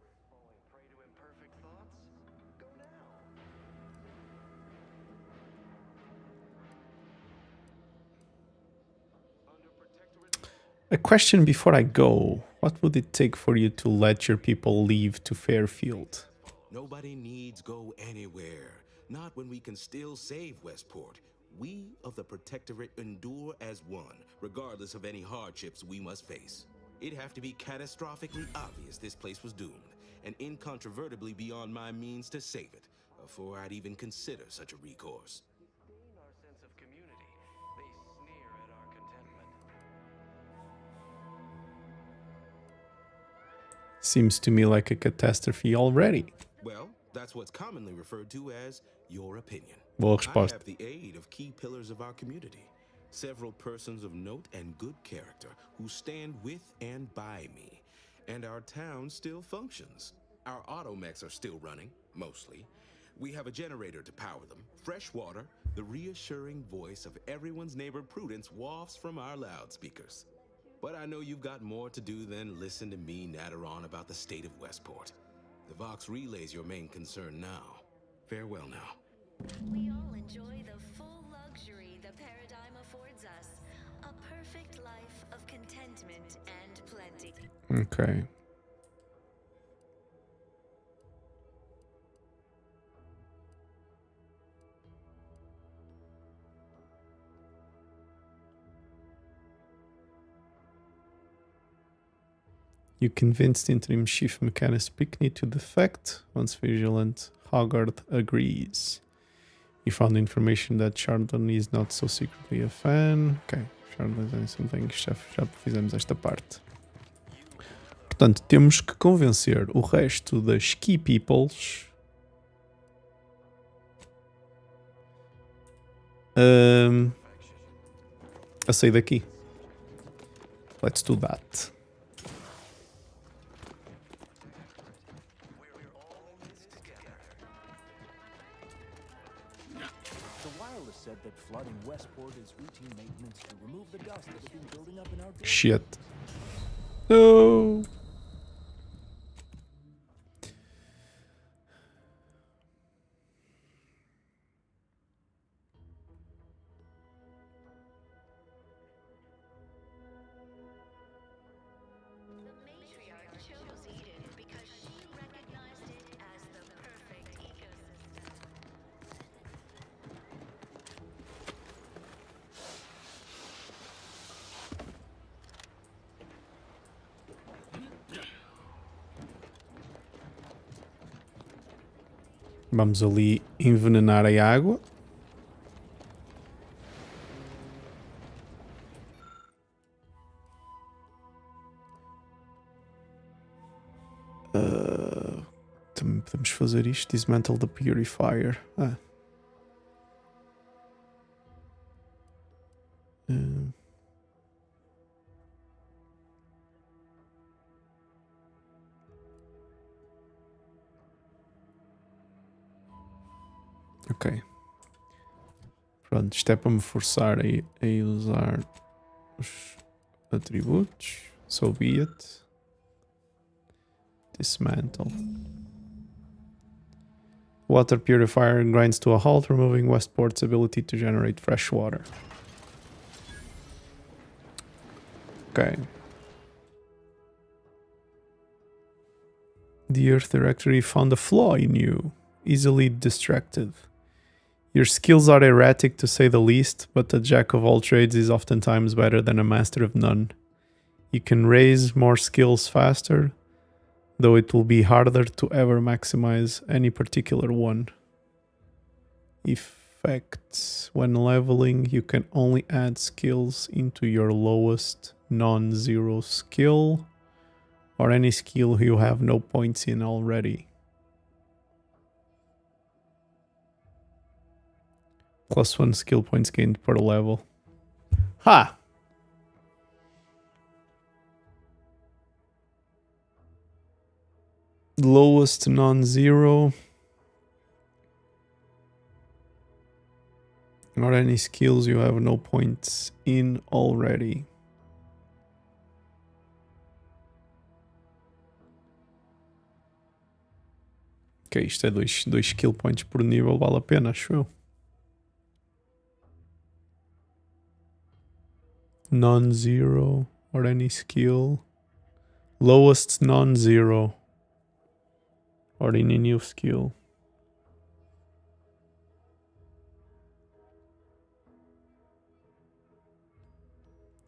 Speaker 3: A question before I go. What would it take for you to let your people leave to Fairfield?
Speaker 11: Nobody needs go anywhere. Not when we can still save Westport. We of the Protectorate endure as one, regardless of any hardships we must face. It'd have to be catastrophically obvious this place was doomed, and incontrovertibly beyond my means to save it, before I'd even consider such a recourse.
Speaker 3: Seems to me like a catastrophe already.
Speaker 11: Well, that's what's commonly referred to as your opinion.
Speaker 3: Boa
Speaker 11: I
Speaker 3: resposta.
Speaker 11: have the aid of key pillars of our community, several persons of note and good character who stand with and by me, and our town still functions. Our automechs are still running, mostly. We have a generator to power them, fresh water, the reassuring voice of everyone's neighbor Prudence wafts from our loudspeakers. But I know you've got more to do than listen to me natter on about the state of Westport. The Vox Relay's your main concern now. Farewell now.
Speaker 9: We all enjoy the full luxury the paradigm affords us. A perfect life of contentment and plenty.
Speaker 3: Okay. You convinced interim chief mechanist Pickney to defect. Once vigilant, Hogarth agrees. You found information that Chardon is not so secretly a fan. Ok, Chardon is something, chefe, já fizemos esta parte. Portanto, temos que convencer o resto das Key Peoples a sair daqui. Let's do that.
Speaker 10: Said that flooding Westport is routine maintenance to remove the dust that has been building up in our
Speaker 3: Shit. No. Vamos ali envenenar a água. Também podemos fazer isto. Dismantle the purifier. Ok. Pronto, isto é para me forçar a usar os atributos. So be it. Dismantle. Water purifier grinds to a halt, removing Westport's ability to generate fresh water. Okay. The Earth Directory found a flaw in you. Easily distracted. Your skills are erratic to say the least, but a jack of all trades is oftentimes better than a master of none. You can raise more skills faster, though it will be harder to ever maximize any particular one. Effects. When leveling, you can only add skills into your lowest non-zero skill, or any skill you have no points in already. +1 skill points gained per level. Ha! Lowest non-zero. Or any skills you have no points in already. Ok, isto é 2 skill points por nível, vale a pena, acho eu. Non-zero or any skill. Lowest non-zero or any new skill.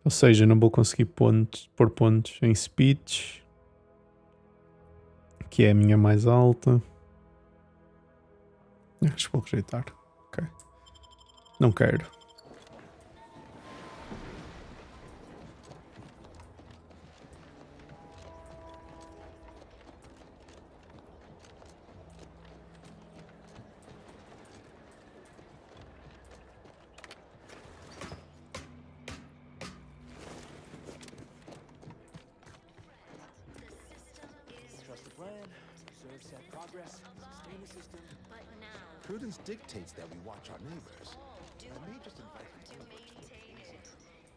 Speaker 3: Ou seja, não vou conseguir pôr pontos em speech, que é a minha mais alta. Acho que vou rejeitar. Ok. Não quero.
Speaker 1: Prudence dictates that we watch our neighbors. I may just invite them to
Speaker 9: maintain it.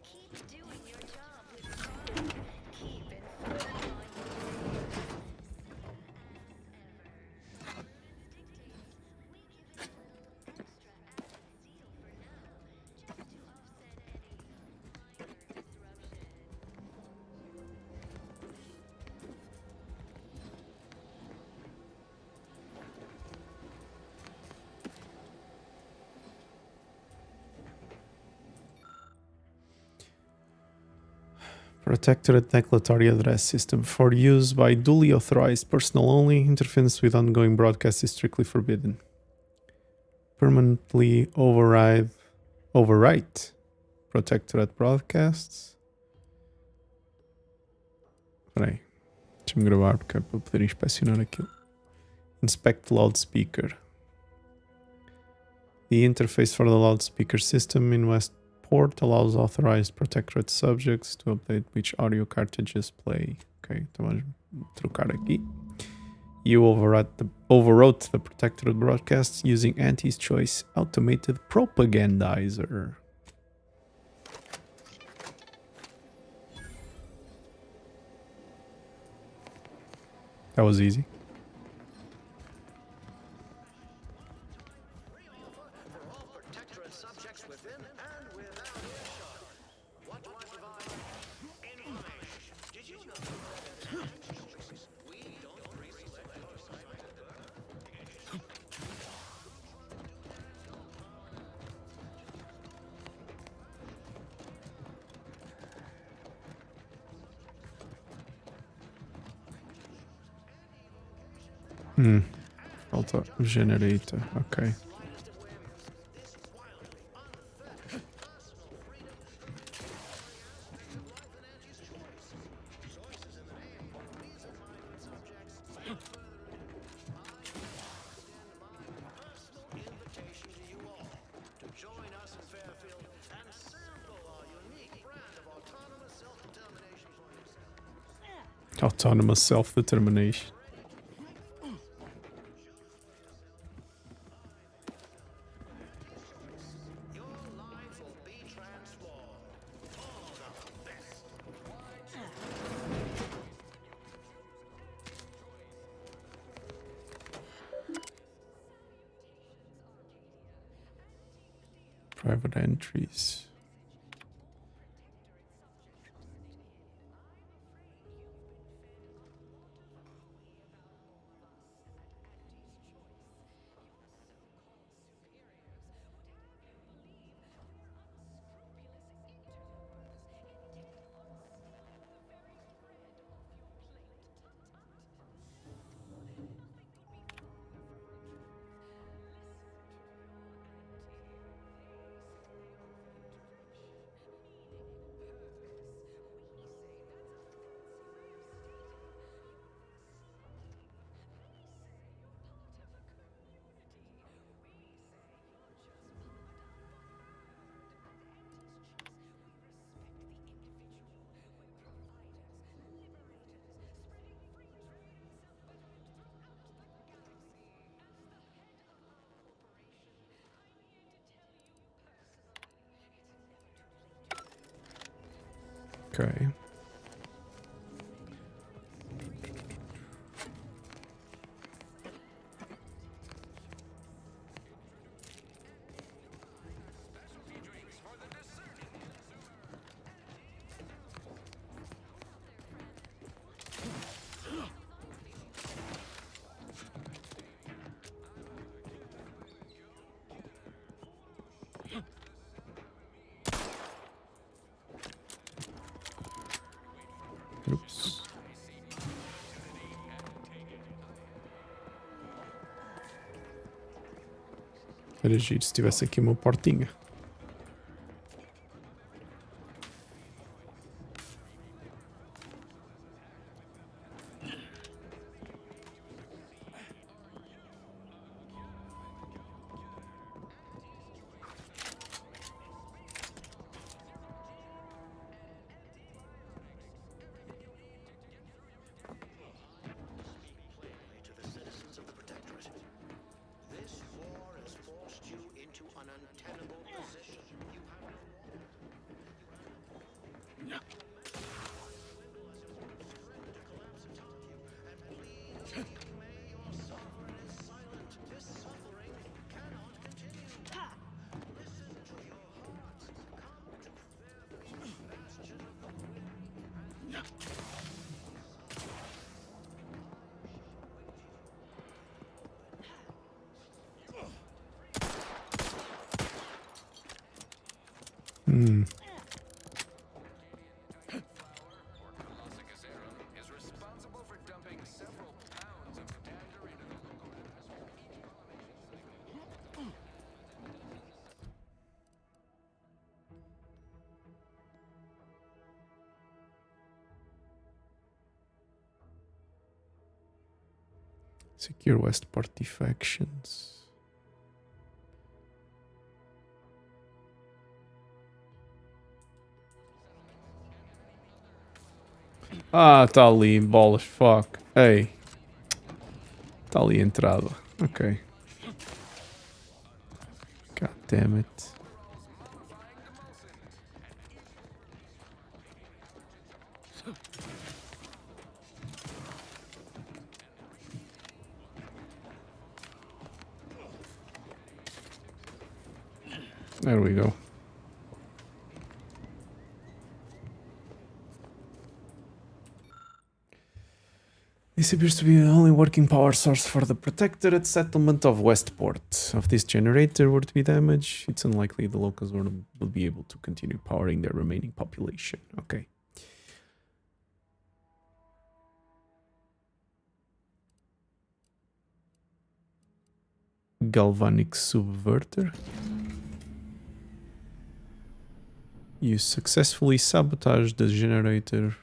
Speaker 9: Keep doing your job with pride. Keep informing
Speaker 3: Protectorate Declaratory Address System. For use by duly authorized personnel only, interference with ongoing broadcast is strictly forbidden. Permanently overwrite Protectorate broadcasts. Espera aí. Deixa-me gravar porque é para poder inspecionar aquilo. Inspect loudspeaker. The interface for the loudspeaker system in Westport allows authorized Protectorate subjects to update which audio cartridges play. Ok, então vamos trocar aqui. You overwrote the Protectorate broadcasts using Auntie's Choice Automated Propagandizer. That was easy. Auto generator, okay. Autonomous self-determination. Private entries. Okay. Oops. Era giro se tivesse aqui uma portinha. Secure Westport defections. Ah, tá ali, bolas, fuck. Ei. Tá ali a entrada. Ok. God damn it. There we go. This appears to be the only working power source for the protectorate settlement of Westport. If this generator were to be damaged, it's unlikely the locals will be able to continue powering their remaining population. Okay. Galvanic subverter. You successfully sabotaged the generator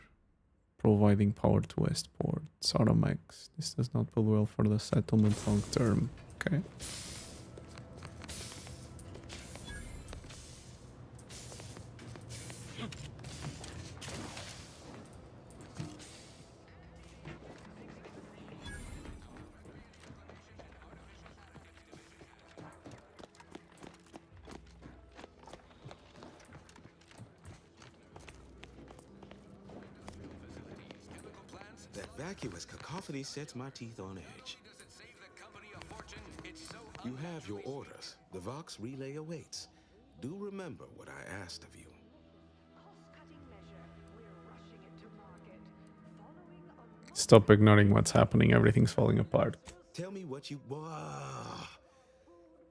Speaker 3: providing power to Westport. Automax. This does not bode well for the settlement long term. Okay.
Speaker 11: That vacuous cacophony sets my teeth on edge. You have your orders. The Vox relay awaits. Do remember what I asked of you.
Speaker 3: Stop ignoring what's happening. Everything's falling apart.
Speaker 11: Tell me what you...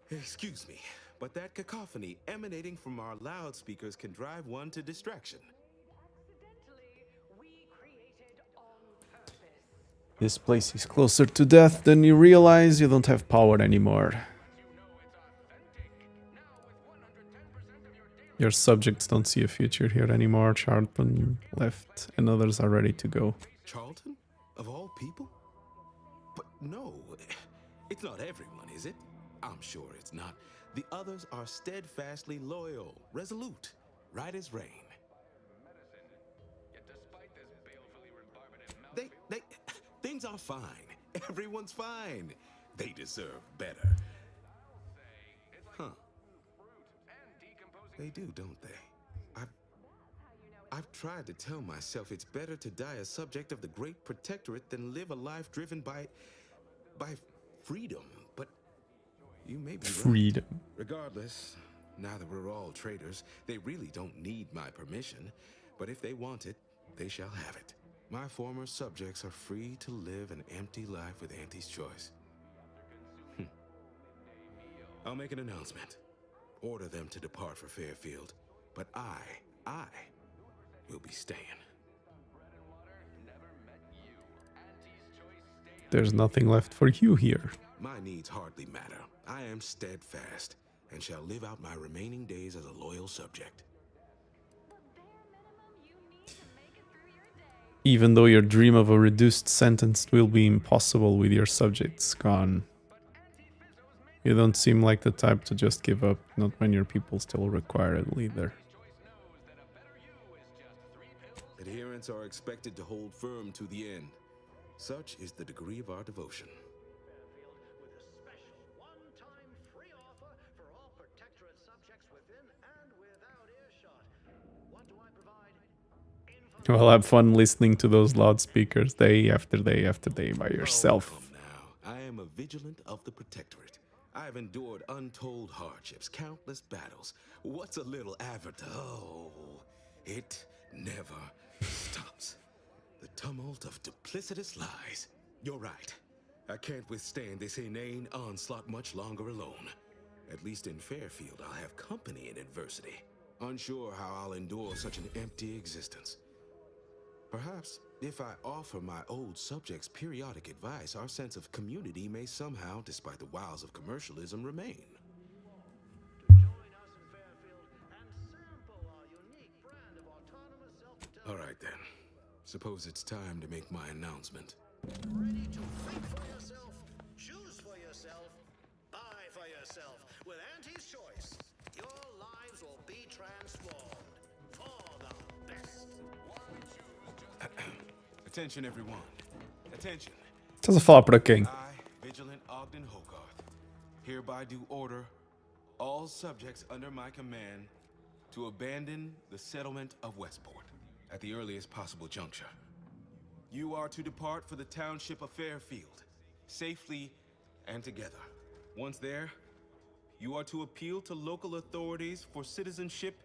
Speaker 11: Excuse me, but that cacophony emanating from our loudspeakers can drive one to distraction.
Speaker 3: This place is closer to death than you realize. You don't have power anymore. Your subjects don't see a future here anymore. Charlton left and others are ready to go.
Speaker 11: Charlton? Of all people? But no, it's not everyone, is it? I'm sure it's not. The others are steadfastly loyal, resolute, right as rain. Things are fine. Everyone's fine. They deserve better. Huh. They do, don't they? I've tried to tell myself it's better to die a subject of the Great Protectorate than live a life driven by freedom, but you may be
Speaker 3: freedom.
Speaker 11: Right. Regardless, now that we're all traitors, they really don't need my permission, but if they want it, they shall have it. My former subjects are free to live an empty life with Auntie's choice. I'll make an announcement. Order them to depart for Fairfield, but I will be staying.
Speaker 3: There's nothing left for you here.
Speaker 11: My needs hardly matter. I am steadfast and shall live out my remaining days as a loyal subject.
Speaker 3: Even though your dream of a reduced sentence will be impossible with your subjects gone. You don't seem like the type to just give up, not when your people still require a leader.
Speaker 11: Adherents are expected to hold firm to the end. Such is the degree of our devotion.
Speaker 3: Well, have fun listening to those loudspeakers day after day after day by yourself.
Speaker 11: Oh, now. I am a vigilant of the Protectorate. I have endured untold hardships, countless battles. What's a little avatar? Oh, it never stops. The tumult of duplicitous lies. You're right. I can't withstand this inane onslaught much longer alone. At least in Fairfield, I'll have company in adversity. Unsure how I'll endure such an empty existence. Perhaps, if I offer my old subjects periodic advice, our sense of community may somehow, despite the wiles of commercialism, remain. All right, then. Suppose it's time to make my announcement.
Speaker 8: Ready to think for yourself, choose for yourself, buy for yourself. With Auntie's choice, your lives will be transformed for the best.
Speaker 11: Attention, everyone. Attention.
Speaker 3: Estás a falar para quem?
Speaker 11: I, Vigilant Ogden Hogarth, hereby do order all subjects under my command to abandon the settlement of Westport at the earliest possible juncture. You are to depart for the township of Fairfield, safely and together. Once there, you are to appeal to local authorities for citizenship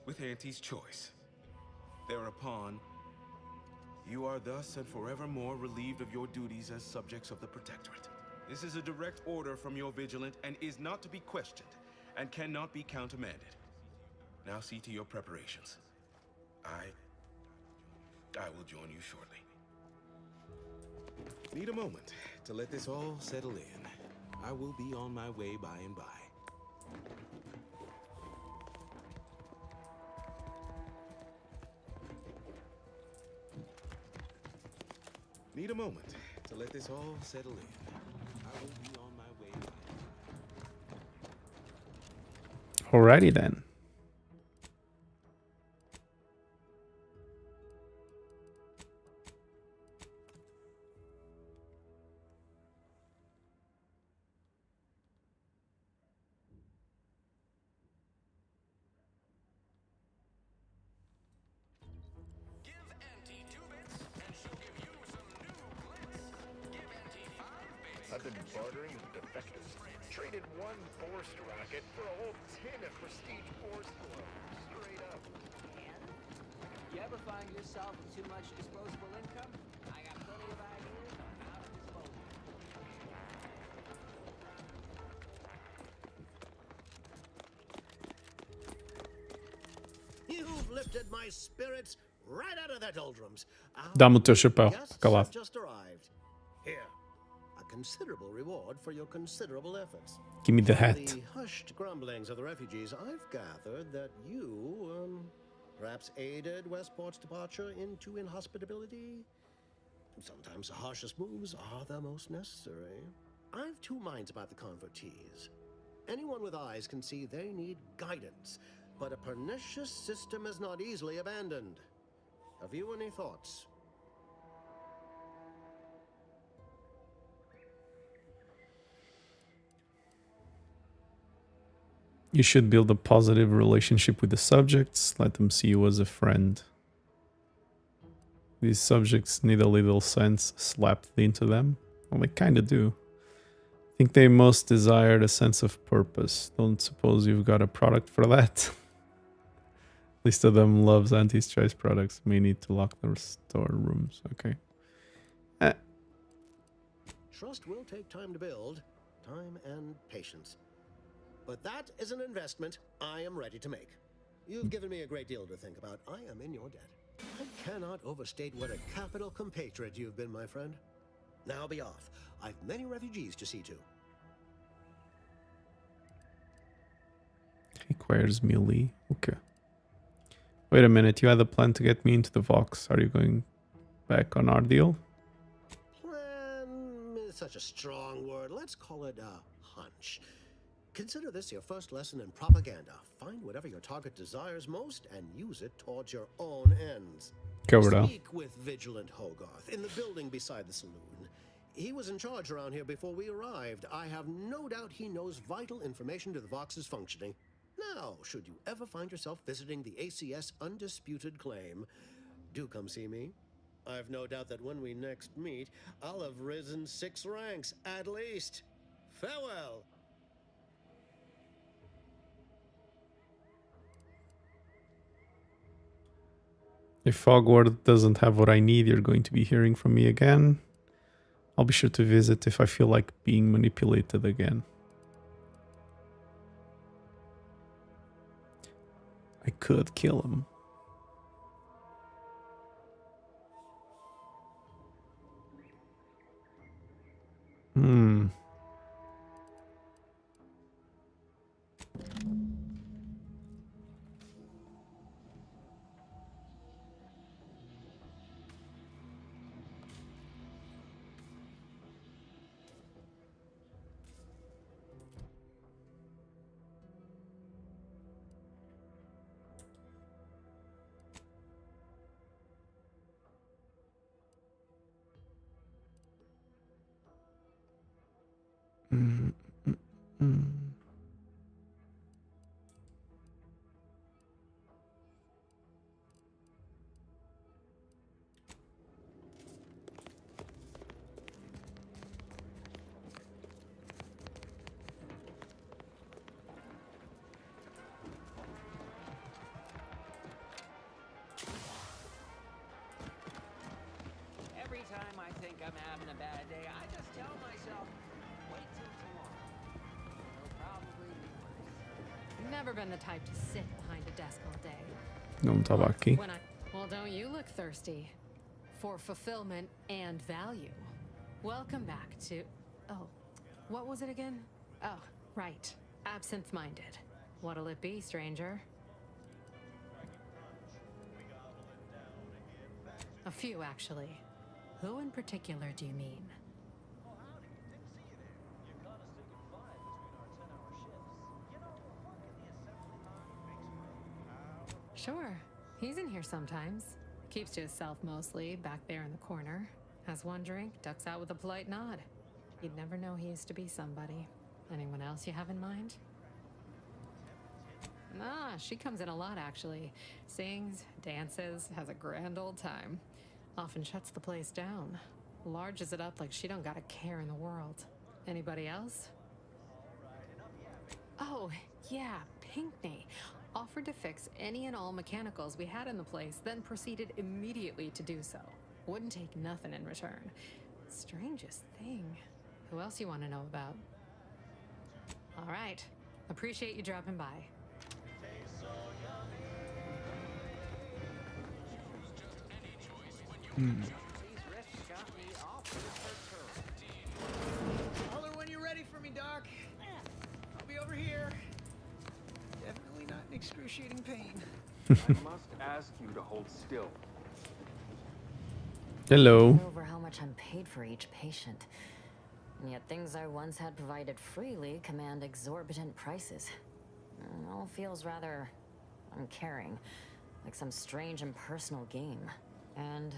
Speaker 11: with Auntie's choice. Thereupon, you are thus and forevermore relieved of your duties as subjects of the Protectorate. This is a direct order from your Vigilant and is not to be questioned and cannot be countermanded. Now see to your preparations. I will join you shortly. Need a moment to let this all settle in. I will be on my way by and by. Need a moment to let this all settle in. I will be on my way by.
Speaker 3: Alrighty then.
Speaker 4: I've been bartering with defectors. Traded one forced rocket for a whole tin of prestige force glow. Straight up.
Speaker 7: You ever find yourself with too much disposable income? I got plenty of ideas on how to dispose of
Speaker 8: it. You've lifted my spirits right out of their doldrums.
Speaker 3: Dá-me o teu chapéu. Fica lá.
Speaker 8: Just arrived. Here, a considerable reward for your considerable efforts.
Speaker 3: Give me the
Speaker 8: From
Speaker 3: hat.
Speaker 8: the hushed grumblings of the refugees, I've gathered that you, perhaps aided Westport's departure into inhospitability. Sometimes the harshest moves are the most necessary. I've two minds about the convertees. Anyone with eyes can see they need guidance, but a pernicious system is not easily abandoned. Have you any thoughts?
Speaker 3: You should build a positive relationship with the subjects. Let them see you as a friend. These subjects need a little sense slapped into them. Well, they kind of do. I think they most desire a sense of purpose. Don't suppose you've got a product for that? Least of them loves Auntie's Choice products. May need to lock their storerooms. Okay.
Speaker 8: Trust will take time to build, time and patience. But that is an investment I am ready to make. You've given me a great deal to think about. I am in your debt. I cannot overstate what a capital compatriot you've been, my friend. Now be off. I've many refugees to see to.
Speaker 3: Requires melee. Okay. Wait a minute. You had a plan to get me into the Vox. Are you going back on our deal?
Speaker 8: Plan is such a strong word. Let's call it a hunch. Consider this your first lesson in propaganda. Find whatever your target desires most and use it towards your own ends.
Speaker 3: Cover it up.
Speaker 8: Speak with Vigilant Hogarth in the building beside the saloon. He was in charge around here before we arrived. I have no doubt he knows vital information to the Vox's functioning. Now, should you ever find yourself visiting the ACS Undisputed Claim, do come see me. I've no doubt that when we next meet, I'll have risen 6 ranks at least. Farewell.
Speaker 3: If Fogward doesn't have what I need, you're going to be hearing from me again. I'll be sure to visit if I feel like being manipulated again. I could kill him.
Speaker 7: Every time I think I'm having a bad day, I just tell myself, wait till tomorrow. It'll probably be worse.
Speaker 21: Never been the type to sit behind a desk all day.
Speaker 3: Não estava aqui.
Speaker 21: Well, don't you look thirsty for fulfillment and value? Welcome back to... Oh, What was it again? Oh, right. Absent-minded. What'll it be, stranger? A few, actually. Who in particular do you mean? Sure. He's in here sometimes. Keeps to himself mostly, back there in the corner. Has one drink, ducks out with a polite nod. You'd never know he used to be somebody. Anyone else you have in mind? Ah, she comes in a lot, actually. Sings, dances, has a grand old time. Often shuts the place down. Larges it up like she don't got a care in the world. Anybody else? Oh, yeah, Pinkney. Offered to fix any and all mechanicals we had in the place, then proceeded immediately to do so. Wouldn't take nothing in return. Strangest thing. Who else you want to know about? All right. Appreciate you dropping by.
Speaker 17: Holler when you're ready for me, Doc. I'll be over here. Definitely not in excruciating pain.
Speaker 20: I must ask you to hold still.
Speaker 3: Hello.
Speaker 23: Over how much I'm paid for each patient. And yet things I once had provided freely command exorbitant prices. It all feels rather uncaring, like some strange impersonal game. And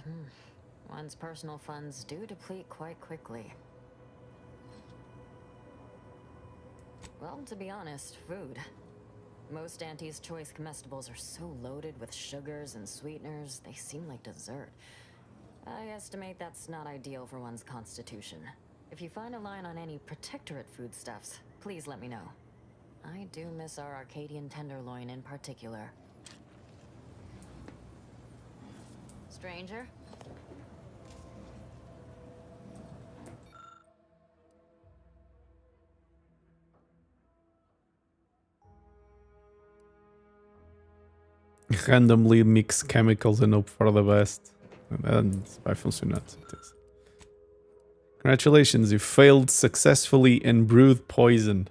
Speaker 23: one's personal funds do deplete quite quickly. Well, to be honest, food. Most Auntie's Choice comestibles are so loaded with sugars and sweeteners, they seem like dessert. I estimate that's not ideal for one's constitution. If you find a line on any protectorate foodstuffs, please let me know. I do miss our Arcadian tenderloin in particular. Stranger?
Speaker 3: Randomly mix chemicals and hope for the best. Vai funcionar, de certeza. Congratulations, you failed successfully and brewed poison.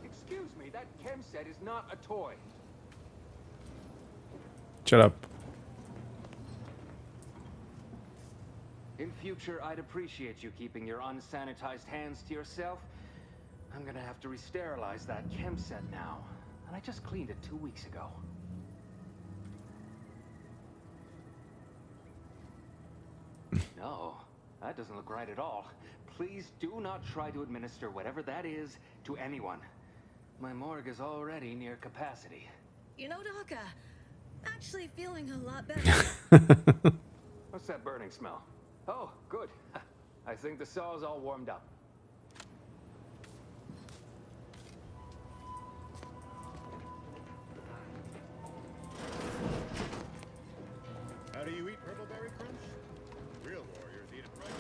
Speaker 20: Excuse me, that chem set is not a toy.
Speaker 3: Shut up.
Speaker 20: In future, I'd appreciate you keeping your unsanitized hands to yourself. I'm gonna have to re-sterilize that chem set now. And I just cleaned it 2 weeks ago. No, that doesn't look right at all. Please do not try to administer whatever that is to anyone. My morgue is already near capacity.
Speaker 13: You know, Doc, actually feeling a lot better.
Speaker 20: What's that burning smell? Oh, good. I think the saw's all warmed up.
Speaker 24: How do you eat Purple Berry Crunch? Real warriors eat it right.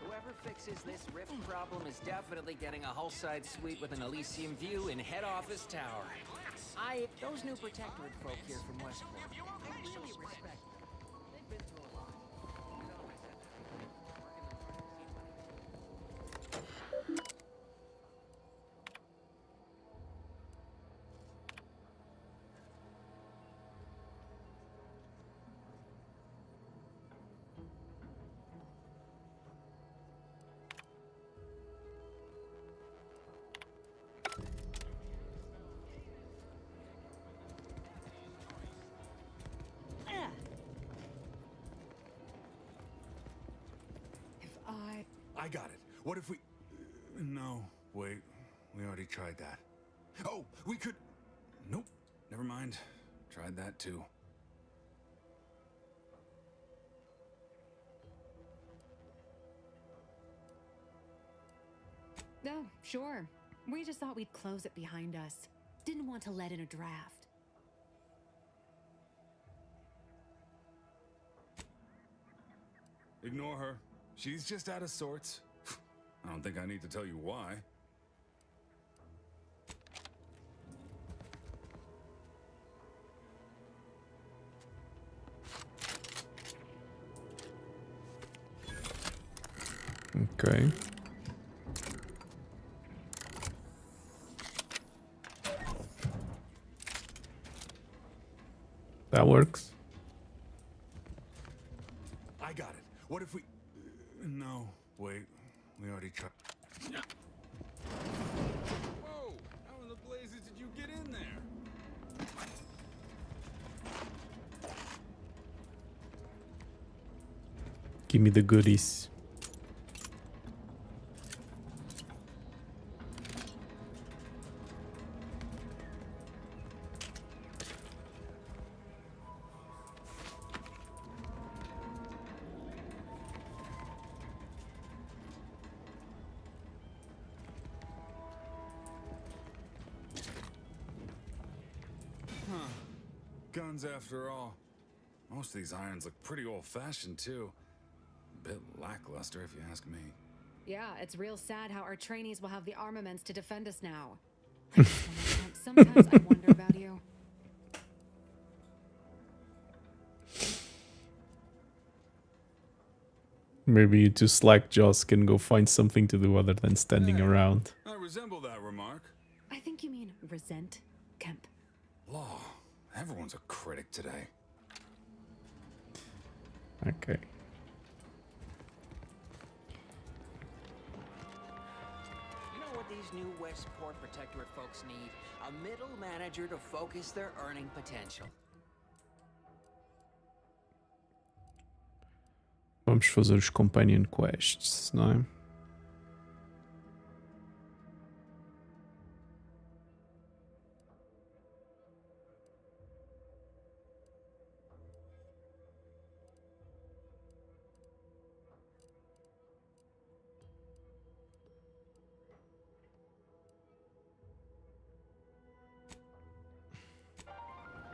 Speaker 7: Whoever fixes this rift problem is definitely getting a hull-side suite with an Elysium view in head office tower. Those new protectorate folk here from Westport, I really respect them. They've been through a lot.
Speaker 18: I got it. What if we... no, wait. We already tried that. Oh, we could... Nope. Never mind. Tried that too.
Speaker 25: Oh, sure. We just thought we'd close it behind us. Didn't want to let in a draft.
Speaker 18: Ignore her. She's just out of sorts. I don't think I need to tell you why.
Speaker 3: Okay. That works.
Speaker 18: I got it. What if we... no, wait. We already tried...
Speaker 2: Whoa! How in the blazes did you get in there?
Speaker 3: Give me the goodies.
Speaker 18: Guns after all. Most of these irons look pretty old-fashioned, too. A bit lackluster, if you ask me.
Speaker 25: Yeah, it's real sad how our trainees will have the armaments to defend us now. Sometimes I wonder about you.
Speaker 3: Maybe you two slack-jaws can go find something to do other than standing around.
Speaker 18: I resemble that remark.
Speaker 25: I think you mean resent, Kemp.
Speaker 18: Law. Everyone's a critic today.
Speaker 3: Okay.
Speaker 7: You know what these new Westport Protectorate folks need? A middle manager to focus their earning potential.
Speaker 3: Vamos fazer os companion quests, não é?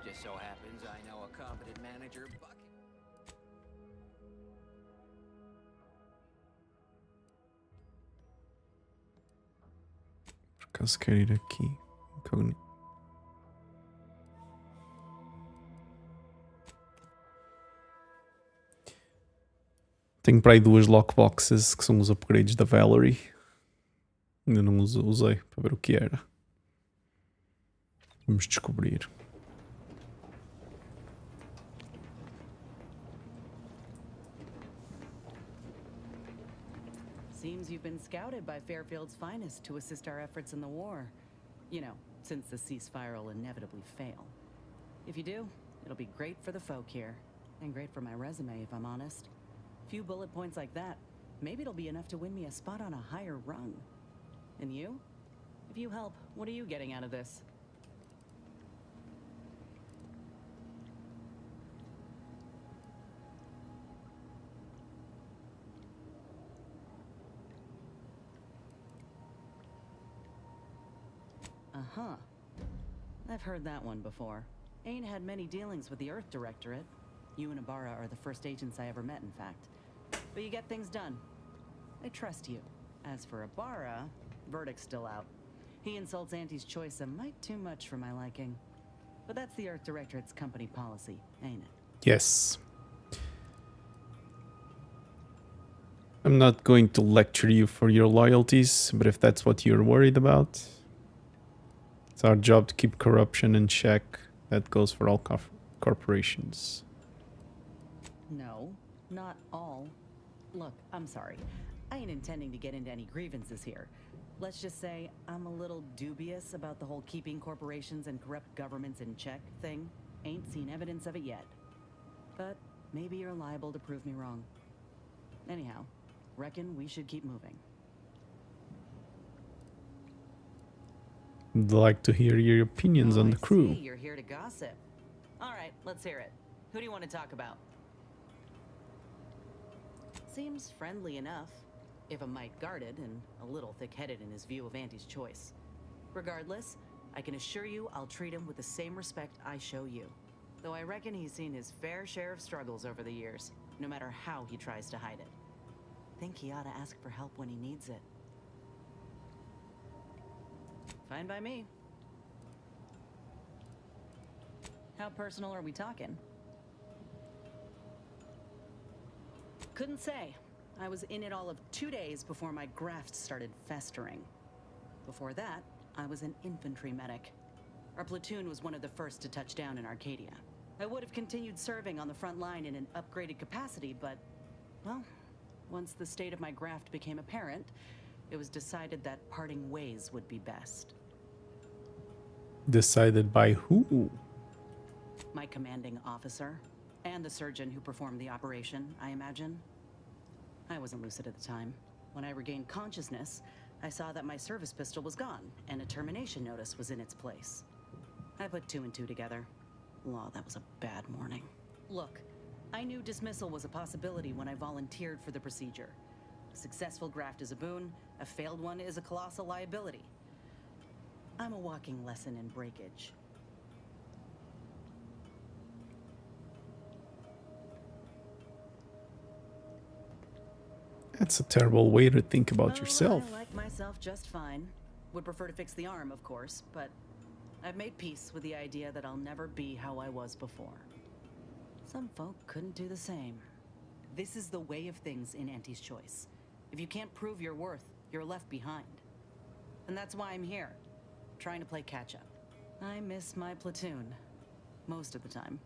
Speaker 7: Just so happens I know a competent manager, Bucket.
Speaker 3: Por acaso quero ir aqui. Incógnito. Tenho para aí duas lockboxes que são os upgrades da Valerie. Ainda não usei para ver o que era. Vamos descobrir.
Speaker 6: Seems you've been scouted by Fairfield's finest to assist our efforts in the war. You know, since the ceasefire will inevitably fail. If you do, it'll be great for the folk here. And great for my resume, if I'm honest. Few bullet points like that, maybe it'll be enough to win me a spot on a higher rung. And you? If you help, what are you getting out of this? Uh-huh. I've heard that one before. Ain't had many dealings with the Earth Directorate. You and Ibarra are the first agents I ever met, in fact. But you get things done. I trust you. As for Ibarra, verdict's still out. He insults Auntie's choice a mite too much for my liking. But that's the Earth Directorate's company policy, ain't it?
Speaker 3: Yes. I'm not going to lecture you for your loyalties, but if that's what you're worried about, it's our job to keep corruption in check. That goes for all corporations.
Speaker 6: No, not all. Look, I'm sorry. I ain't intending to get into any grievances here. Let's just say I'm a little dubious about the whole keeping corporations and corrupt governments in check thing. Ain't seen evidence of it yet. But maybe you're liable to prove me wrong. Anyhow, reckon we should keep moving.
Speaker 3: I'd like to hear your opinions on the crew.
Speaker 6: You're here to gossip. All right, let's hear it. Who do you want to talk about? Seems friendly enough, if a mite guarded and a little thick-headed in his view of Auntie's choice. Regardless, I can assure you I'll treat him with the same respect I show you. Though I reckon he's seen his fair share of struggles over the years, no matter how he tries to hide it. Think he ought to ask for help when he needs it. Fine by me. How personal are we talking? Couldn't say. I was in it all of 2 days before my graft started festering. Before that, I was an infantry medic. Our platoon was one of the first to touch down in Arcadia. I would have continued serving on the front line in an upgraded capacity, but, well, once the state of my graft became apparent, it was decided that parting ways would be best.
Speaker 3: Decided by who?
Speaker 6: My commanding officer, and the surgeon who performed the operation, I imagine. I wasn't lucid at the time. When I regained consciousness, I saw that my service pistol was gone, and a termination notice was in its place. I put 2 and 2 together. Law, that was a bad morning. Look, I knew dismissal was a possibility when I volunteered for the procedure. A successful graft is a boon, a failed one is a colossal liability. I'm a walking lesson in breakage.
Speaker 3: That's a terrible way to think about yourself.
Speaker 6: I like myself just fine. Would prefer to fix the arm, of course, but I've made peace with the idea that I'll never be how I was before. Some folk couldn't do the same. This is the way of things in Auntie's Choice. If you can't prove your worth, you're left behind. And that's why I'm here, trying to play catch-up. I miss my platoon, most of the time.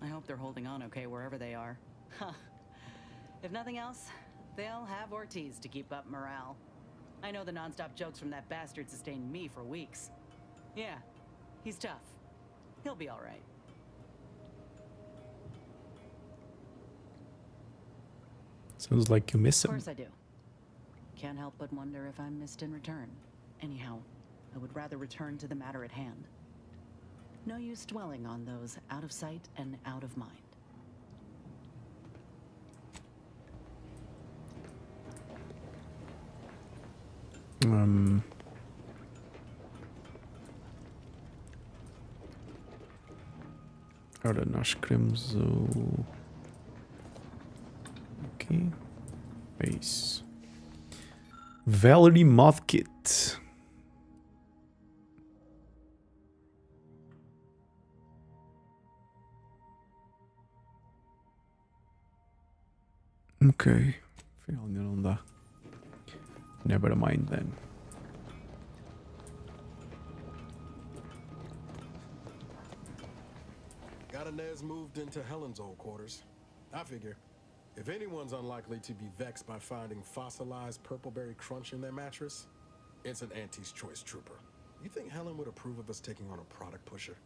Speaker 6: I hope they're holding on okay wherever they are. Huh. If nothing else, they'll have Ortiz to keep up morale. I know the non-stop jokes from that bastard sustained me for weeks. Yeah, he's tough. He'll be all right.
Speaker 3: Sounds like you miss
Speaker 6: Of
Speaker 3: him.
Speaker 6: course I do. Can't help but wonder if I'm missed in return. Anyhow, I would rather return to the matter at hand. No use dwelling on those out of sight and out of mind.
Speaker 3: Ora, nós queremos o... Aqui. É isso. Valerie Moth Kit. Ok. Afinal, ainda não dá. Never mind then.
Speaker 4: Got Inez moved into Helen's old quarters. I figure, if anyone's unlikely to be vexed by finding fossilized purpleberry crunch in their mattress, it's an Auntie's Choice trooper. You think Helen would approve of us taking on a product pusher?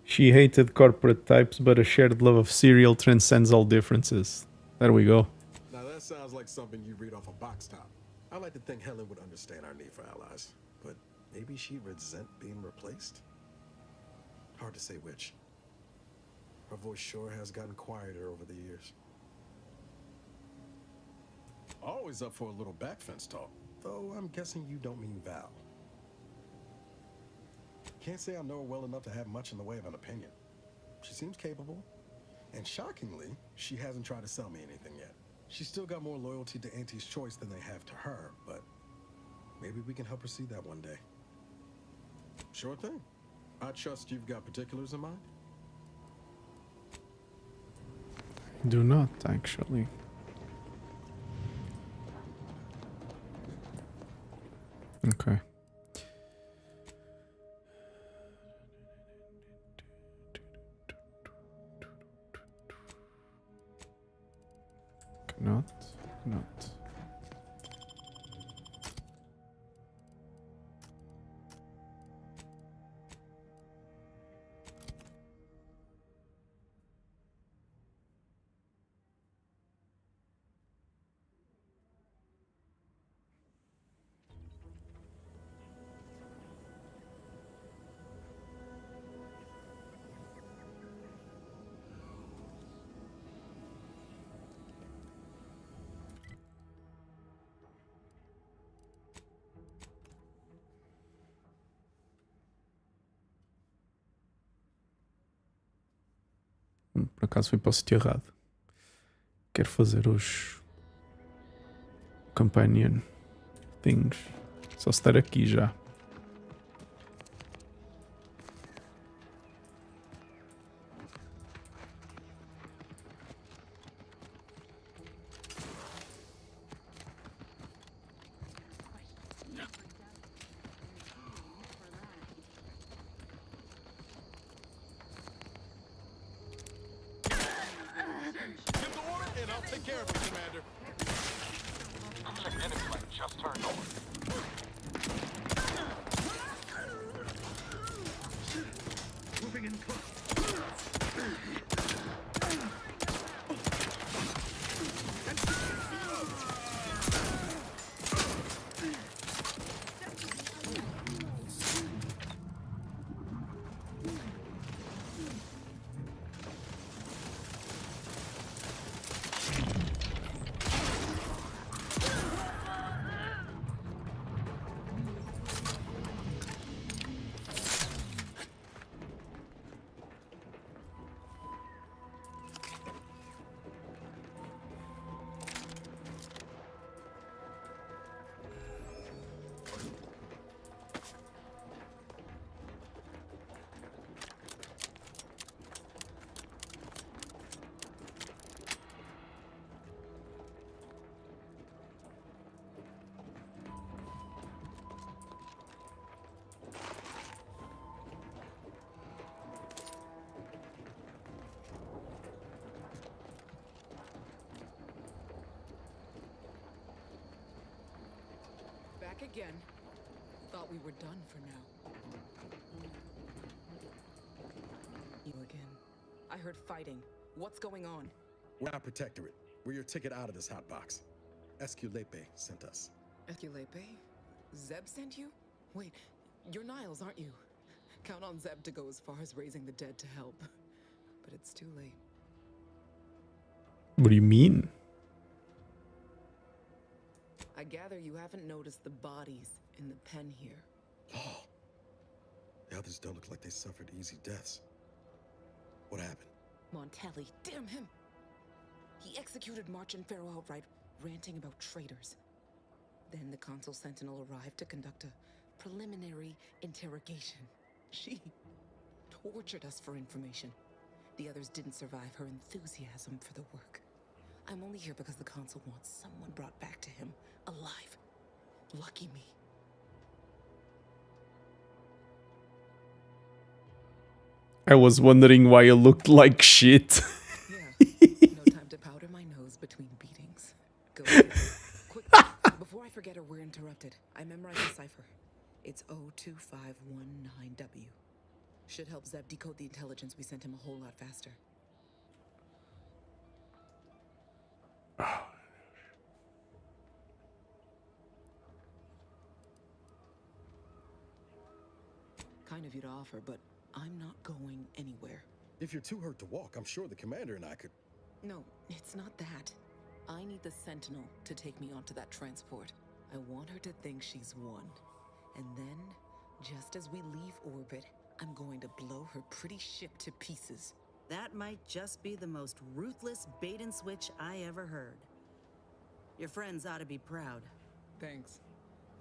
Speaker 3: She hated corporate types, but a shared love of cereal transcends all differences. There we go.
Speaker 4: Now that sounds like something you read off a box top. I like to think Helen would understand our need for allies, but maybe she'd resent being replaced? Hard to say which. Her voice sure has gotten quieter over the years. Always up for a little back fence talk, though I'm guessing you don't mean Val. Can't say I know her well enough to have much in the way of an opinion. She seems capable, and shockingly, she hasn't tried to sell me anything yet. She's still got more loyalty to Auntie's Choice than they have to her, but maybe we can help her see that one day. Sure thing. I trust you've got particulars in mind?
Speaker 3: Do not, actually. Okay. Not. Por acaso fui para o sítio errado. Quero fazer os companion things. Só estar aqui já.
Speaker 24: Give the order and I'll take care of it, Commander.
Speaker 5: Looks like enemy flight just turned over.
Speaker 24: Moving in close.
Speaker 12: Back again. Thought we were done for now. You again. I heard fighting. What's going on?
Speaker 4: We're not Protectorate. We're your ticket out of this hot box. Esculepe sent us.
Speaker 12: Esculepe? Zeb sent you? Wait, you're Niles, aren't you? Count on Zeb to go as far as raising the dead to help. But it's too late.
Speaker 3: What do you mean?
Speaker 12: I gather you haven't noticed the bodies in the pen here.
Speaker 4: Oh. The others don't look like they suffered easy deaths. What happened?
Speaker 12: Montelli, damn him! He executed March and Pharaoh outright, ranting about traitors. Then the Consul Sentinel arrived to conduct a preliminary interrogation. She tortured us for information. The others didn't survive her enthusiasm for the work. I'm only here because the Consul wants someone brought back to him, alive. Lucky me.
Speaker 3: I was wondering why you looked like shit.
Speaker 12: No time to powder my nose between beatings. Go quick, before I forget or we're interrupted. I memorized the cipher. It's O2519W. Should help Zeb decode the intelligence we sent him a whole lot faster. Kind of you to offer, but I'm not going anywhere.
Speaker 4: If you're too hurt to walk, I'm sure the commander and I could...
Speaker 12: No, it's not that. I need the Sentinel to take me onto that transport. I want her to think she's won. And then, just as we leave orbit, I'm going to blow her pretty ship to pieces.
Speaker 6: That might just be the most ruthless bait and switch I ever heard. Your friends ought to be proud.
Speaker 12: Thanks.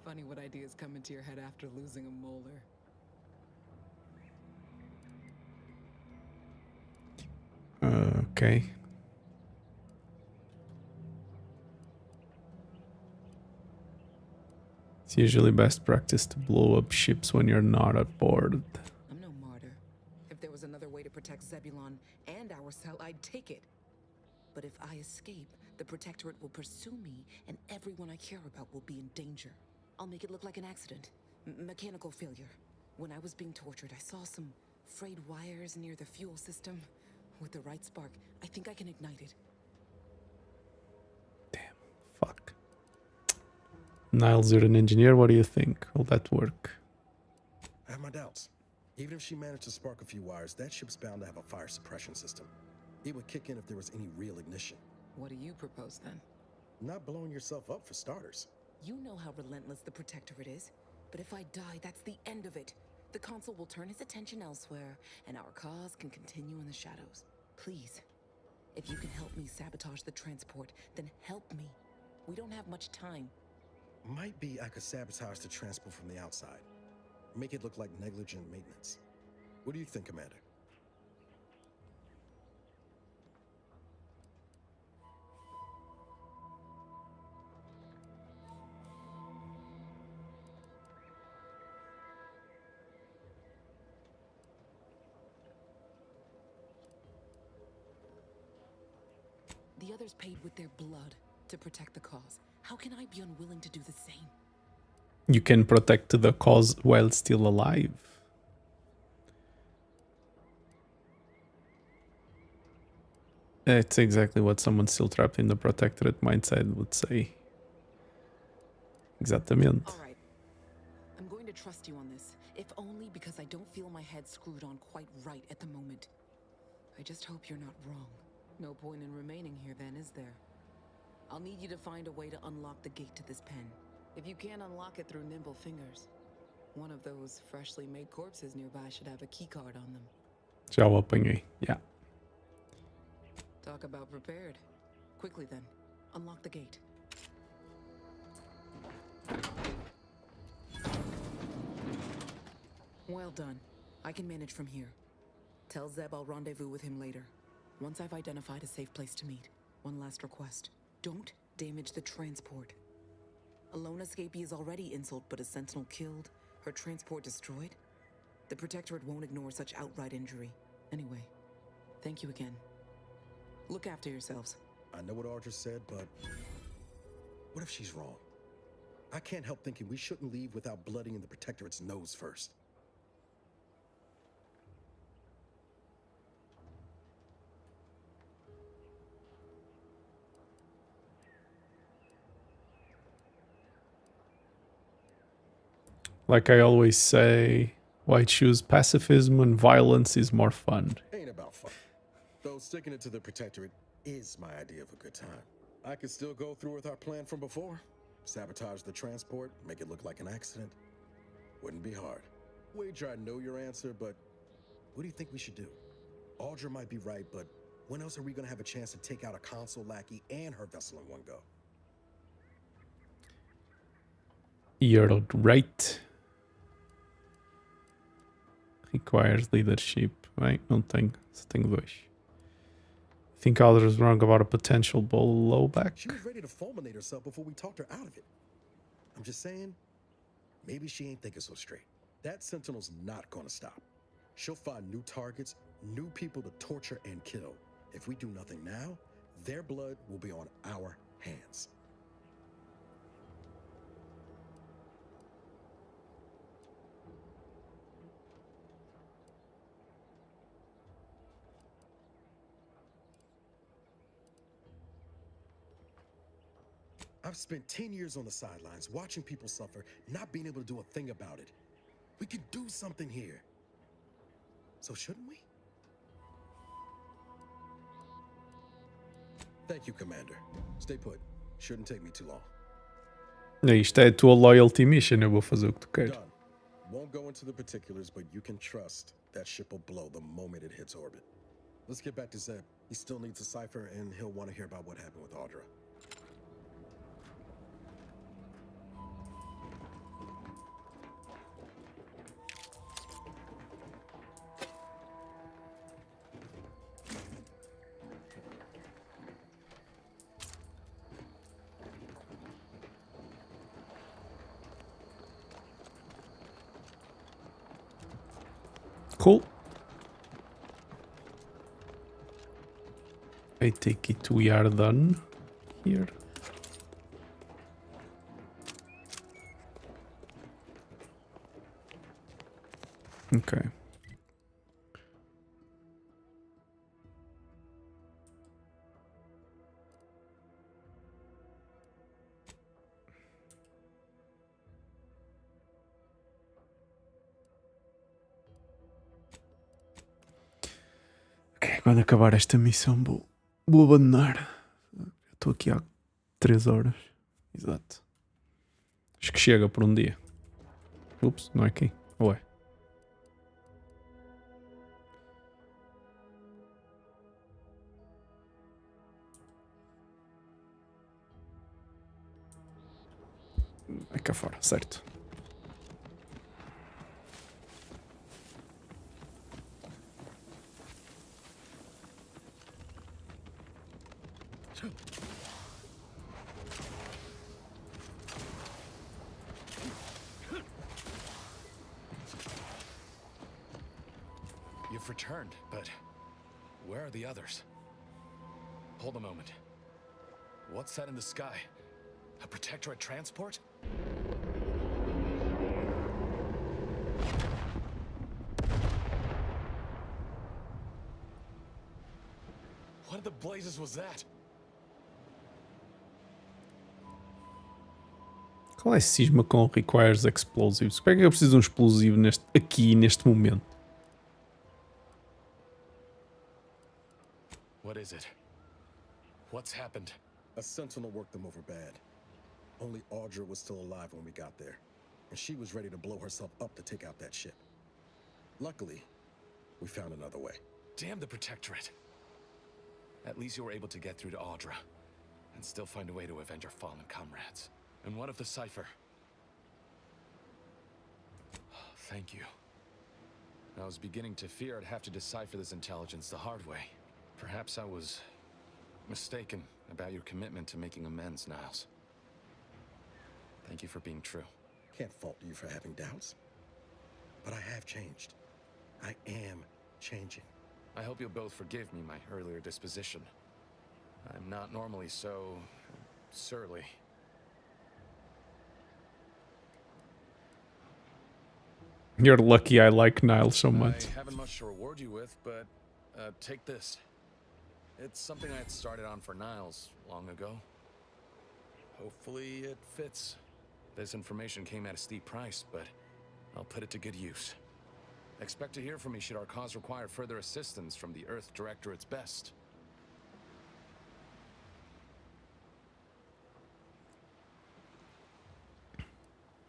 Speaker 12: Funny what ideas come into your head after losing a molar.
Speaker 3: Okay. It's usually best practice to blow up ships when you're not aboard.
Speaker 12: I'm no martyr. If there was another way to protect Zebulon and our cell, I'd take it. But if I escape, the Protectorate will pursue me, and everyone I care about will be in danger. I'll make it look like an accident. Mechanical failure. When I was being tortured, I saw some frayed wires near the fuel system. With the right spark, I think I can ignite it.
Speaker 3: Fuck. Niles, you're an engineer. What do you think? Will that work?
Speaker 4: I have my doubts. Even if she managed to spark a few wires, that ship's bound to have a fire suppression system. It would kick in if there was any real ignition.
Speaker 12: What do you propose then?
Speaker 4: Not blowing yourself up for starters.
Speaker 12: You know how relentless the Protectorate is. But if I die, that's the end of it. The Consul will turn his attention elsewhere, and our cause can continue in the shadows. Please, if you can help me sabotage the transport, then help me. We don't have much time.
Speaker 4: Might be I could sabotage the transport from the outside. Make it look like negligent maintenance. What do you think, Commander?
Speaker 12: The others paid with their blood to protect the cause. How can I be unwilling to do the same?
Speaker 3: You can protect the cause while still alive. It's exactly what someone still trapped in the protectorate mindset would say. Exatamente.
Speaker 12: All right. I'm going to trust you on this, if only because I don't feel my head screwed on quite right at the moment. I just hope you're not wrong. No point in remaining here then, is there? I'll need you to find a way to unlock the gate to this pen. If you can't unlock it through nimble fingers, one of those freshly made corpses nearby should have a keycard on them.
Speaker 3: Já o apanhei. Yeah.
Speaker 12: Talk about prepared. Quickly then, unlock the gate. Well done. I can manage from here. Tell Zeb I'll rendezvous with him later. Once I've identified a safe place to meet. One last request. Don't damage the transport. A lone escapee is already insult, but a sentinel killed, her transport destroyed? The Protectorate won't ignore such outright injury. Anyway, thank you again. Look after yourselves.
Speaker 4: I know what Audra said, but what if she's wrong? I can't help thinking we shouldn't leave without blooding in the Protectorate's nose first.
Speaker 3: Like I always say, why choose pacifism when violence is more fun?
Speaker 4: Ain't about fun. Though sticking it to the Protectorate is my idea of a good time. I could still go through with our plan from before. Sabotage the transport, make it look like an accident. Wouldn't be hard. Wager I know your answer, but what do you think we should do? Audra might be right, but when else are we gonna have a chance to take out a console lackey and her vessel in one go?
Speaker 3: You're right. Requires leadership. Bem, não tenho. Só tenho dois. I think Alder was wrong about a potential blowback.
Speaker 4: She was ready to fulminate herself before we talked her out of it. I'm just saying, maybe she ain't thinking so straight. That Sentinel's not gonna stop. She'll find new targets, new people to torture and kill. If we do nothing now, their blood will be on our hands. I've spent 10 years on the sidelines, watching people suffer, not being able to do a thing about it. We could do something here. So shouldn't we? Thank you, Commander. Stay put. Shouldn't take me too long.
Speaker 3: Isto é a tua loyalty mission, eu vou fazer o que tu queres.
Speaker 4: Done. Won't go into the particulars, but you can trust that ship will blow the moment it hits orbit. Let's get back to Zeb. He still needs a cipher, and he'll want to hear about what happened with Audra.
Speaker 3: Cool. I take it we are done here. Okay. Quando acabar esta missão vou abandonar. Estou aqui há 3 horas. Exato. Acho que chega por um dia. Ups, não é aqui. Ou é? cá fora, certo.
Speaker 14: You've returned, but where are the others? Hold a moment. What's that in the sky? A Protectorate transport? What in the blazes was that?
Speaker 3: Qual é esse cisma com requires explosives? Por que é que eu preciso de um explosivo aqui, neste momento?
Speaker 14: What is it? What's happened?
Speaker 4: A sentinel worked them over bad. Only Audra was still alive when we got there, and she was ready to blow herself up to take out that ship. Luckily, we found another way.
Speaker 14: Damn the Protectorate. At least you were able to get through to Audra, and still find a way to avenge our fallen comrades. And what of the Cypher? Thank you. I was beginning to fear I'd have to decipher this intelligence the hard way. Perhaps I was mistaken about your commitment to making amends, Niles. Thank you for being true.
Speaker 4: Can't fault you for having doubts. But I have changed. I am changing.
Speaker 14: I hope you'll both forgive me my earlier disposition. I'm not normally so surly.
Speaker 3: You're lucky I like Niles so much.
Speaker 14: I haven't much to reward you with, but take this. It's something I had started on for Niles long ago. Hopefully it fits. This information came at a steep price, but I'll put it to good use. Expect to hear from me should our cause require further assistance from the Earth Directorate's best.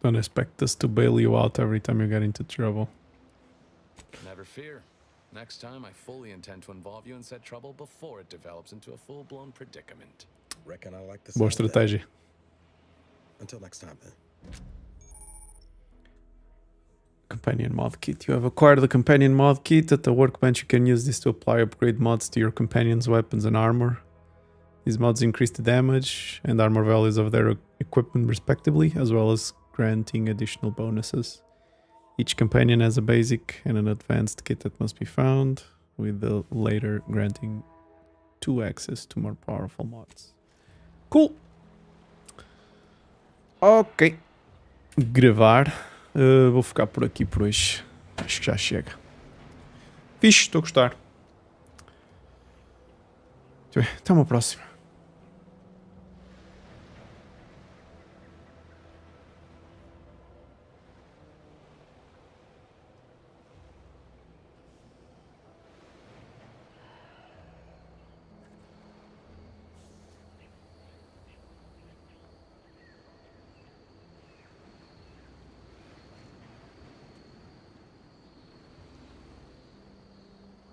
Speaker 3: Don't expect us to bail you out every time you get into trouble.
Speaker 14: Never fear. Next time, I fully intend to involve you in said trouble before it develops into a full-blown predicament.
Speaker 4: Reckon I like this.
Speaker 3: Boa estratégia.
Speaker 4: Until next time, then.
Speaker 3: Companion mod kit. You have acquired the companion mod kit. At the workbench, you can use this to apply upgrade mods to your companion's weapons and armor. These mods increase the damage and armor values of their equipment respectively, as well as granting additional bonuses. Each companion has a basic and an advanced kit that must be found, with the later granting 2 access to more powerful mods. Cool! Ok. Gravar. Vou ficar por aqui por hoje. Acho que já chega. Fixe, estou a gostar. Até uma próxima.